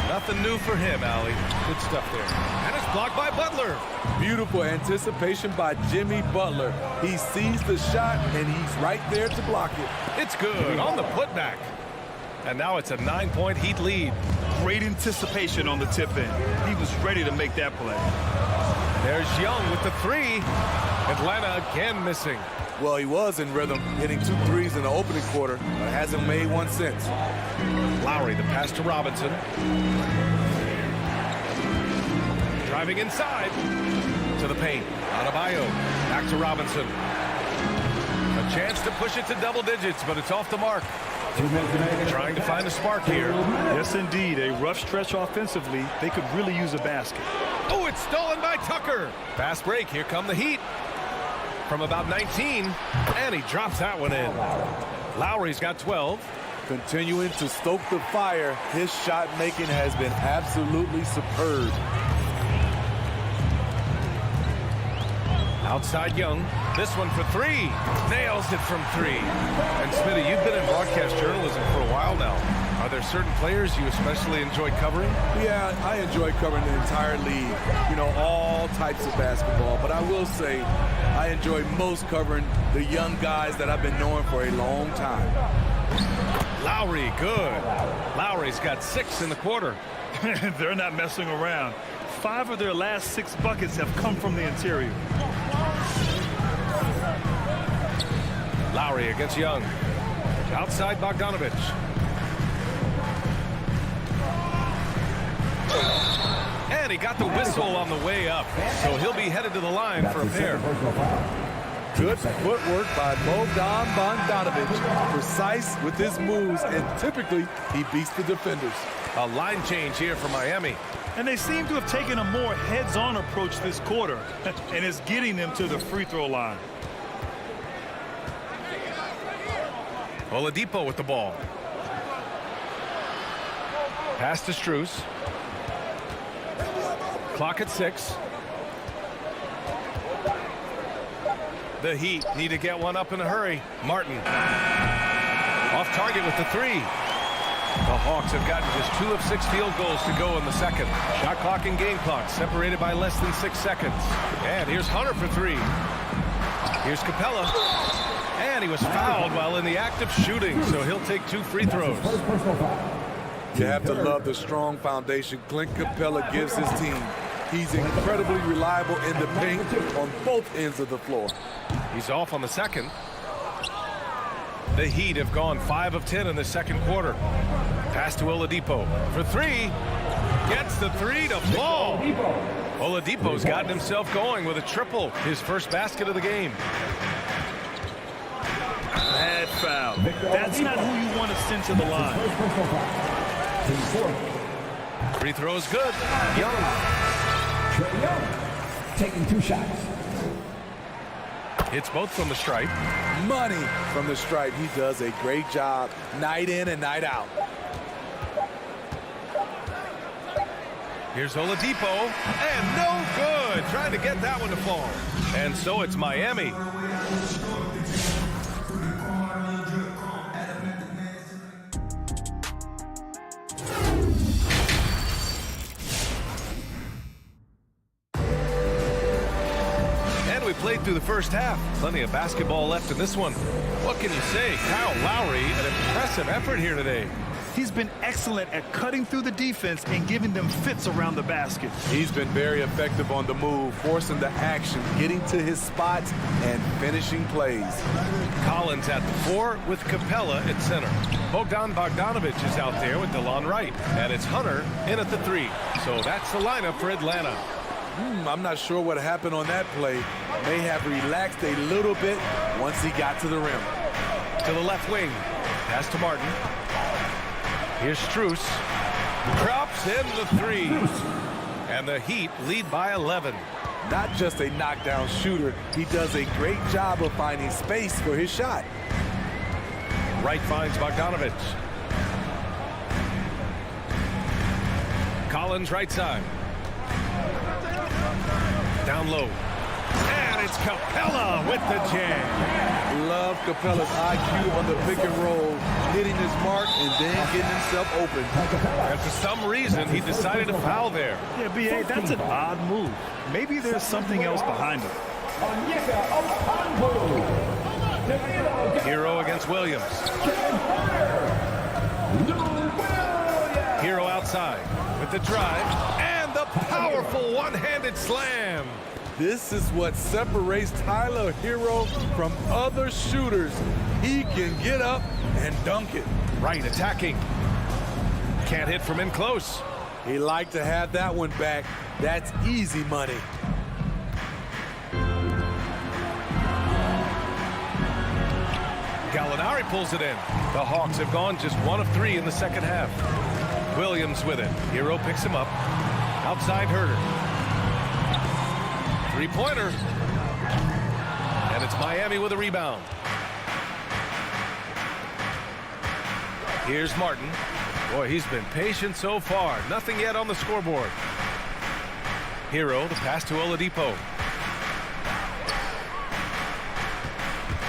Nothing new for him, Allie. Good stuff there. And it's blocked by Butler. Beautiful anticipation by Jimmy Butler. He sees the shot, and he's right there to block it. It's good on the putback. And now it's a 9-point Heat lead. Great anticipation on the tip in. He was ready to make that play. There's Young with the 3. Atlanta again missing. Well, he was in rhythm, hitting 2 threes in the opening quarter, but hasn't made one since. Lowry, the pass to Robinson. Driving inside to the paint. Adebayo, back to Robinson. A chance to push it to double digits, but it's off the mark. Trying to find a spark here. Yes, indeed. A rough stretch offensively. They could really use a basket. Oh, it's stolen by Tucker. Fast break. Here come the Heat. From about 19, and he drops that one in. Lowry's got 12. Continuing to stoke the fire, his shot making has been absolutely superb. Outside Young. This one for 3. Nails it from 3. And Smitty, you've been in broadcast journalism for a while now. Are there certain players you especially enjoy covering? Yeah, I enjoy covering the entire league. You know, all types of basketball. But I will say, I enjoy most covering the young guys that I've been knowing for a long time. Lowry, good. Lowry's got 6 in the quarter. They're not messing around. 5 of their last 6 buckets have come from the interior. Lowry against Young. Outside Bogdanovich. And he got the whistle on the way up. So he'll be headed to the line for a pair. Good footwork by Bogdanovich. Precise with his moves, and typically he beats the defenders. A line change here for Miami. And they seem to have taken a more heads-on approach this quarter, and it's getting them to the free throw line. Oladipo with the ball. Pass to Strus. Clock at 6. The Heat need to get one up in a hurry. Martin. Off target with the 3. The Hawks have gotten just 2 of 6 field goals to go in the second. Shot clock and game clock separated by less than 6 seconds. And here's Hunter for 3. Here's Capella. And he was fouled while in the act of shooting, so he'll take 2 free throws. You have to love the strong foundation Clint Capella gives his team. He's incredibly reliable in the paint on both ends of the floor. He's off on the second. The Heat have gone 5 of 10 in the second quarter. Pass to Oladipo for 3. Gets the 3 to fall. Oladipo's gotten himself going with a triple, his first basket of the game. Bad foul. That's not who you want to send to the line. Free throw is good. Young. Taking 2 shots. Hits both from the stripe. Money from the stripe. He does a great job night in and night out. Here's Oladipo, and no good. Trying to get that one to fall. And so it's Miami. Played through the first half. Plenty of basketball left in this one. What can you say? Kyle Lowry, an impressive effort here today. He's been excellent at cutting through the defense and giving them fits around the basket. He's been very effective on the move, forcing the action, getting to his spots, and finishing plays. Collins at the 4 with Capella at center. Bogdanovich is out there with DeLon Wright. And it's Hunter in at the 3. So that's the lineup for Atlanta. I'm not sure what happened on that play. May have relaxed a little bit once he got to the rim. To the left wing. Pass to Martin. Here's Strus. Drops in the 3. And the Heat lead by 11. Not just a knockdown shooter, he does a great job of finding space for his shot. Wright finds Bogdanovich. Collins right side. Down low. And it's Capella with the jam. Love Capella's IQ on the pick and roll, hitting his mark and then getting himself open. And for some reason, he decided to foul there. Yeah, B.A., that's an odd move. Maybe there's something else behind it. Hero against Williams. Hero outside with the drive. And the powerful one-handed slam. This is what separates Tyler Hero from other shooters. He can get up and dunk it. Right, attacking. Can't hit from in close. He liked to have that one back. That's easy money. Gallinari pulls it in. The Hawks have gone just 1 of 3 in the second half. Williams with it. Hero picks him up. Outside Herter. Three-pointer. And it's Miami with a rebound. Here's Martin. Boy, he's been patient so far. Nothing yet on the scoreboard. Hero, the pass to Oladipo.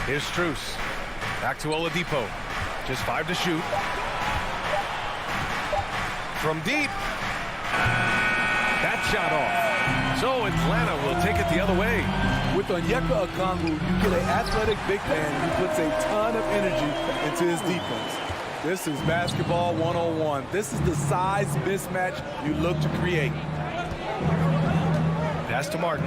Here's Strus. Back to Oladipo. Just 5 to shoot. From deep. That shot off. So Atlanta will take it the other way. With Onyeka Okongwu, you get an athletic big man who puts a ton of energy into his defense. This is basketball 101. This is the size mismatch you look to create. Pass to Martin.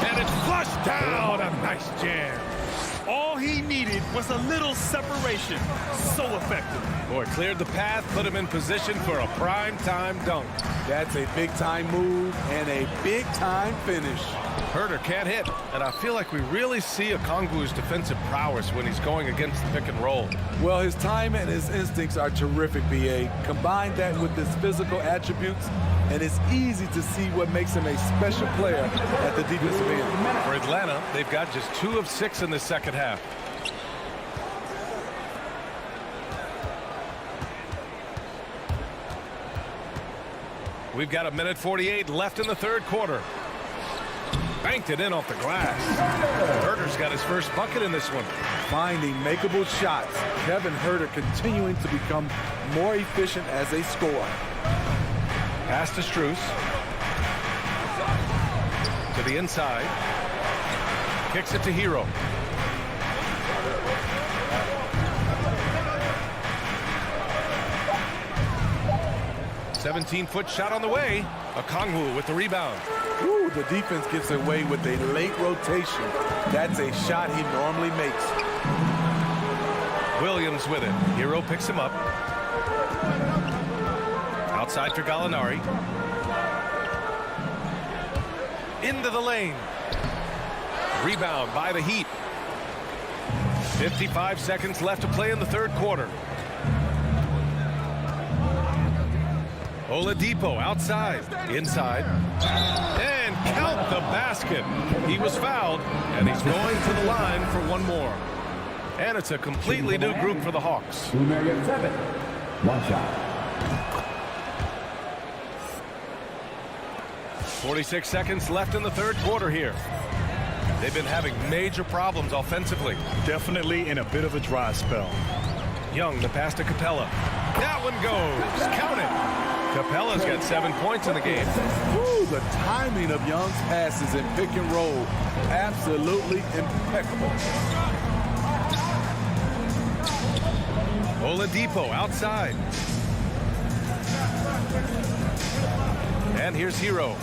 And it's flushed down. A nice jam. All he needed was a little separation. So effective. Boy, cleared the path, put him in position for a prime-time dunk. That's a big-time move and a big-time finish. Herter can't hit, and I feel like we really see Okongwu's defensive prowess when he's going against the pick and roll. Well, his time and his instincts are terrific, B.A. Combine that with his physical attributes, and it's easy to see what makes him a special player at the defensive end. For Atlanta, they've got just 2 of 6 in the second half. We've got 1:48 left in the third quarter. Banked it in off the glass. Herter's got his first bucket in this one. Finding makeable shots. Kevin Herter continuing to become more efficient as a scorer. Pass to Strus. To the inside. Kicks it to Hero. "17-foot shot on the way." Okongwu with the rebound. Ooh, the defense gets away with a late rotation. That's a shot he normally makes. Williams with it. Hero picks him up. Outside for Gallinari. Into the lane. Rebound by the Heat. 55 seconds left to play in the third quarter. Oladipo outside, inside, and count the basket. He was fouled, and he's going to the line for one more. And it's a completely new group for the Hawks. 1 shot. 46 seconds left in the third quarter here. They've been having major problems offensively. Definitely in a bit of a dry spell. Young, the pass to Capella. That one goes. Count it. Capella's got 7 points in the game. Ooh, the timing of Young's passes in pick and roll, absolutely impeccable. Oladipo outside. And here's Hero.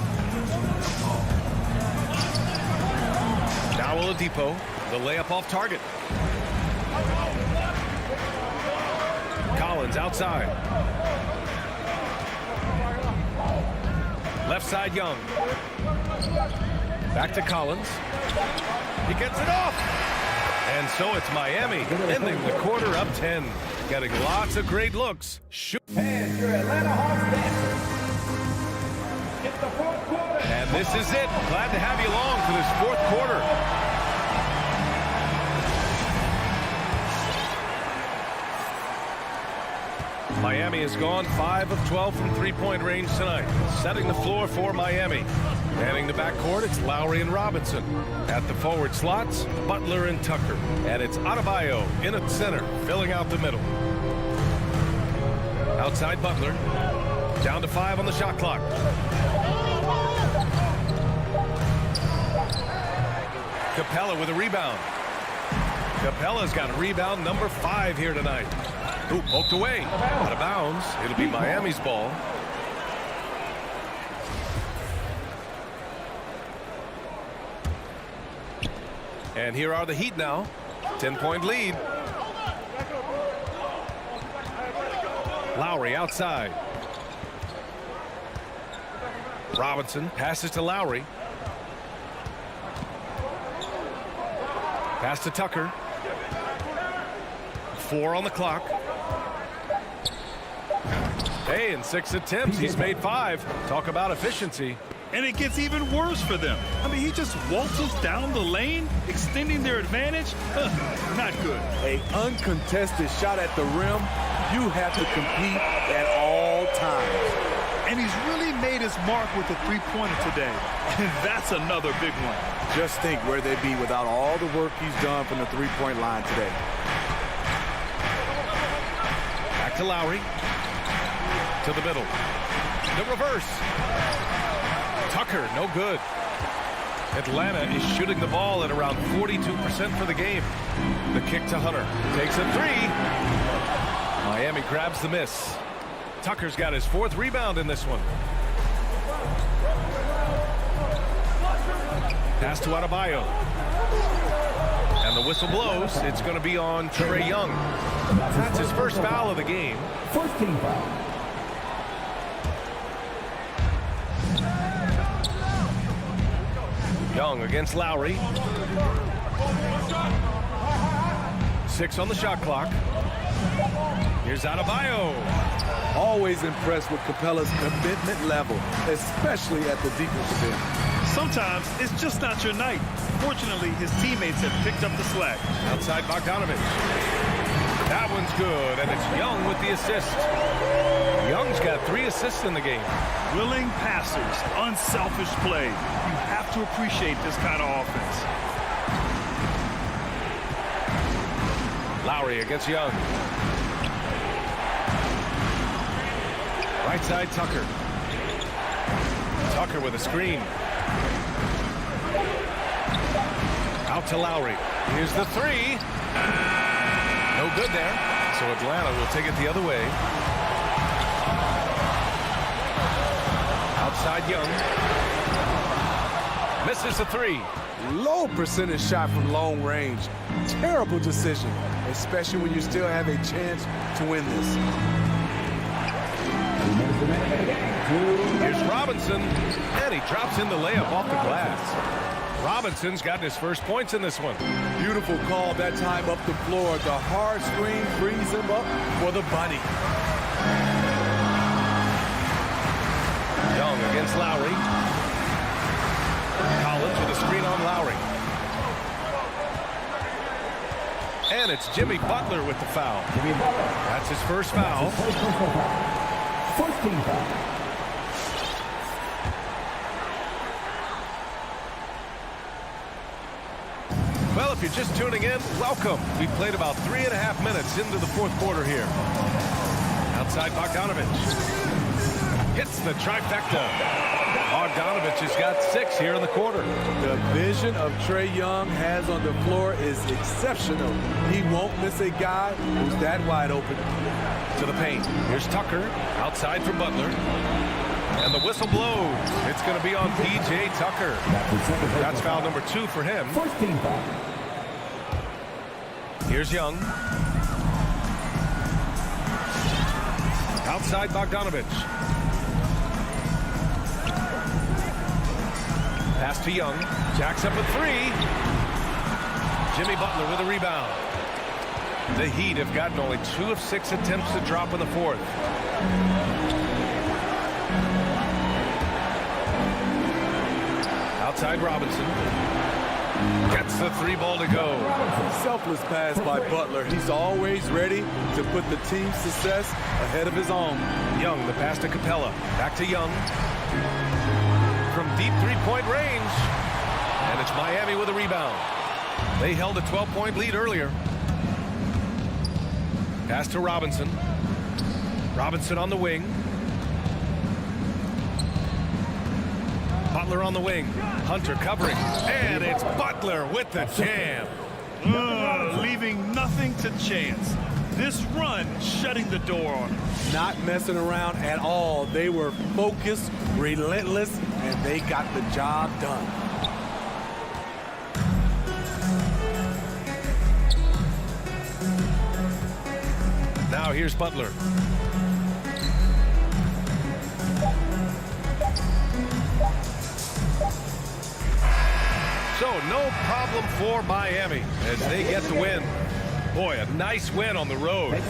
Now Oladipo, the layup off target. Collins outside. Left side Young. Back to Collins. He gets it off. And so it's Miami ending the quarter up 10. Getting lots of great looks. Shoot. And your Atlanta Hawks dancers. It's the fourth quarter. And this is it. Glad to have you along for this fourth quarter. Miami has gone 5 of 12 from three-point range tonight, setting the floor for Miami. Manning the backcourt, it's Lowry and Robinson. At the forward slots, Butler and Tucker. And it's Adebayo in at center, filling out the middle. Outside Butler, down to 5 on the shot clock. Capella with a rebound. Capella's got rebound number 5 here tonight. Ooh, poked away. Out of bounds. It'll be Miami's ball. And here are the Heat now. 10-point lead. Lowry outside. Robinson passes to Lowry. Pass to Tucker. 4 on the clock. Hey, in 6 attempts, he's made 5. Talk about efficiency. And it gets even worse for them. I mean, he just waltzes down the lane, extending their advantage. Not good. An uncontested shot at the rim. You have to compete at all times. And he's really made his mark with the three-pointer today. And that's another big one. Just think where they'd be without all the work he's done from the three-point line today. Back to Lowry. To the middle. The reverse. Tucker, no good. Atlanta is shooting the ball at around 42% for the game. The kick to Hunter. Takes a 3. Miami grabs the miss. Tucker's got his 4th rebound in this one. Pass to Adebayo. And the whistle blows. It's going to be on Trae Young. That's his first foul of the game. First team foul. Young against Lowry. 6 on the shot clock. Here's Adebayo. Always impressed with Capella's commitment level, especially at the defensive end. Sometimes it's just not your night. Fortunately, his teammates have picked up the slack. Outside Bogdanovich. That one's good, and it's Young with the assist. Young's got 3 assists in the game. Willing passers, unselfish play. You have to appreciate this kind of offense. Lowry against Young. Right side, Tucker. Tucker with a screen. Out to Lowry. Here's the 3. No good there. So Atlanta will take it the other way. Outside Young. Misses the 3. Low percentage shot from long range. Terrible decision, especially when you still have a chance to win this. Here's Robinson, and he drops in the layup off the glass. Robinson's gotten his first points in this one. Beautiful call that time up the floor. The hard screen frees him up for the bunny. Young against Lowry. Collins with a screen on Lowry. And it's Jimmy Butler with the foul. That's his first foul. First team foul. Well, if you're just tuning in, welcome. We've played about 3.5 minutes into the 4th quarter here. Outside Bogdanovich. Hits the trifecta. Bogdanovich has got 6 here in the quarter. The vision of Trae Young has on the floor is exceptional. He won't miss a guy who's that wide open. To the paint. Here's Tucker. Outside from Butler. And the whistle blows. It's going to be on P.J. Tucker. That's foul number 2 for him. First team foul. Here's Young. Outside Bogdanovich. Pass to Young. Jacks up a 3. Jimmy Butler with a rebound. The Heat have gotten only 2 of 6 attempts to drop in the 4th. Outside Robinson. Gets the 3 ball to go. Selfless pass by Butler. He's always ready to put the team's success ahead of his own. Young, the pass to Capella. Back to Young. From deep 3-point range. And it's Miami with a rebound. They held a 12-point lead earlier. Pass to Robinson. Robinson on the wing. Butler on the wing. Hunter covering. And it's Butler with the jam. Leaving nothing to chance. This run shutting the door on him. Not messing around at all. They were focused, relentless, and they got the job done. Now here's Butler. So no problem for Miami as they get the win. Boy, a nice win on the road.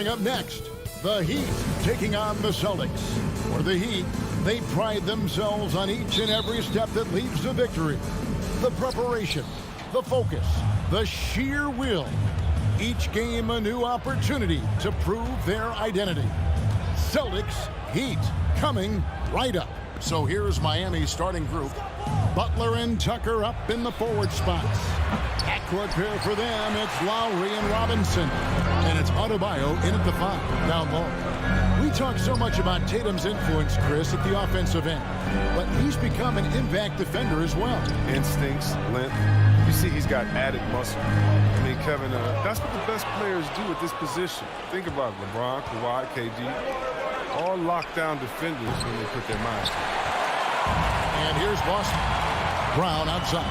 Coming up next, the Heat taking on the Celtics. For the Heat, they pride themselves on each and every step that leads to victory. The preparation, the focus, the sheer will. Each game a new opportunity to prove their identity. Celtics, Heat, coming right up. So here's Miami's starting group. Butler and Tucker up in the forward spots. Backcourt pair for them, it's Lowry and Robinson. And it's Adebayo in at the 5, down low. We talk so much about Tatum's influence, Chris, at the offensive end. But he's become an impact defender as well. Instincts, length. You see he's got added muscle. I mean, Kevin, that's what the best players do at this position. Think about it. LeBron, Kawhi, KD, all lockdown defenders when they put their minds to it. And here's Boston. Brown outside.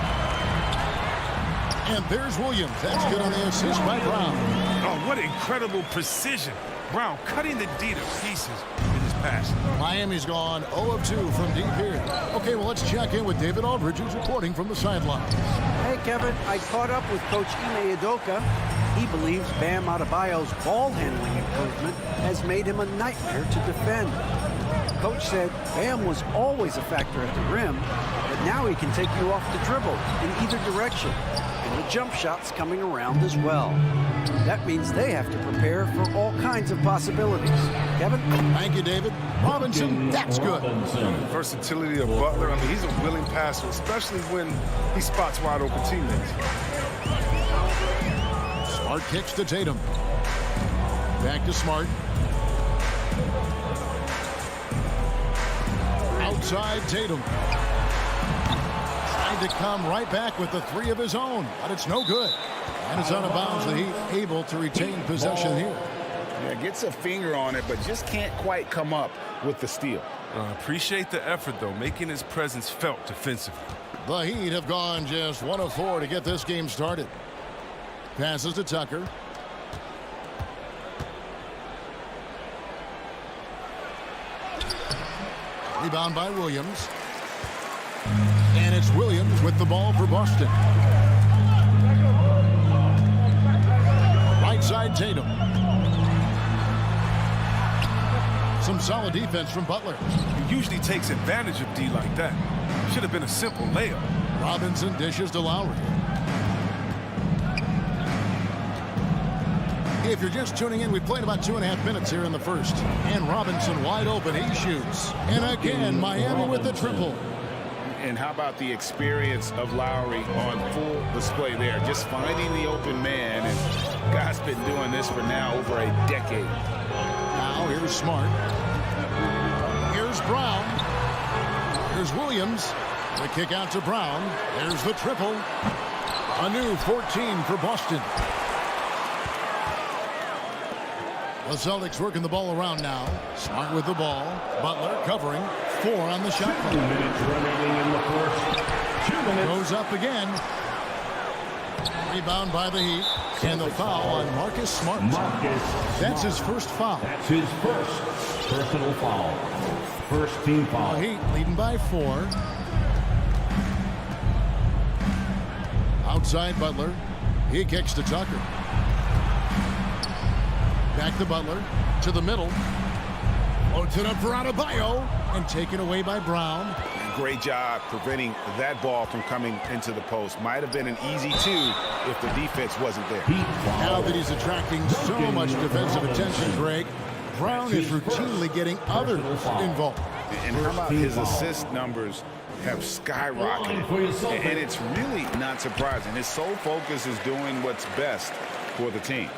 And there's Williams. That's good on the assist by Brown. Oh, what incredible precision. Brown cutting the D to pieces in his pass. Miami's gone 0 of 2 from deep here. Okay, well, let's check in with David Aldridge, who's reporting from the sidelines. Hey, Kevin, I caught up with Coach Ime Udoka. He believes Bam Adebayo's ball handling improvement has made him a nightmare to defend. Coach said Bam was always a factor at the rim, but now he can take you off the dribble in either direction. And the jump shot's coming around as well. That means they have to prepare for all kinds of possibilities. Kevin? Thank you, David. Robinson, that's good. The versatility of Butler, I mean, he's a willing passer, especially when he spots wide open teammates. Smart kicks to Tatum. Back to Smart. Outside Tatum. Trying to come right back with the 3 of his own, but it's no good. And it's out of bounds. The Heat able to retain possession here. Yeah, gets a finger on it, but just can't quite come up with the steal. Appreciate the effort, though, making his presence felt defensively. The Heat have gone just 1 of 4 to get this game started. Passes to Tucker. Rebound by Williams. And it's Williams with the ball for Boston. Right side Tatum. Some solid defense from Butler. He usually takes advantage of D like that. Should have been a simple layup. Robinson dishes to Lowry. If you're just tuning in, we played about 2.5 minutes here in the first. And Robinson wide open. He shoots. And again, Miami with the triple. And how about the experience of Lowry on full display there? Just finding the open man. And guy's been doing this for now over a decade. Now here's Smart. Here's Brown. Here's Williams. The kick out to Brown. There's the triple. A new 14 for Boston. The Celtics working the ball around now. Smart with the ball. Butler covering. 4 on the shot clock. 2 minutes remaining in the first. 2 minutes. Goes up again. Rebound by the Heat. And the foul on Marcus Smart. That's his first foul. That's his first personal foul. First team foul. The Heat leading by 4. Outside Butler. He kicks to Tucker. Back to Butler. To the middle. Floats it up for Adebayo. And taken away by Brown. Great job preventing that ball from coming into the post. Might have been an easy 2 if the defense wasn't there. Now that he's attracting so much defensive attention, Greg, Brown is routinely getting others involved. And how about his assist numbers have skyrocketed? And it's really not surprising. His sole focus is doing what's best for the team.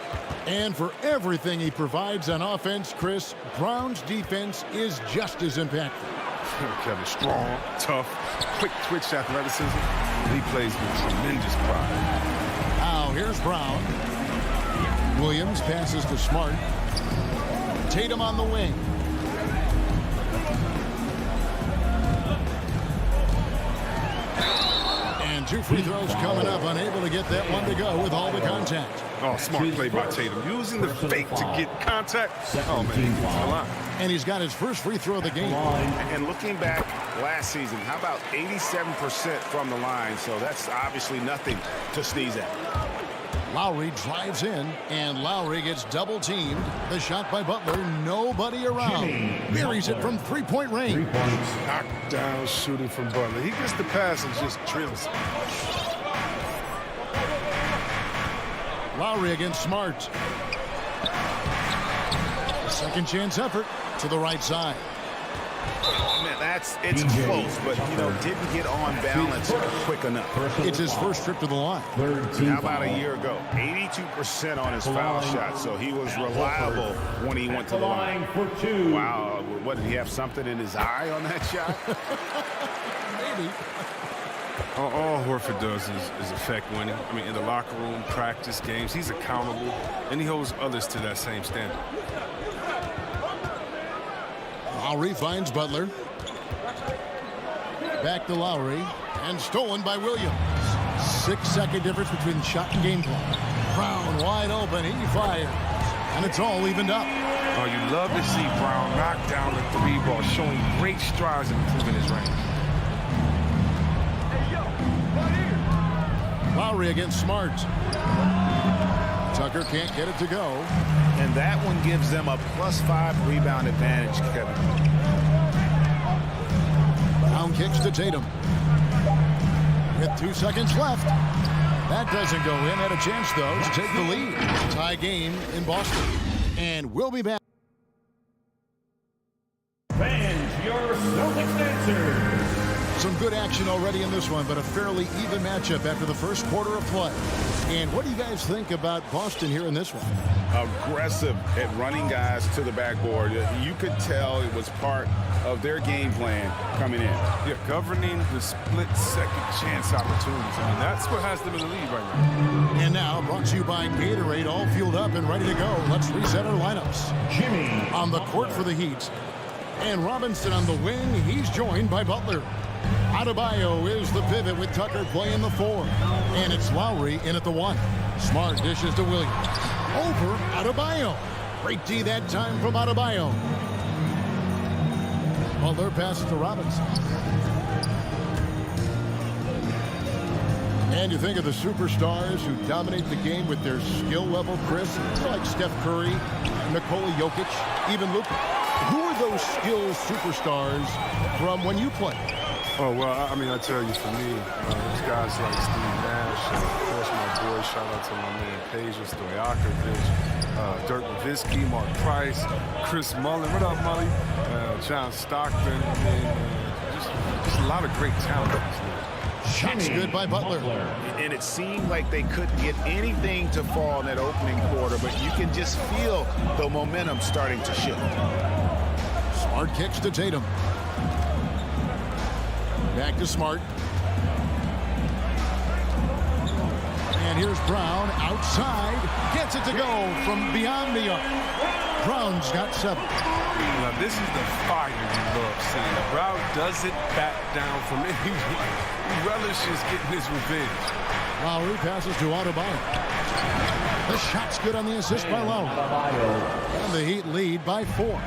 And for everything he provides on offense, Chris, Brown's defense is just as impactful. Kevin, strong, tough, quick twitch athleticism. He plays with tremendous pride. Now here's Brown. Williams passes to Smart. Tatum on the wing. And 2 free throws coming up. Unable to get that one to go with all the contact. Oh, smart play by Tatum. Using the fake to get contact. Oh, man, he's a lot. And he's got his first free throw of the game. And looking back last season, how about 87% from the line? So that's obviously nothing to sneeze at. Lowry drives in, and Lowry gets double-teamed. The shot by Butler, nobody around. Buries it from three-point range. Knockdown shooting from Butler. He gets the pass and just drills it. Lowry against Smart. A second chance effort to the right side. Man, it's close, but, didn't get on balance quick enough. It's his first trip to the line. How about a year ago? 82% on his foul shot, so he was reliable when he went to the line. Wow, what, did he have something in his eye on that shot? Maybe. All Horford does is affect winning. I mean, in the locker room, practice, games, he's accountable, and he holds others to that same standard. Lowry finds Butler. Back to Lowry, and stolen by Williams. 6-second difference between shot and game clock. Brown wide open, he fires, and it's all evened up. Oh, you love to see Brown knock down the three ball, showing great strides in improving his range. Lowry against Smart. Tucker can't get it to go. And that one gives them a +5 rebound advantage, Kevin. Brown kicks to Tatum. With 2 seconds left. That doesn't go in. Had a chance, though, to take the lead. Tie game in Boston. And we'll be back. Fans, your Celtics answer. Some good action already in this one, but a fairly even matchup after the first quarter of play. And what do you guys think about Boston here in this one? Aggressive at running guys to the backboard. You could tell it was part of their game plan coming in. Yeah, governing the split second chance opportunities. I mean, that's what has them in the lead right now. And now, brought to you by Gatorade, all fueled up and ready to go. Let's reset our lineups. Jimmy on the court for the Heat. And Robinson on the wing. He's joined by Butler. Adebayo is the pivot with Tucker playing the 4. And it's Lowry in at the 1. Smart dishes to Williams. Over Adebayo. Great D that time from Adebayo. Butler passes to Robinson. And you think of the superstars who dominate the game with their skill level, Chris, like Steph Curry, Nikola Jokic, even Luka. Who are those skill superstars from when you play? Oh, well, I mean, I tell you, for me, there's guys like Steve Nash, and of course my boy, shout out to my man Peja Stojakovic, Dirk Nowitzki, Mark Price, Chris Mullin. What up, Mully? John Stockton. I mean, just a lot of great talent in this league. Shots good by Butler. And it seemed like they couldn't get anything to fall in that opening quarter, but you can just feel the momentum starting to shift. Smart kicks to Tatum. Back to Smart. And here's Brown outside. Gets it to go from beyond the arc. Brown's got 7. Now, this is the fire you love seeing. Brown doesn't back down from anyone. He relishes getting his revenge. Lowry passes to Adebayo. The shot's good on the assist by Lowry. And the Heat lead by 4.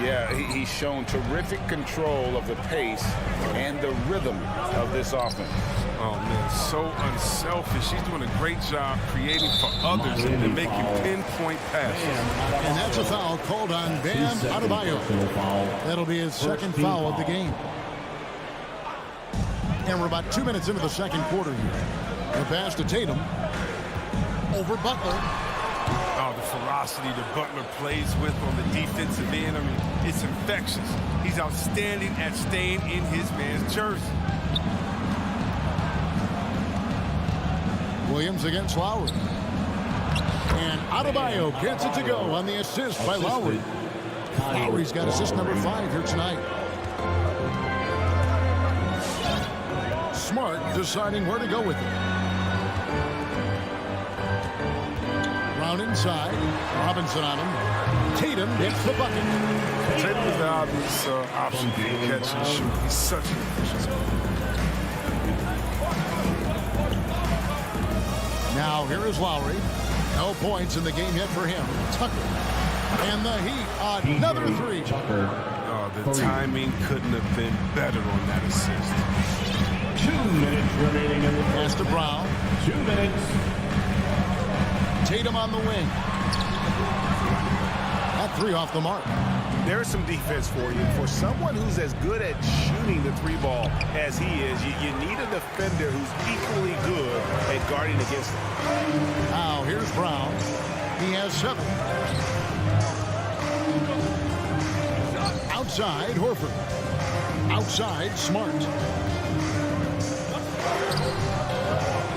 Yeah, he's shown terrific control of the pace and the rhythm of this offense. Oh, man, so unselfish. He's doing a great job creating for others and making pinpoint passes. And that's a foul called on Bam Adebayo. That'll be his second foul of the game. And we're about 2 minutes into the second quarter here. The pass to Tatum. Over Butler. Oh, the ferocity that Butler plays with on the defensive end. I mean, it's infectious. He's outstanding at staying in his man's jersey. Williams against Lowry. And Adebayo gets it to go on the assist by Lowry. Lowry's got assist number 5 here tonight. Smart deciding where to go with it. Brown inside. Robinson on him. Tatum gets the bucket. Tatum is the obvious option to catch and shoot. He's such an efficient player. Now here is Lowry. No points in the game yet for him. Tucker. And the Heat, another 3. Tucker. Oh, the timing couldn't have been better on that assist. 2 minutes remaining in the pass to Brown. 2 minutes. Tatum on the wing. That 3 off the mark. there's some defense for you. For someone who's as good at shooting the three ball as he is, you need a defender who's equally good at guarding against him. Now here's Brown. He has 7. Outside, Horford. Outside, Smart.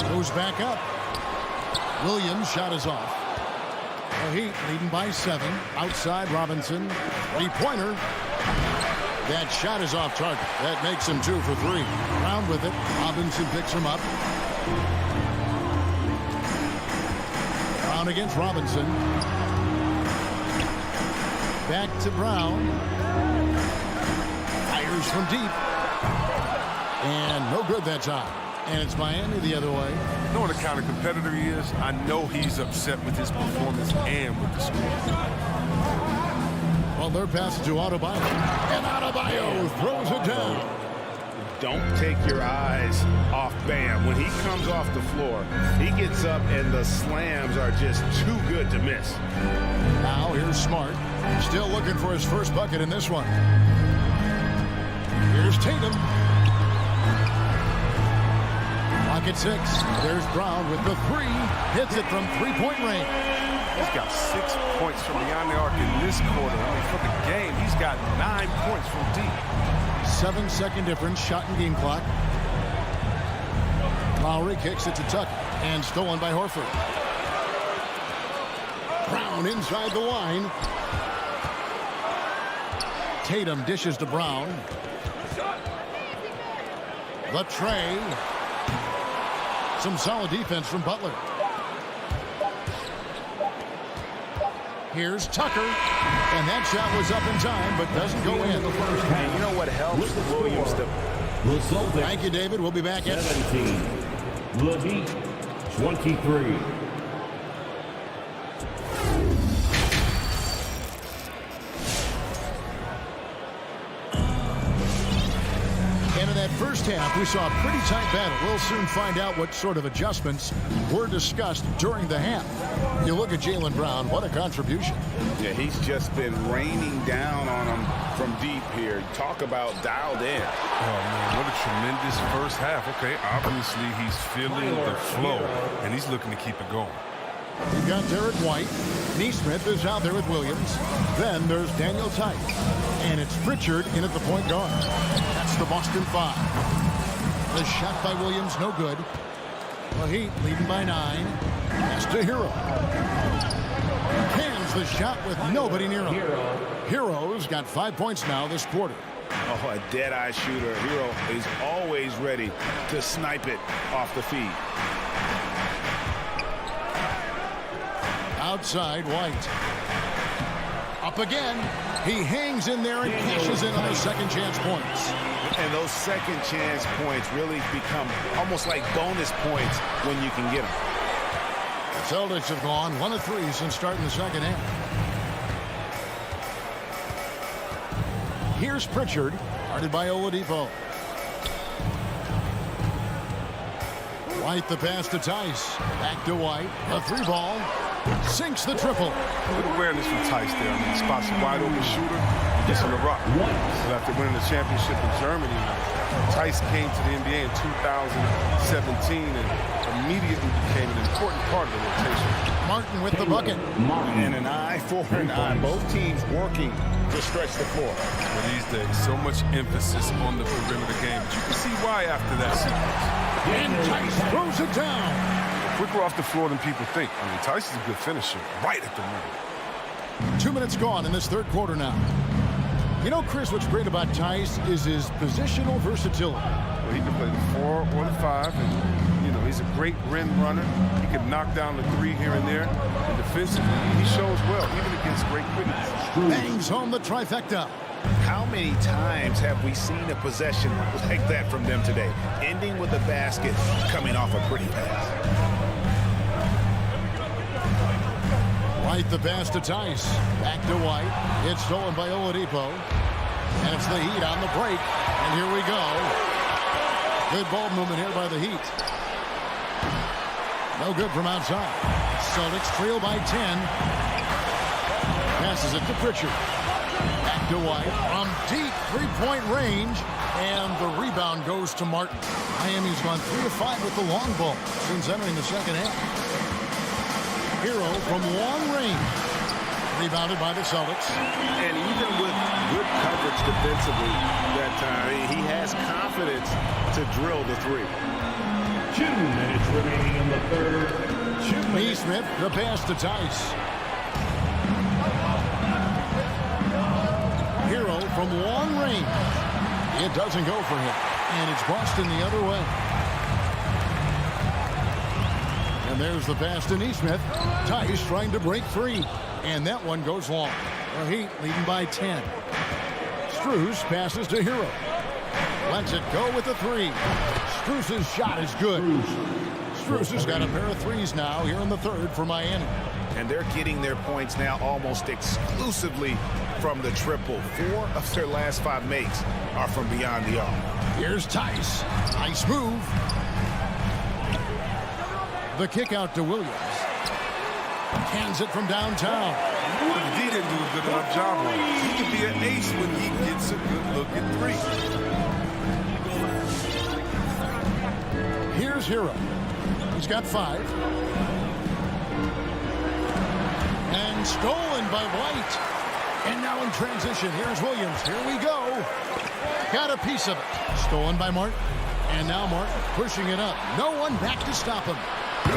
Goes back up. Williams' shot is off. The Heat leading by 7. Outside, Robinson. 3-pointer. That shot is off target. That makes him 2 for 3. Brown with it. Robinson picks him up. Brown against Robinson. Back to Brown. Fires from deep. And no good that time. And it's Miami the other way. Knowing the kind of competitor he is, I know he's upset with his performance and with the score. Well, they're passing to Adebayo. And Adebayo throws it down. Don't take your eyes off Bam. When he comes off the floor, he gets up and the slams are just too good to miss. Now here's Smart. Still looking for his first bucket in this one. Here's Tatum. Clock at 6. There's Brown with the 3. Hits it from 3-point range. He's got 6 points from beyond the arc in this quarter. I mean, for the game, he's got 9 points from deep. 7-second difference, shot and game clock. Lowry kicks it to Tucker, and stolen by Horford. Brown inside the line. Tatum dishes to Brown. The tray. Some solid defense from Butler. Here's Tucker, and that shot was up in time, but doesn't go in. And you know what helps Williams? Thank you, David. We'll be back at 17. The Heat, 23. And in that first half, we saw a pretty tight battle. We'll soon find out what sort of adjustments were discussed during the half. You look at Jaylen Brown, what a contribution. Yeah, he's just been raining down on him from deep here. Talk about dialed in. Oh, man, what a tremendous first half. Okay, obviously he's feeling the flow, and he's looking to keep it going. We've got Derek White. Neesmith is out there with Williams. Then there's Daniel Tice. And it's Pritchard in at the point guard. That's the Boston 5. The shot by Williams, no good. The Heat leading by 9. Pass to Hero. Cans the shot with nobody near him. Hero's got 5 points now this quarter. Oh, a dead-eye shooter. Hero is always ready to snipe it off the feed. Outside, White. Up again. He hangs in there and cashes in on those second chance points. And those second chance points really become almost like bonus points when you can get them. Celtics have gone 1 of 3 since starting the second half. Here's Pritchard, guarded by Oladipo. White the pass to Tice. Back to White. A 3-ball. Sinks the triple. Good awareness from Tice there. I mean, he spots a wide open shooter. He gets on the rock. So after winning the championship in Germany, Tice came to the NBA in 2017 and immediately became an important part of the rotation. Martin with the bucket. And an eye for an eye. Both teams working to stretch the floor. Well, these days, so much emphasis on the perimeter game. But you can see why after that sequence. And Tice throws it down. Quicker off the floor than people think. I mean, Tice is a good finisher right at the rim. 2 minutes gone in this third quarter now. You know, Chris, what's great about Tice is his positional versatility. Well, he can play the 4 or the 5, and, you know, he's a great rim runner. He can knock down the 3 here and there. And defensively, he shows well, even against great critics. Bangs home the trifecta. How many times have we seen a possession like that from them today? Ending with a basket, coming off a pretty pass. White the pass to Tice. Back to White. It's stolen by Oladipo. And it's the Heat on the break. And here we go. Good ball movement here by the Heat. No good from outside. Celtics trail by 10. Passes it to Pritchard. Back Dwight from deep three-point range, and the rebound goes to Martin. Miami's gone 3 of 5 with the long ball since entering the second half. Hero from long range, rebounded by the Celtics. And even with good coverage defensively that time, he has confidence to drill the three. 2 minutes remaining in the third. Neesmith, the pass to Tice. Hero from long range. It doesn't go for him. And it's Boston the other way. And there's the pass to Neesmith. Tice trying to break free. And that one goes long. The Heat leading by 10. Strus passes to Hero. Lets it go with the three. Strus's shot is good. Strus has got a pair of threes now here in the third for Miami. And they're getting their points now almost exclusively from the triple. 4 of their last 5 makes are from beyond the arc. Here's Tice. Nice move. The kick out to Williams. Hands it from downtown. He didn't do a good enough job on it. He can be an ace when he gets a good look at three. Here's Hero. He's got 5. And stolen by White. And now in transition, here's Williams. Here we go. Got a piece of it. Stolen by Martin. And now Martin pushing it up. No one back to stop him.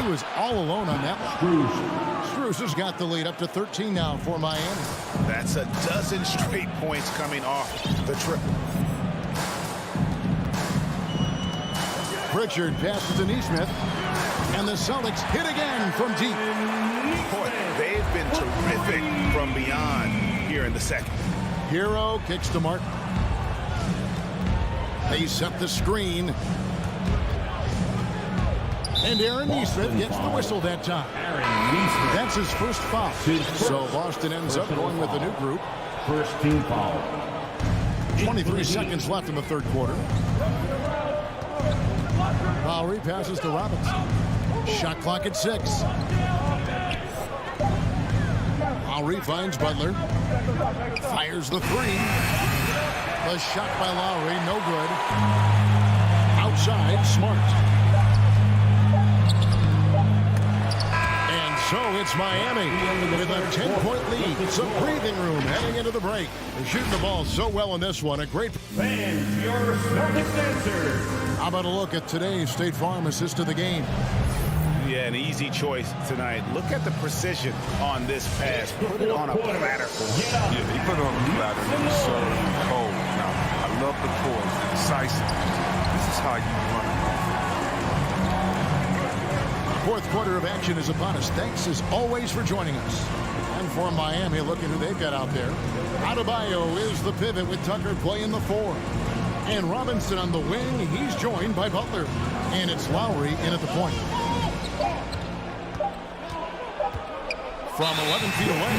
He was all alone on that one. Strus has got the lead up to 13 now for Miami. That's a dozen straight points coming off the triple. Pritchard passes to Neesmith. And the Celtics hit again from deep. Boy, they've been terrific from beyond here in the second. Hero kicks to Martin. They set the screen. And Aaron Neesmith gets the whistle that time. That's his first foul. So Boston ends up going with a new group. First team foul. 23 seconds left in the third quarter. Lowry passes to Robinson. Shot clock at 6. Lowry finds Butler. Fires the three. The shot by Lowry, no good. Outside, Smart. So it's Miami with a 10-point lead. Some breathing room heading into the break. They're shooting the ball so well in this one. A great... Fans, your Celtics answer. How about a look at today's State Farm assist of the game? Yeah, an easy choice tonight. Look at the precision on this pass. Put it on a platter. Yeah, he put it on a platter. It was so cold. Now, I love the poise, the decisiveness. This is how you run it. Fourth quarter of action is upon us. Thanks as always for joining us. And for Miami, look at who they've got out there. Adebayo is the pivot with Tucker playing the 4. And Robinson on the wing. He's joined by Butler. And it's Lowry in at the point. From 11 feet away.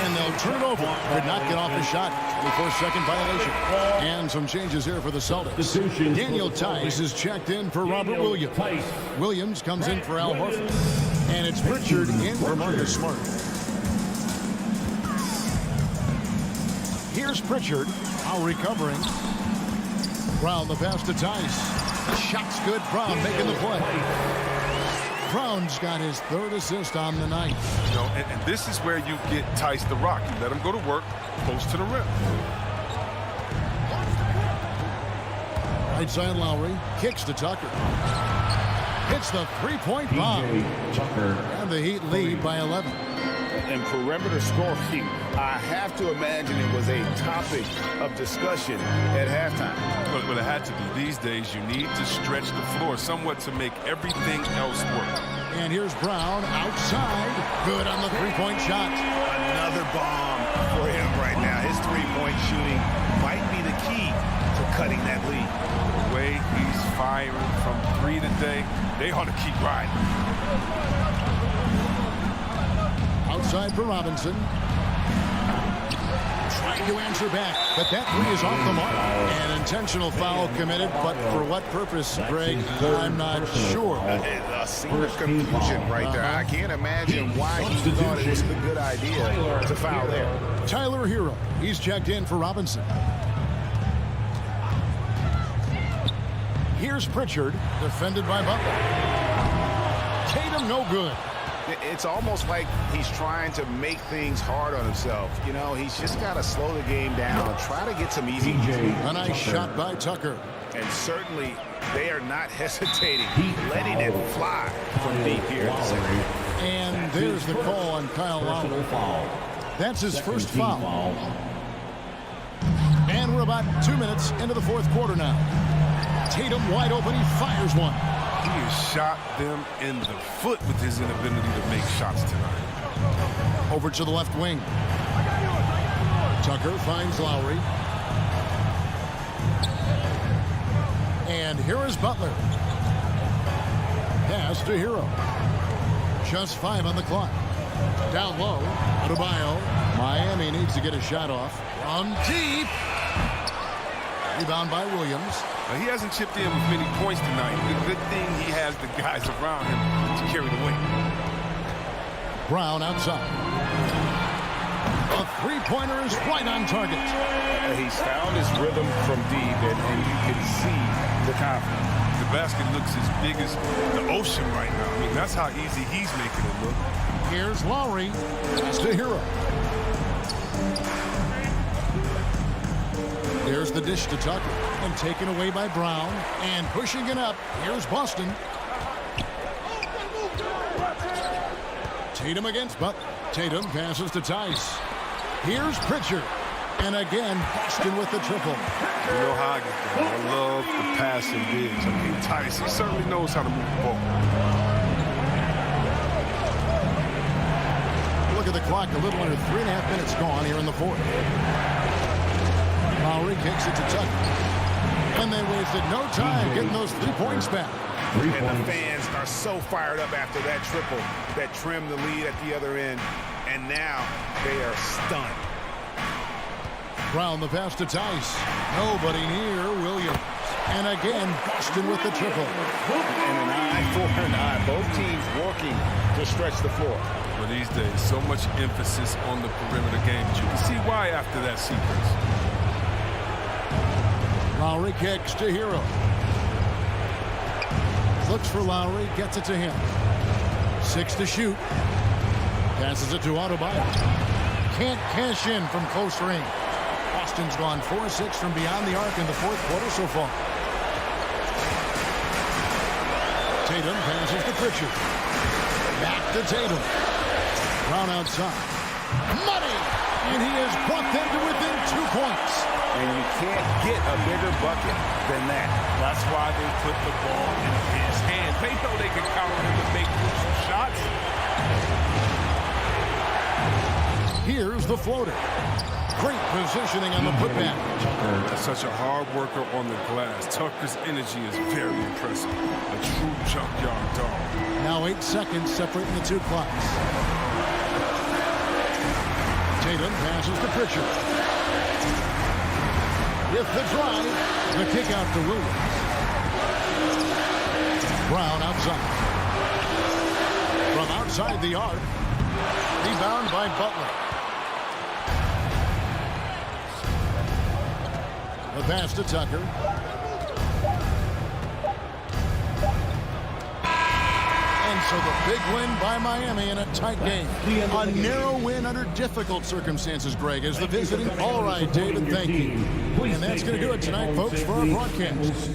And they'll turn it over. Could not get off the shot. 24-second violation. And some changes here for the Celtics. Daniel Tice is checked in for Robert Williams. Williams comes in for Al Horford. And it's Pritchard in for Marcus Smart. Here's Pritchard. Now recovering. Brown the pass to Tice. The shot's good. Brown making the play. Brown's got his 3rd assist on the night. You know, and this is where you get Tice the Rock. You let him go to work close to the rim. Right side Lowry kicks to Tucker. Hits the 3-point bomb. And the Heat lead by 11. And perimeter scoring, I have to imagine it was a topic of discussion at halftime. But it had to be. These days, you need to stretch the floor somewhat to make everything else work. And here's Brown outside. Good on the 3-point shot. Another bomb for him right now. His 3-point shooting might be the key to cutting that lead. The way he's firing from 3 today, they ought to keep riding. Outside for Robinson. Trying to answer back, but that three is off the mark. An intentional foul committed, but for what purpose, Greg, I'm not sure. A scene of confusion right there. I can't imagine why he thought it was a good idea to foul there. Tyler Hero, he's checked in for Robinson. Here's Pritchard, defended by Butler. Tatum, no good. It's almost like he's trying to make things hard on himself. You know, he's just got to slow the game down, try to get some easy. A nice shot by Tucker. And certainly they are not hesitating, letting it fly from deep here. And there's the call on Kyle Lowry. That's his first foul. And we're about 2 minutes into the fourth quarter now. Tatum wide open, he fires one. He has shot them in the foot with his inability to make shots tonight. Over to the left wing. Tucker finds Lowry. And here is Butler. Pass to Hero. Just 5 on the clock. Down low. Adebayo. Miami needs to get a shot off. From deep. Rebound by Williams. He hasn't chipped in with many points tonight. The good thing he has the guys around him to carry the weight. Brown outside. A three-pointer is right on target. He's found his rhythm from deep, and you can see the confidence. The basket looks as big as the ocean right now. I mean, that's how easy he's making it look. Here's Lowry. It's to Hero. There's the dish to Tucker. And taken away by Brown. And pushing it up. Here's Boston. Tatum against Butler. Tatum passes to Tice. Here's Pritchard. And again, Boston with the triple. You know how I get there. I love the passing bigs. I mean, Tice, he certainly knows how to move the ball. Look at the clock. A little under 3.5 minutes gone here in the fourth. Lowry kicks it to Tucker. And they wasted no time getting those 3 points back. And the fans are so fired up after that triple that trimmed the lead at the other end. And now they are stunned. Brown the pass to Tice. Nobody near Williams. And again, Boston with the triple. And an eye for an eye. Both teams working to stretch the floor. Well, these days, so much emphasis on the perimeter game. But you can see why after that sequence. Lowry kicks to Hero. Looks for Lowry, gets it to him. 6 to shoot. Passes it to Adebayo. Can't cash in from close range. Boston's gone 4-6 from beyond the arc in the fourth quarter so far. Tatum passes to Pritchard. Back to Tatum. Brown outside. Money! And he has brought them to within 2 points. And you can't get a bigger bucket than that. That's why they put the ball in his hand. They know they can count on him to make crucial shots. Here's the floater. Great positioning on the putback. Tucker, such a hard worker on the glass. Tucker's energy is very impressive. A true junkyard dog. Now 8 seconds separating the 2 clocks. Tatum passes to Pritchard. With the drive, the kick out to Williams. Brown outside. From outside the arc. Rebound by Butler. The pass to Tucker. And so the big win by Miami in a tight game. A narrow win under difficult circumstances, Greg, as the visiting. All right, David, thank you. And that's going to do it tonight, folks, for our broadcast.